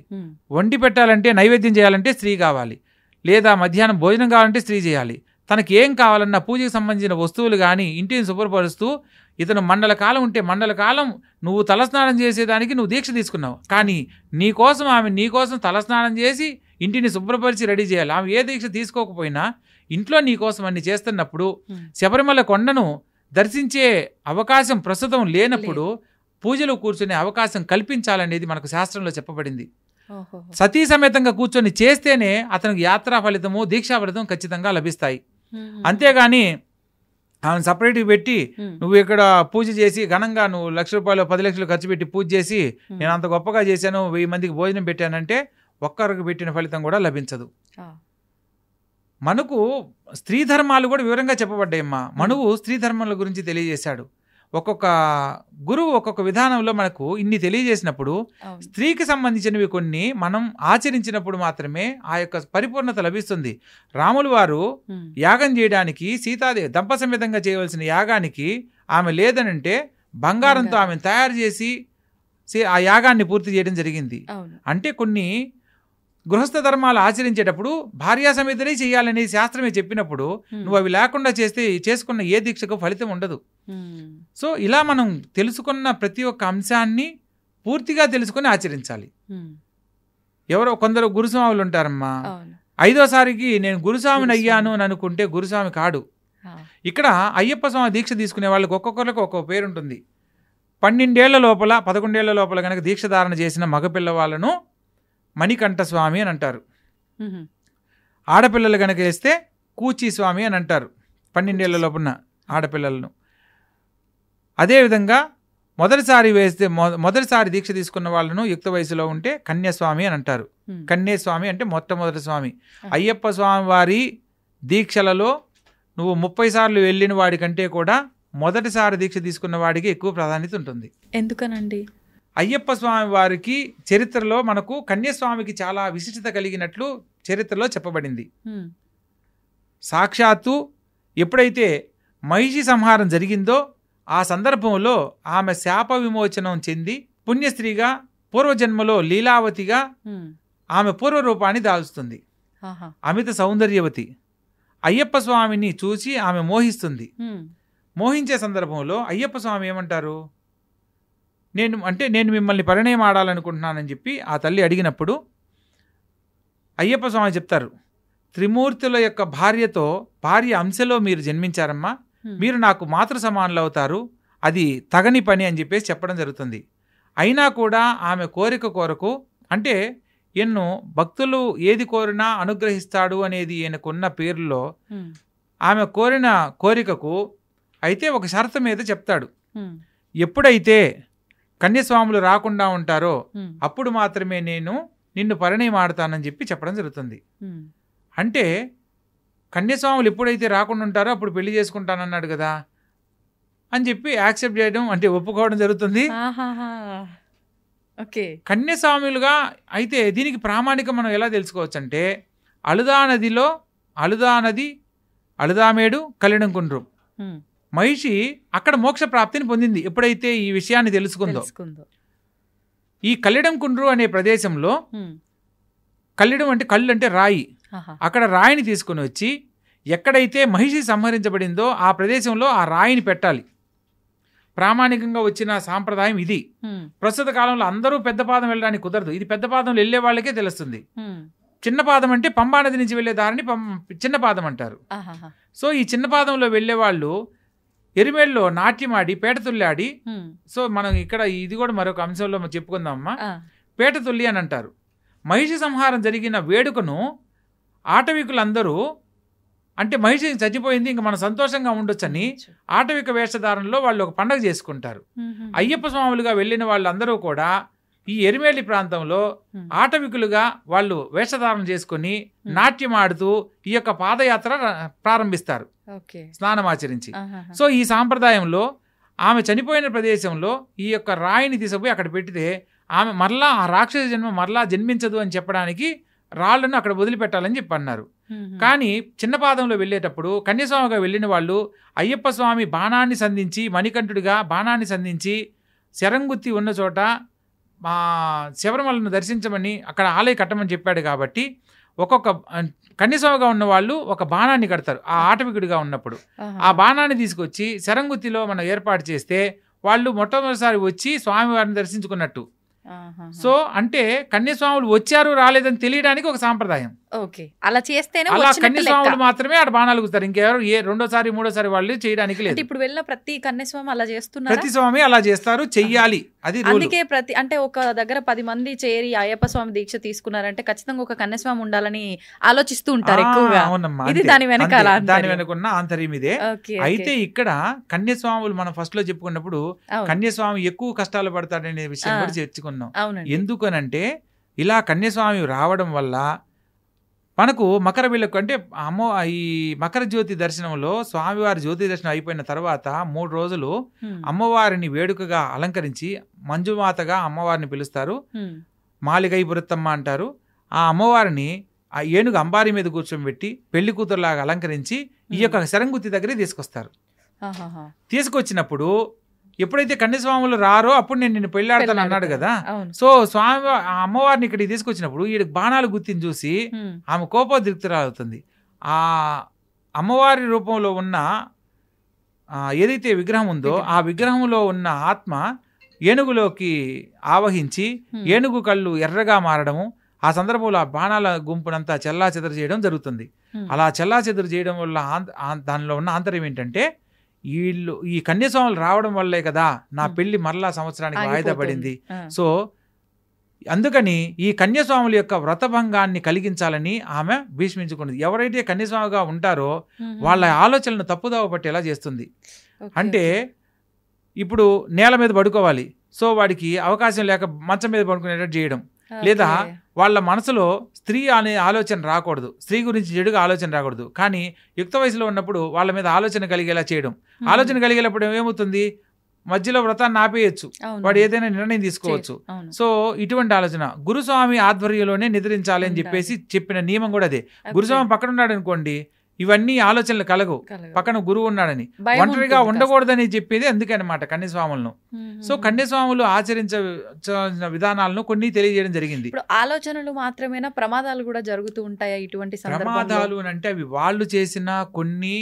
వండి పెట్టాలంటే నైవేద్యం చేయాలంటే స్త్రీ కావాలి, లేదా మధ్యాహ్నం భోజనం కావాలంటే స్త్రీ చేయాలి. తనకి ఏం కావాలన్నా పూజకు సంబంధించిన వస్తువులు కానీ ఇంటిని శుభ్రపరుస్తూ ఇతను మండల కాలం ఉంటే మండల కాలం నువ్వు తలస్నానం చేసేదానికి నువ్వు దీక్ష తీసుకున్నావు. కానీ నీకోసం ఆమె నీకోసం తలస్నానం చేసి ఇంటిని శుభ్రపరిచి రెడీ చేయాలి. ఆమె ఏ దీక్ష తీసుకోకపోయినా ఇంట్లో నీకోసం అన్ని చేస్తున్నప్పుడు శబరిమల కొండను దర్శించే అవకాశం ప్రస్తుతం లేనప్పుడు పూజలు కూర్చునే అవకాశం కల్పించాలనేది మనకు శాస్త్రంలో చెప్పబడింది. సతీ సమేతంగా కూర్చొని చేస్తేనే అతనికి యాత్రా ఫలితము దీక్షా ఫలితం ఖచ్చితంగా లభిస్తాయి. అంతేగాని ఆమెను సపరేట్గా పెట్టి నువ్వు ఇక్కడ పూజ చేసి ఘనంగా నువ్వు 1,00,000 రూపాయలు 10 లక్షలు ఖర్చు పెట్టి పూజ చేసి నేను అంత గొప్పగా చేశాను 1000 మందికి భోజనం పెట్టానంటే ఒక్కరికి పెట్టిన ఫలితం కూడా లభించదు. మనకు స్త్రీ ధర్మాలు కూడా వివరంగా చెప్పబడ్డాయమ్మా. మనువు స్త్రీ ధర్మాల గురించి తెలియజేశాడు. ఒక్కొక్క గురువు ఒక్కొక్క విధానంలో మనకు ఇన్ని తెలియజేసినప్పుడు స్త్రీకి సంబంధించినవి కొన్ని మనం ఆచరించినప్పుడు మాత్రమే ఆ యొక్క పరిపూర్ణత లభిస్తుంది. రాములు వారు యాగం చేయడానికి సీతాదేవి దంపసమేతంగా చేయవలసిన యాగానికి ఆమె లేదనంటే బంగారంతో ఆమెను తయారు చేసి ఆ యాగాన్ని పూర్తి చేయడం జరిగింది. అంటే కొన్ని గృహస్థ ధర్మాలు ఆచరించేటప్పుడు భార్యా సమేతనే చేయాలనేది శాస్త్రమే చెప్పినప్పుడు నువ్వు అవి లేకుండా చేస్తే చేసుకున్న ఏ దీక్షకు ఫలితం ఉండదు. సో ఇలా మనం తెలుసుకున్న ప్రతి ఒక్క అంశాన్ని పూర్తిగా తెలుసుకొని ఆచరించాలి. ఎవరో కొందరు గురుస్వాములు ఉంటారమ్మా, 5వసారికి నేను గురుస్వామిని అయ్యాను అని అనుకుంటే గురుస్వామి కాడు. ఇక్కడ అయ్యప్ప స్వామి దీక్ష తీసుకునే వాళ్ళకి ఒక్కొక్కరికి ఒక్కొక్క పేరు ఉంటుంది. 12 ఏళ్ల లోపల 11 ఏళ్ల లోపల కనుక దీక్ష ధారణ చేసిన మగపిల్లవాళ్ళను మణికంఠ స్వామి అని అంటారు. ఆడపిల్లలు కనుక వేస్తే కూచి స్వామి అని అంటారు 12 ఏళ్ల లోపున్న ఆడపిల్లలను. అదేవిధంగా మొదటిసారి దీక్ష తీసుకున్న వాళ్ళను యుక్త వయసులో ఉంటే కన్యాస్వామి అని అంటారు. కన్యాస్వామి అంటే మొట్టమొదటి స్వామి. అయ్యప్ప స్వామి వారి దీక్షలలో నువ్వు 30 సార్లు వెళ్ళిన వాడికంటే కూడా మొదటిసారి దీక్ష తీసుకున్న వాడికి ఎక్కువ ప్రాధాన్యత ఉంటుంది. ఎందుకనండి? అయ్యప్ప స్వామి వారికి చరిత్రలో మనకు కన్యాస్వామికి చాలా విశిష్టత కలిగినట్లు చరిత్రలో చెప్పబడింది. సాక్షాత్తు ఎప్పుడైతే మహిషి సంహారం జరిగిందో ఆ సందర్భంలో ఆమె శాప విమోచనం చెంది పుణ్యస్త్రీగా పూర్వజన్మలో లీలావతిగా ఆమె పూర్వరూపాన్ని దాల్చుతుంది. అమిత సౌందర్యవతి. అయ్యప్ప స్వామిని చూసి ఆమె మోహిస్తుంది. మోహించే సందర్భంలో అయ్యప్ప స్వామి ఏమంటారు, నేను మిమ్మల్ని పరిణయం ఆడాలనుకుంటున్నానని చెప్పి ఆ తల్లి అడిగినప్పుడు అయ్యప్ప స్వామి చెప్తారు, త్రిమూర్తుల యొక్క భార్య అంశలో మీరు జన్మించారమ్మా, మీరు నాకు మాతృ సమానులు అవుతారు, అది తగని పని అని చెప్పేసి చెప్పడం జరుగుతుంది. అయినా కూడా ఆమె కోరిక కొరకు, అంటే ఎన్నో భక్తులు ఏది కోరినా అనుగ్రహిస్తాడు అనేది ఈయనకున్న పేరులో ఆమె కోరిన కోరికకు అయితే ఒక షరతు మీద చెప్తాడు. ఎప్పుడైతే కన్యస్వాములు రాకుండా ఉంటారో అప్పుడు మాత్రమే నేను నిన్ను పరిణయం ఆడతానని చెప్పి చెప్పడం జరుగుతుంది. అంటే కన్యస్వాములు ఎప్పుడైతే రాకుండా ఉంటారో అప్పుడు పెళ్లి చేసుకుంటానన్నాడు కదా అని చెప్పి యాక్సెప్ట్ చేయడం, అంటే ఒప్పుకోవడం జరుగుతుంది. కన్యస్వాములుగా అయితే దీనికి ప్రామాణికం మనం ఎలా తెలుసుకోవచ్చు అంటే, అలుదా నదిలో అలుదామేడు కలిడంకుండ్రు మహిషి అక్కడ మోక్ష ప్రాప్తిని పొందింది ఎప్పుడైతే ఈ విషయాన్ని తెలుసుకుందో. ఈ కల్లిడంకుండ్రు అనే ప్రదేశంలో, కల్లిడం అంటే కళ్ళు అంటే రాయి, అక్కడ రాయిని తీసుకుని వచ్చి ఎక్కడైతే మహిషి సంహరించబడిందో ఆ ప్రదేశంలో ఆ రాయిని పెట్టాలి. ప్రామాణికంగా వచ్చిన సాంప్రదాయం ఇది. ప్రస్తుత కాలంలో అందరూ పెద్ద పాదం వెళ్ళడానికి కుదరదు. ఇది పెద్ద పాదంలో వెళ్ళే వాళ్ళకే తెలుస్తుంది. చిన్న పాదం అంటే పంబా నది నుంచి వెళ్ళే దారిని చిన్న పాదం అంటారు. సో ఈ చిన్న పాదంలో వెళ్ళే వాళ్ళు ఎరిమేళ్ళలో నాట్యమాడి పేటతుల్లాడి, సో మనం ఇక్కడ ఇది కూడా మరొక అంశంలో చెప్పుకుందామమ్మా, పేటతుల్లి అని అంటారు. మహిషి సంహారం జరిగిన వేడుకను ఆటవికులందరూ, అంటే మహిషి చచ్చిపోయింది ఇంకా మనం సంతోషంగా ఉండొచ్చని ఆటవిక వేషధారణలో వాళ్ళు ఒక పండగ చేసుకుంటారు. అయ్యప్ప స్వాములుగా వెళ్ళిన వాళ్ళందరూ కూడా ఈ ఎరిమేలి ప్రాంతంలో ఆటవికులుగా వాళ్ళు వేషధారణ చేసుకుని నాట్యం ఆడుతూ ఈ యొక్క పాదయాత్ర ప్రారంభిస్తారు స్నానం ఆచరించి. సో ఈ సాంప్రదాయంలో ఆమె చనిపోయిన ప్రదేశంలో ఈ యొక్క రాయిని తీసుకుపోయి అక్కడ పెడితే ఆమె మరలా ఆ రాక్షస జన్మ మరలా జన్మించదు అని చెప్పడానికి రాళ్లను అక్కడ వదిలిపెట్టాలని చెప్పి అన్నారు. కానీ చిన్న పాదంలో వెళ్ళేటప్పుడు కన్యస్వామిగా వెళ్ళిన వాళ్ళు అయ్యప్ప స్వామి బాణాన్ని సంధించి, మణికంఠుడిగా బాణాన్ని సంధించి శరంగుత్తి ఉన్న చోట శబరిమలను దర్శించమని అక్కడ ఆలయ కట్టమని చెప్పాడు. కాబట్టి ఒక్కొక్క కన్యస్వామిగా ఉన్న వాళ్ళు ఒక బాణాన్ని కడతారు ఆ ఆటవికుడిగా ఉన్నప్పుడు. ఆ బాణాన్ని తీసుకొచ్చి శరంగుత్తిలో మనం ఏర్పాటు చేస్తే వాళ్ళు మొట్టమొదటిసారి వచ్చి స్వామివారిని దర్శించుకున్నట్టు. సో అంటే కన్యస్వాములు వచ్చారు రాలేదని తెలియడానికి ఒక సాంప్రదాయం. ఓకే, అలా చేస్తేనే అలా వచ్చినట్టు లెక్క. కన్యస్వాములు మాత్రమే ఆడ బాణాలు గుస్తారు. ఇంకెవరు రెండోసారి మూడోసారి వాళ్ళు చేయడానికి అంటే లేదు. ఇప్పుడు వెళ్ళిన ప్రతి కన్యస్వామి అలా చేస్తున్నారు. ప్రతి స్వామి అలా చేస్తారు, చెయ్యాలి, అది రూల్. అందుకే అంటే ఒక దగ్గర 10 మంది చేరి అయ్యప్ప స్వామి దీక్ష తీసుకున్నారంటే ఖచ్చితంగా ఒక కన్యస్వామి ఉండాలని ఆలోచిస్తూ ఉంటారు ఎక్కువగా. అవునమ్మా, ఇది దాని వెనకాల దాని వెనకున్న ఆంతర్యం ఇదే. అయితే ఇక్కడ కన్యస్వాములు మనం ఫస్ట్ లో చెప్పుకున్నప్పుడు కన్యస్వామి ఎక్కువ కష్టాలు పడతాడనే విషయం కూడా చర్చుకున్నాం. ఎందుకనంటే ఇలా కన్యస్వామి రావడం వల్ల మనకు మకర బిళ్ళకు అంటే ఈ మకర జ్యోతి దర్శనంలో స్వామివారి జ్యోతి దర్శనం అయిపోయిన తర్వాత 3 రోజులు అమ్మవారిని వేడుకగా అలంకరించి మంజుమాతగా అమ్మవారిని పిలుస్తారు. మాలిగై బురత్తమ్మ అంటారు. ఆ అమ్మవారిని ఆ ఏనుగు అంబారి మీద కూర్చోబెట్టి పెళ్లి కూతురులాగా అలంకరించి ఈ యొక్క శరంగుత్తి దగ్గరే తీసుకొస్తారు. తీసుకొచ్చినప్పుడు ఎప్పుడైతే కన్యస్వాములు రారో అప్పుడు నేను నిన్ను పెళ్ళాడతాను అన్నాడు కదా. సో స్వామి అమ్మవారిని ఇక్కడికి తీసుకొచ్చినప్పుడు ఈ బాణాలు గుర్తిని చూసి ఆమె కోపోద్రిక్తురాలవుతుంది. ఆ అమ్మవారి రూపంలో ఉన్న ఏదైతే విగ్రహం ఉందో ఆ విగ్రహంలో ఉన్న ఆత్మ ఏనుగులోకి ఆవహించి ఏనుగు కళ్ళు ఎర్రగా మారడము, ఆ సందర్భంలో ఆ బాణాల గుంపునంతా చెల్లా చెదరు చేయడం జరుగుతుంది. అలా చెల్లా చెదరు చేయడం వల్ల దానిలో ఉన్న ఆంతర్యం ఏంటంటే ఈ కన్యస్వాములు రావడం వల్లే కదా నా పెళ్లి మరలా సంవత్సరానికి వాయిదా పడింది. సో అందుకని ఈ కన్యస్వాముల యొక్క వ్రతభంగాన్ని కలిగించాలని ఆమె భీష్మించుకున్నది. ఎవరైతే కన్యస్వామిగా ఉంటారో వాళ్ళ ఆలోచనలను తప్పుదావ పట్టేలా చేస్తుంది. అంటే ఇప్పుడు నేల మీద పడుకోవాలి, సో వాడికి అవకాశం లేక మంచం మీద పడుకునేటట్టు చేయడం, లేదా వాళ్ళ మనసులో స్త్రీ అనే ఆలోచన రాకూడదు, స్త్రీ గురించి చెడుగా ఆలోచన రాకూడదు, కానీ యుక్త వయసులో ఉన్నప్పుడు వాళ్ళ మీద ఆలోచన కలిగేలా చేయడం. ఆలోచన కలిగేటప్పుడు ఏమవుతుంది, మధ్యలో వ్రతాన్ని ఆపేయచ్చు, వాడు ఏదైనా నిర్ణయం తీసుకోవచ్చు. సో ఇటువంటి ఆలోచన గురుస్వామి ఆధ్వర్యంలోనే నిద్రించాలి అని చెప్పేసి చెప్పిన నియమం కూడా అదే. గురుస్వామి పక్కన ఉన్నాడు అనుకోండి, ఇవన్నీ ఆలోచనలు కలగవు, పక్కన గురువు ఉన్నాడని, ఒంటరిగా ఉండకూడదని చెప్పేది అందుకే అనమాట కన్యస్వాములను. సో కన్యస్వాములు ఆచరించిన విధానాలను కొన్ని తెలియజేయడం జరిగింది. ఆలోచనలు మాత్రమేనా, ప్రమాదాలు కూడా జరుగుతూ ఉంటాయా ఇటువంటి ప్రమాదాలు అంటే అవి వాళ్ళు చేసిన కొన్ని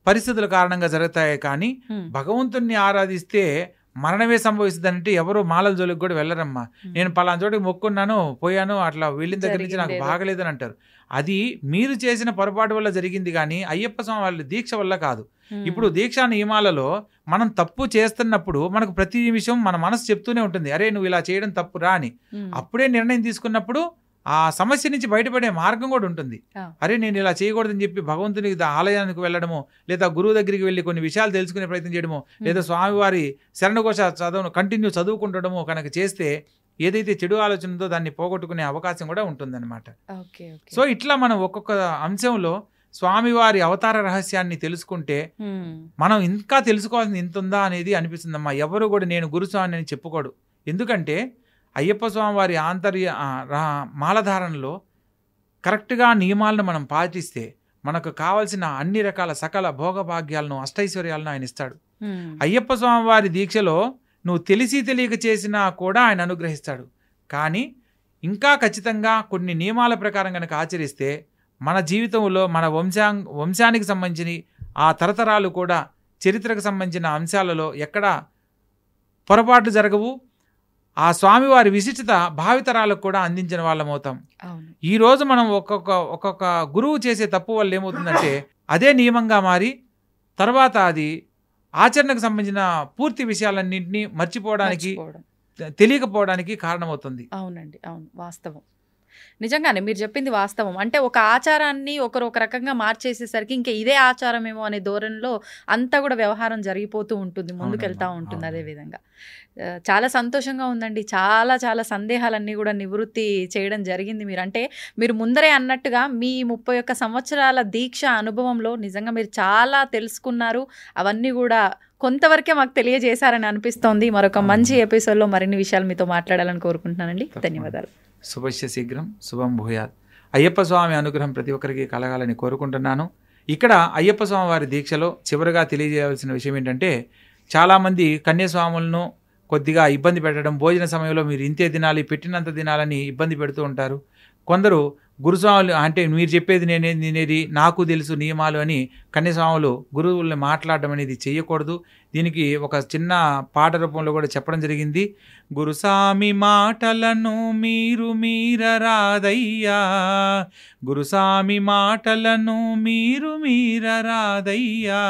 పరిస్థితుల కారణంగా జరుగుతాయి. కానీ భగవంతుణ్ణి ఆరాధిస్తే మరణమే సంభవిస్తుందంటే ఎవరు మాలల జోలికి కూడా వెళ్ళరమ్మా. నేను పలానా చోటికి మొక్కున్నాను పోయాను, అట్లా వెళ్ళిన దగ్గర నుంచి నాకు బాగలేదని అంటారు. అది మీరు చేసిన పొరపాటు వల్ల జరిగింది, కానీ అయ్యప్ప స్వామి వాళ్ళ దీక్ష వల్ల కాదు. ఇప్పుడు దీక్షా నియమాలలో మనం తప్పు చేస్తున్నప్పుడు మనకు ప్రతి విషయం మన మనసు చెప్తూనే ఉంటుంది, అరే నువ్వు ఇలా చేయడం తప్పు రా అని. అప్పుడే నిర్ణయం తీసుకున్నప్పుడు ఆ సమస్య నుంచి బయటపడే మార్గం కూడా ఉంటుంది. అరే నేను ఇలా చేయకూడదని చెప్పి భగవంతునికి ఆలయానికి వెళ్ళడమో, లేదా గురువు దగ్గరికి వెళ్ళి కొన్ని విషయాలు తెలుసుకునే ప్రయత్నం చేయడమో, లేదా స్వామివారి శరణఘోష కంటిన్యూ చదువుకుంటడమో కనుక చేస్తే ఏదైతే చెడు ఆలోచన ఉందో దాన్ని పోగొట్టుకునే అవకాశం కూడా ఉంటుందన్నమాట. సో ఇట్లా మనం ఒక్కొక్క అంశంలో స్వామివారి అవతార రహస్యాన్ని తెలుసుకుంటే మనం ఇంకా తెలుసుకోవాల్సింది ఇంత ఉందా అనేది అనిపిస్తుందమ్మా. ఎవరు కూడా నేను గురుస్వామి అని చెప్పుకోడు. ఎందుకంటే అయ్యప్ప స్వామి వారి మాలధారణలో కరెక్ట్గా నియమాలను మనం పాటిస్తే మనకు కావలసిన అన్ని రకాల సకల భోగభాగ్యాలను అష్టైశ్వర్యాలను ఆయన ఇస్తాడు. అయ్యప్ప స్వామి వారి దీక్షలో నువ్వు తెలిసి తెలియక చేసినా కూడా ఆయన అనుగ్రహిస్తాడు. కానీ ఇంకా ఖచ్చితంగా కొన్ని నియమాల ప్రకారం కనుక ఆచరిస్తే మన జీవితంలో మన వంశానికి సంబంధించిన ఆ తరతరాలు కూడా చరిత్రకు సంబంధించిన అంశాలలో ఎక్కడా పొరపాట్లు జరగవు. ఆ స్వామివారి విశిష్టత భావితరాలకు కూడా అందించిన వాళ్ళం అవుతాం. ఈరోజు మనం ఒక్కొక్క గురువు చేసే తప్పు వల్ల ఏమవుతుందంటే అదే నియమంగా మారి తర్వాత అది ఆచరణకు సంబంధించిన పూర్తి విషయాలన్నింటినీ మర్చిపోవడానికి తెలియకపోవడానికి కారణమవుతుంది. అవునండి, అవును, వాస్తవం. నిజంగానే మీరు చెప్పింది వాస్తవం. అంటే ఒక ఆచారాన్ని ఒకరు ఒక రకంగా మార్చేసేసరికి ఇంకా ఇదే ఆచారమేమో అనే ధోరణిలో అంతా కూడా వ్యవహారం జరిగిపోతూ ఉంటుంది, ముందుకెళ్తూ ఉంటుంది. అదే విధంగా చాలా సంతోషంగా ఉందండి. చాలా చాలా సందేహాలన్నీ కూడా నివృత్తి చేయడం జరిగింది. మీరు ముందరే అన్నట్టుగా మీ 31 సంవత్సరాల దీక్ష అనుభవంలో నిజంగా మీరు చాలా తెలుసుకున్నారు. అవన్నీ కూడా కొంతవరకే మాకు తెలియజేశారని అనిపిస్తోంది. మరొక మంచి ఎపిసోడ్లో మరిన్ని విషయాలు మీతో మాట్లాడాలని కోరుకుంటున్నానండి. ధన్యవాదాలు. శుభస్య శీఘ్రం, శుభం భూయాత్. అయ్యప్ప స్వామి అనుగ్రహం ప్రతి ఒక్కరికి కలగాలని కోరుకుంటున్నాను. ఇక్కడ అయ్యప్ప స్వామి వారి దీక్షలో చివరిగా తెలియజేయవలసిన విషయం ఏంటంటే, చాలామంది కన్యాస్వాములను కొద్దిగా ఇబ్బంది పెట్టడం, భోజన సమయంలో మీరు ఇంతే తినాలి పెట్టినంత తినాలని ఇబ్బంది పెడుతూ ఉంటారు. కొందరు గురుస్వాములు అంటే మీరు చెప్పేది నేనేది నాకు తెలుసు నియమాలు అని కన్యస్వాములు గురువుల్ని మాట్లాడడం అనేది చేయకూడదు. దీనికి ఒక చిన్న పాట రూపంలో కూడా చెప్పడం జరిగింది. గురుస్వామి మాటలను మీరు మీరరాదయ్యా, గురుస్వామి మాటలను మీరు మీరరాదయ్యా,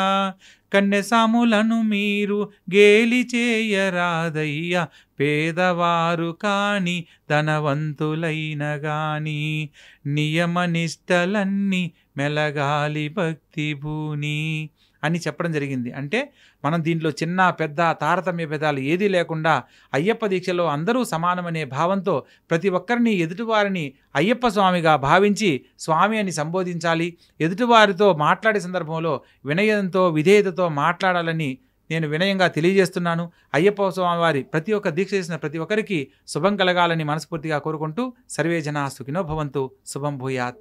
కన్యసాములను మీరు గేలి చేయరాదయ్యా, పేదవారు కాని ధనవంతులైన గాని నియమనిష్టలన్నీ మెలగాలి భక్తి భూని అని చెప్పడం జరిగింది. అంటే మనం దీంట్లో చిన్న పెద్ద తారతమ్య భేదాలు ఏదీ లేకుండా అయ్యప్ప దీక్షలో అందరూ సమానమనే భావంతో ప్రతి ఒక్కరిని ఎదుటివారిని అయ్యప్ప స్వామిగా భావించి స్వామి అని సంబోధించాలి. ఎదుటివారితో మాట్లాడే సందర్భంలో వినయంతో విధేయతతో మాట్లాడాలని నేను వినయంగా తెలియజేస్తున్నాను. అయ్యప్ప స్వామి వారి ప్రతి ఒక్క దీక్ష చేసిన ప్రతి ఒక్కరికి శుభం కలగాలని మనస్ఫూర్తిగా కోరుకుంటూ సర్వే జనా సుఖినో భవంతు. శుభం భూయాత్.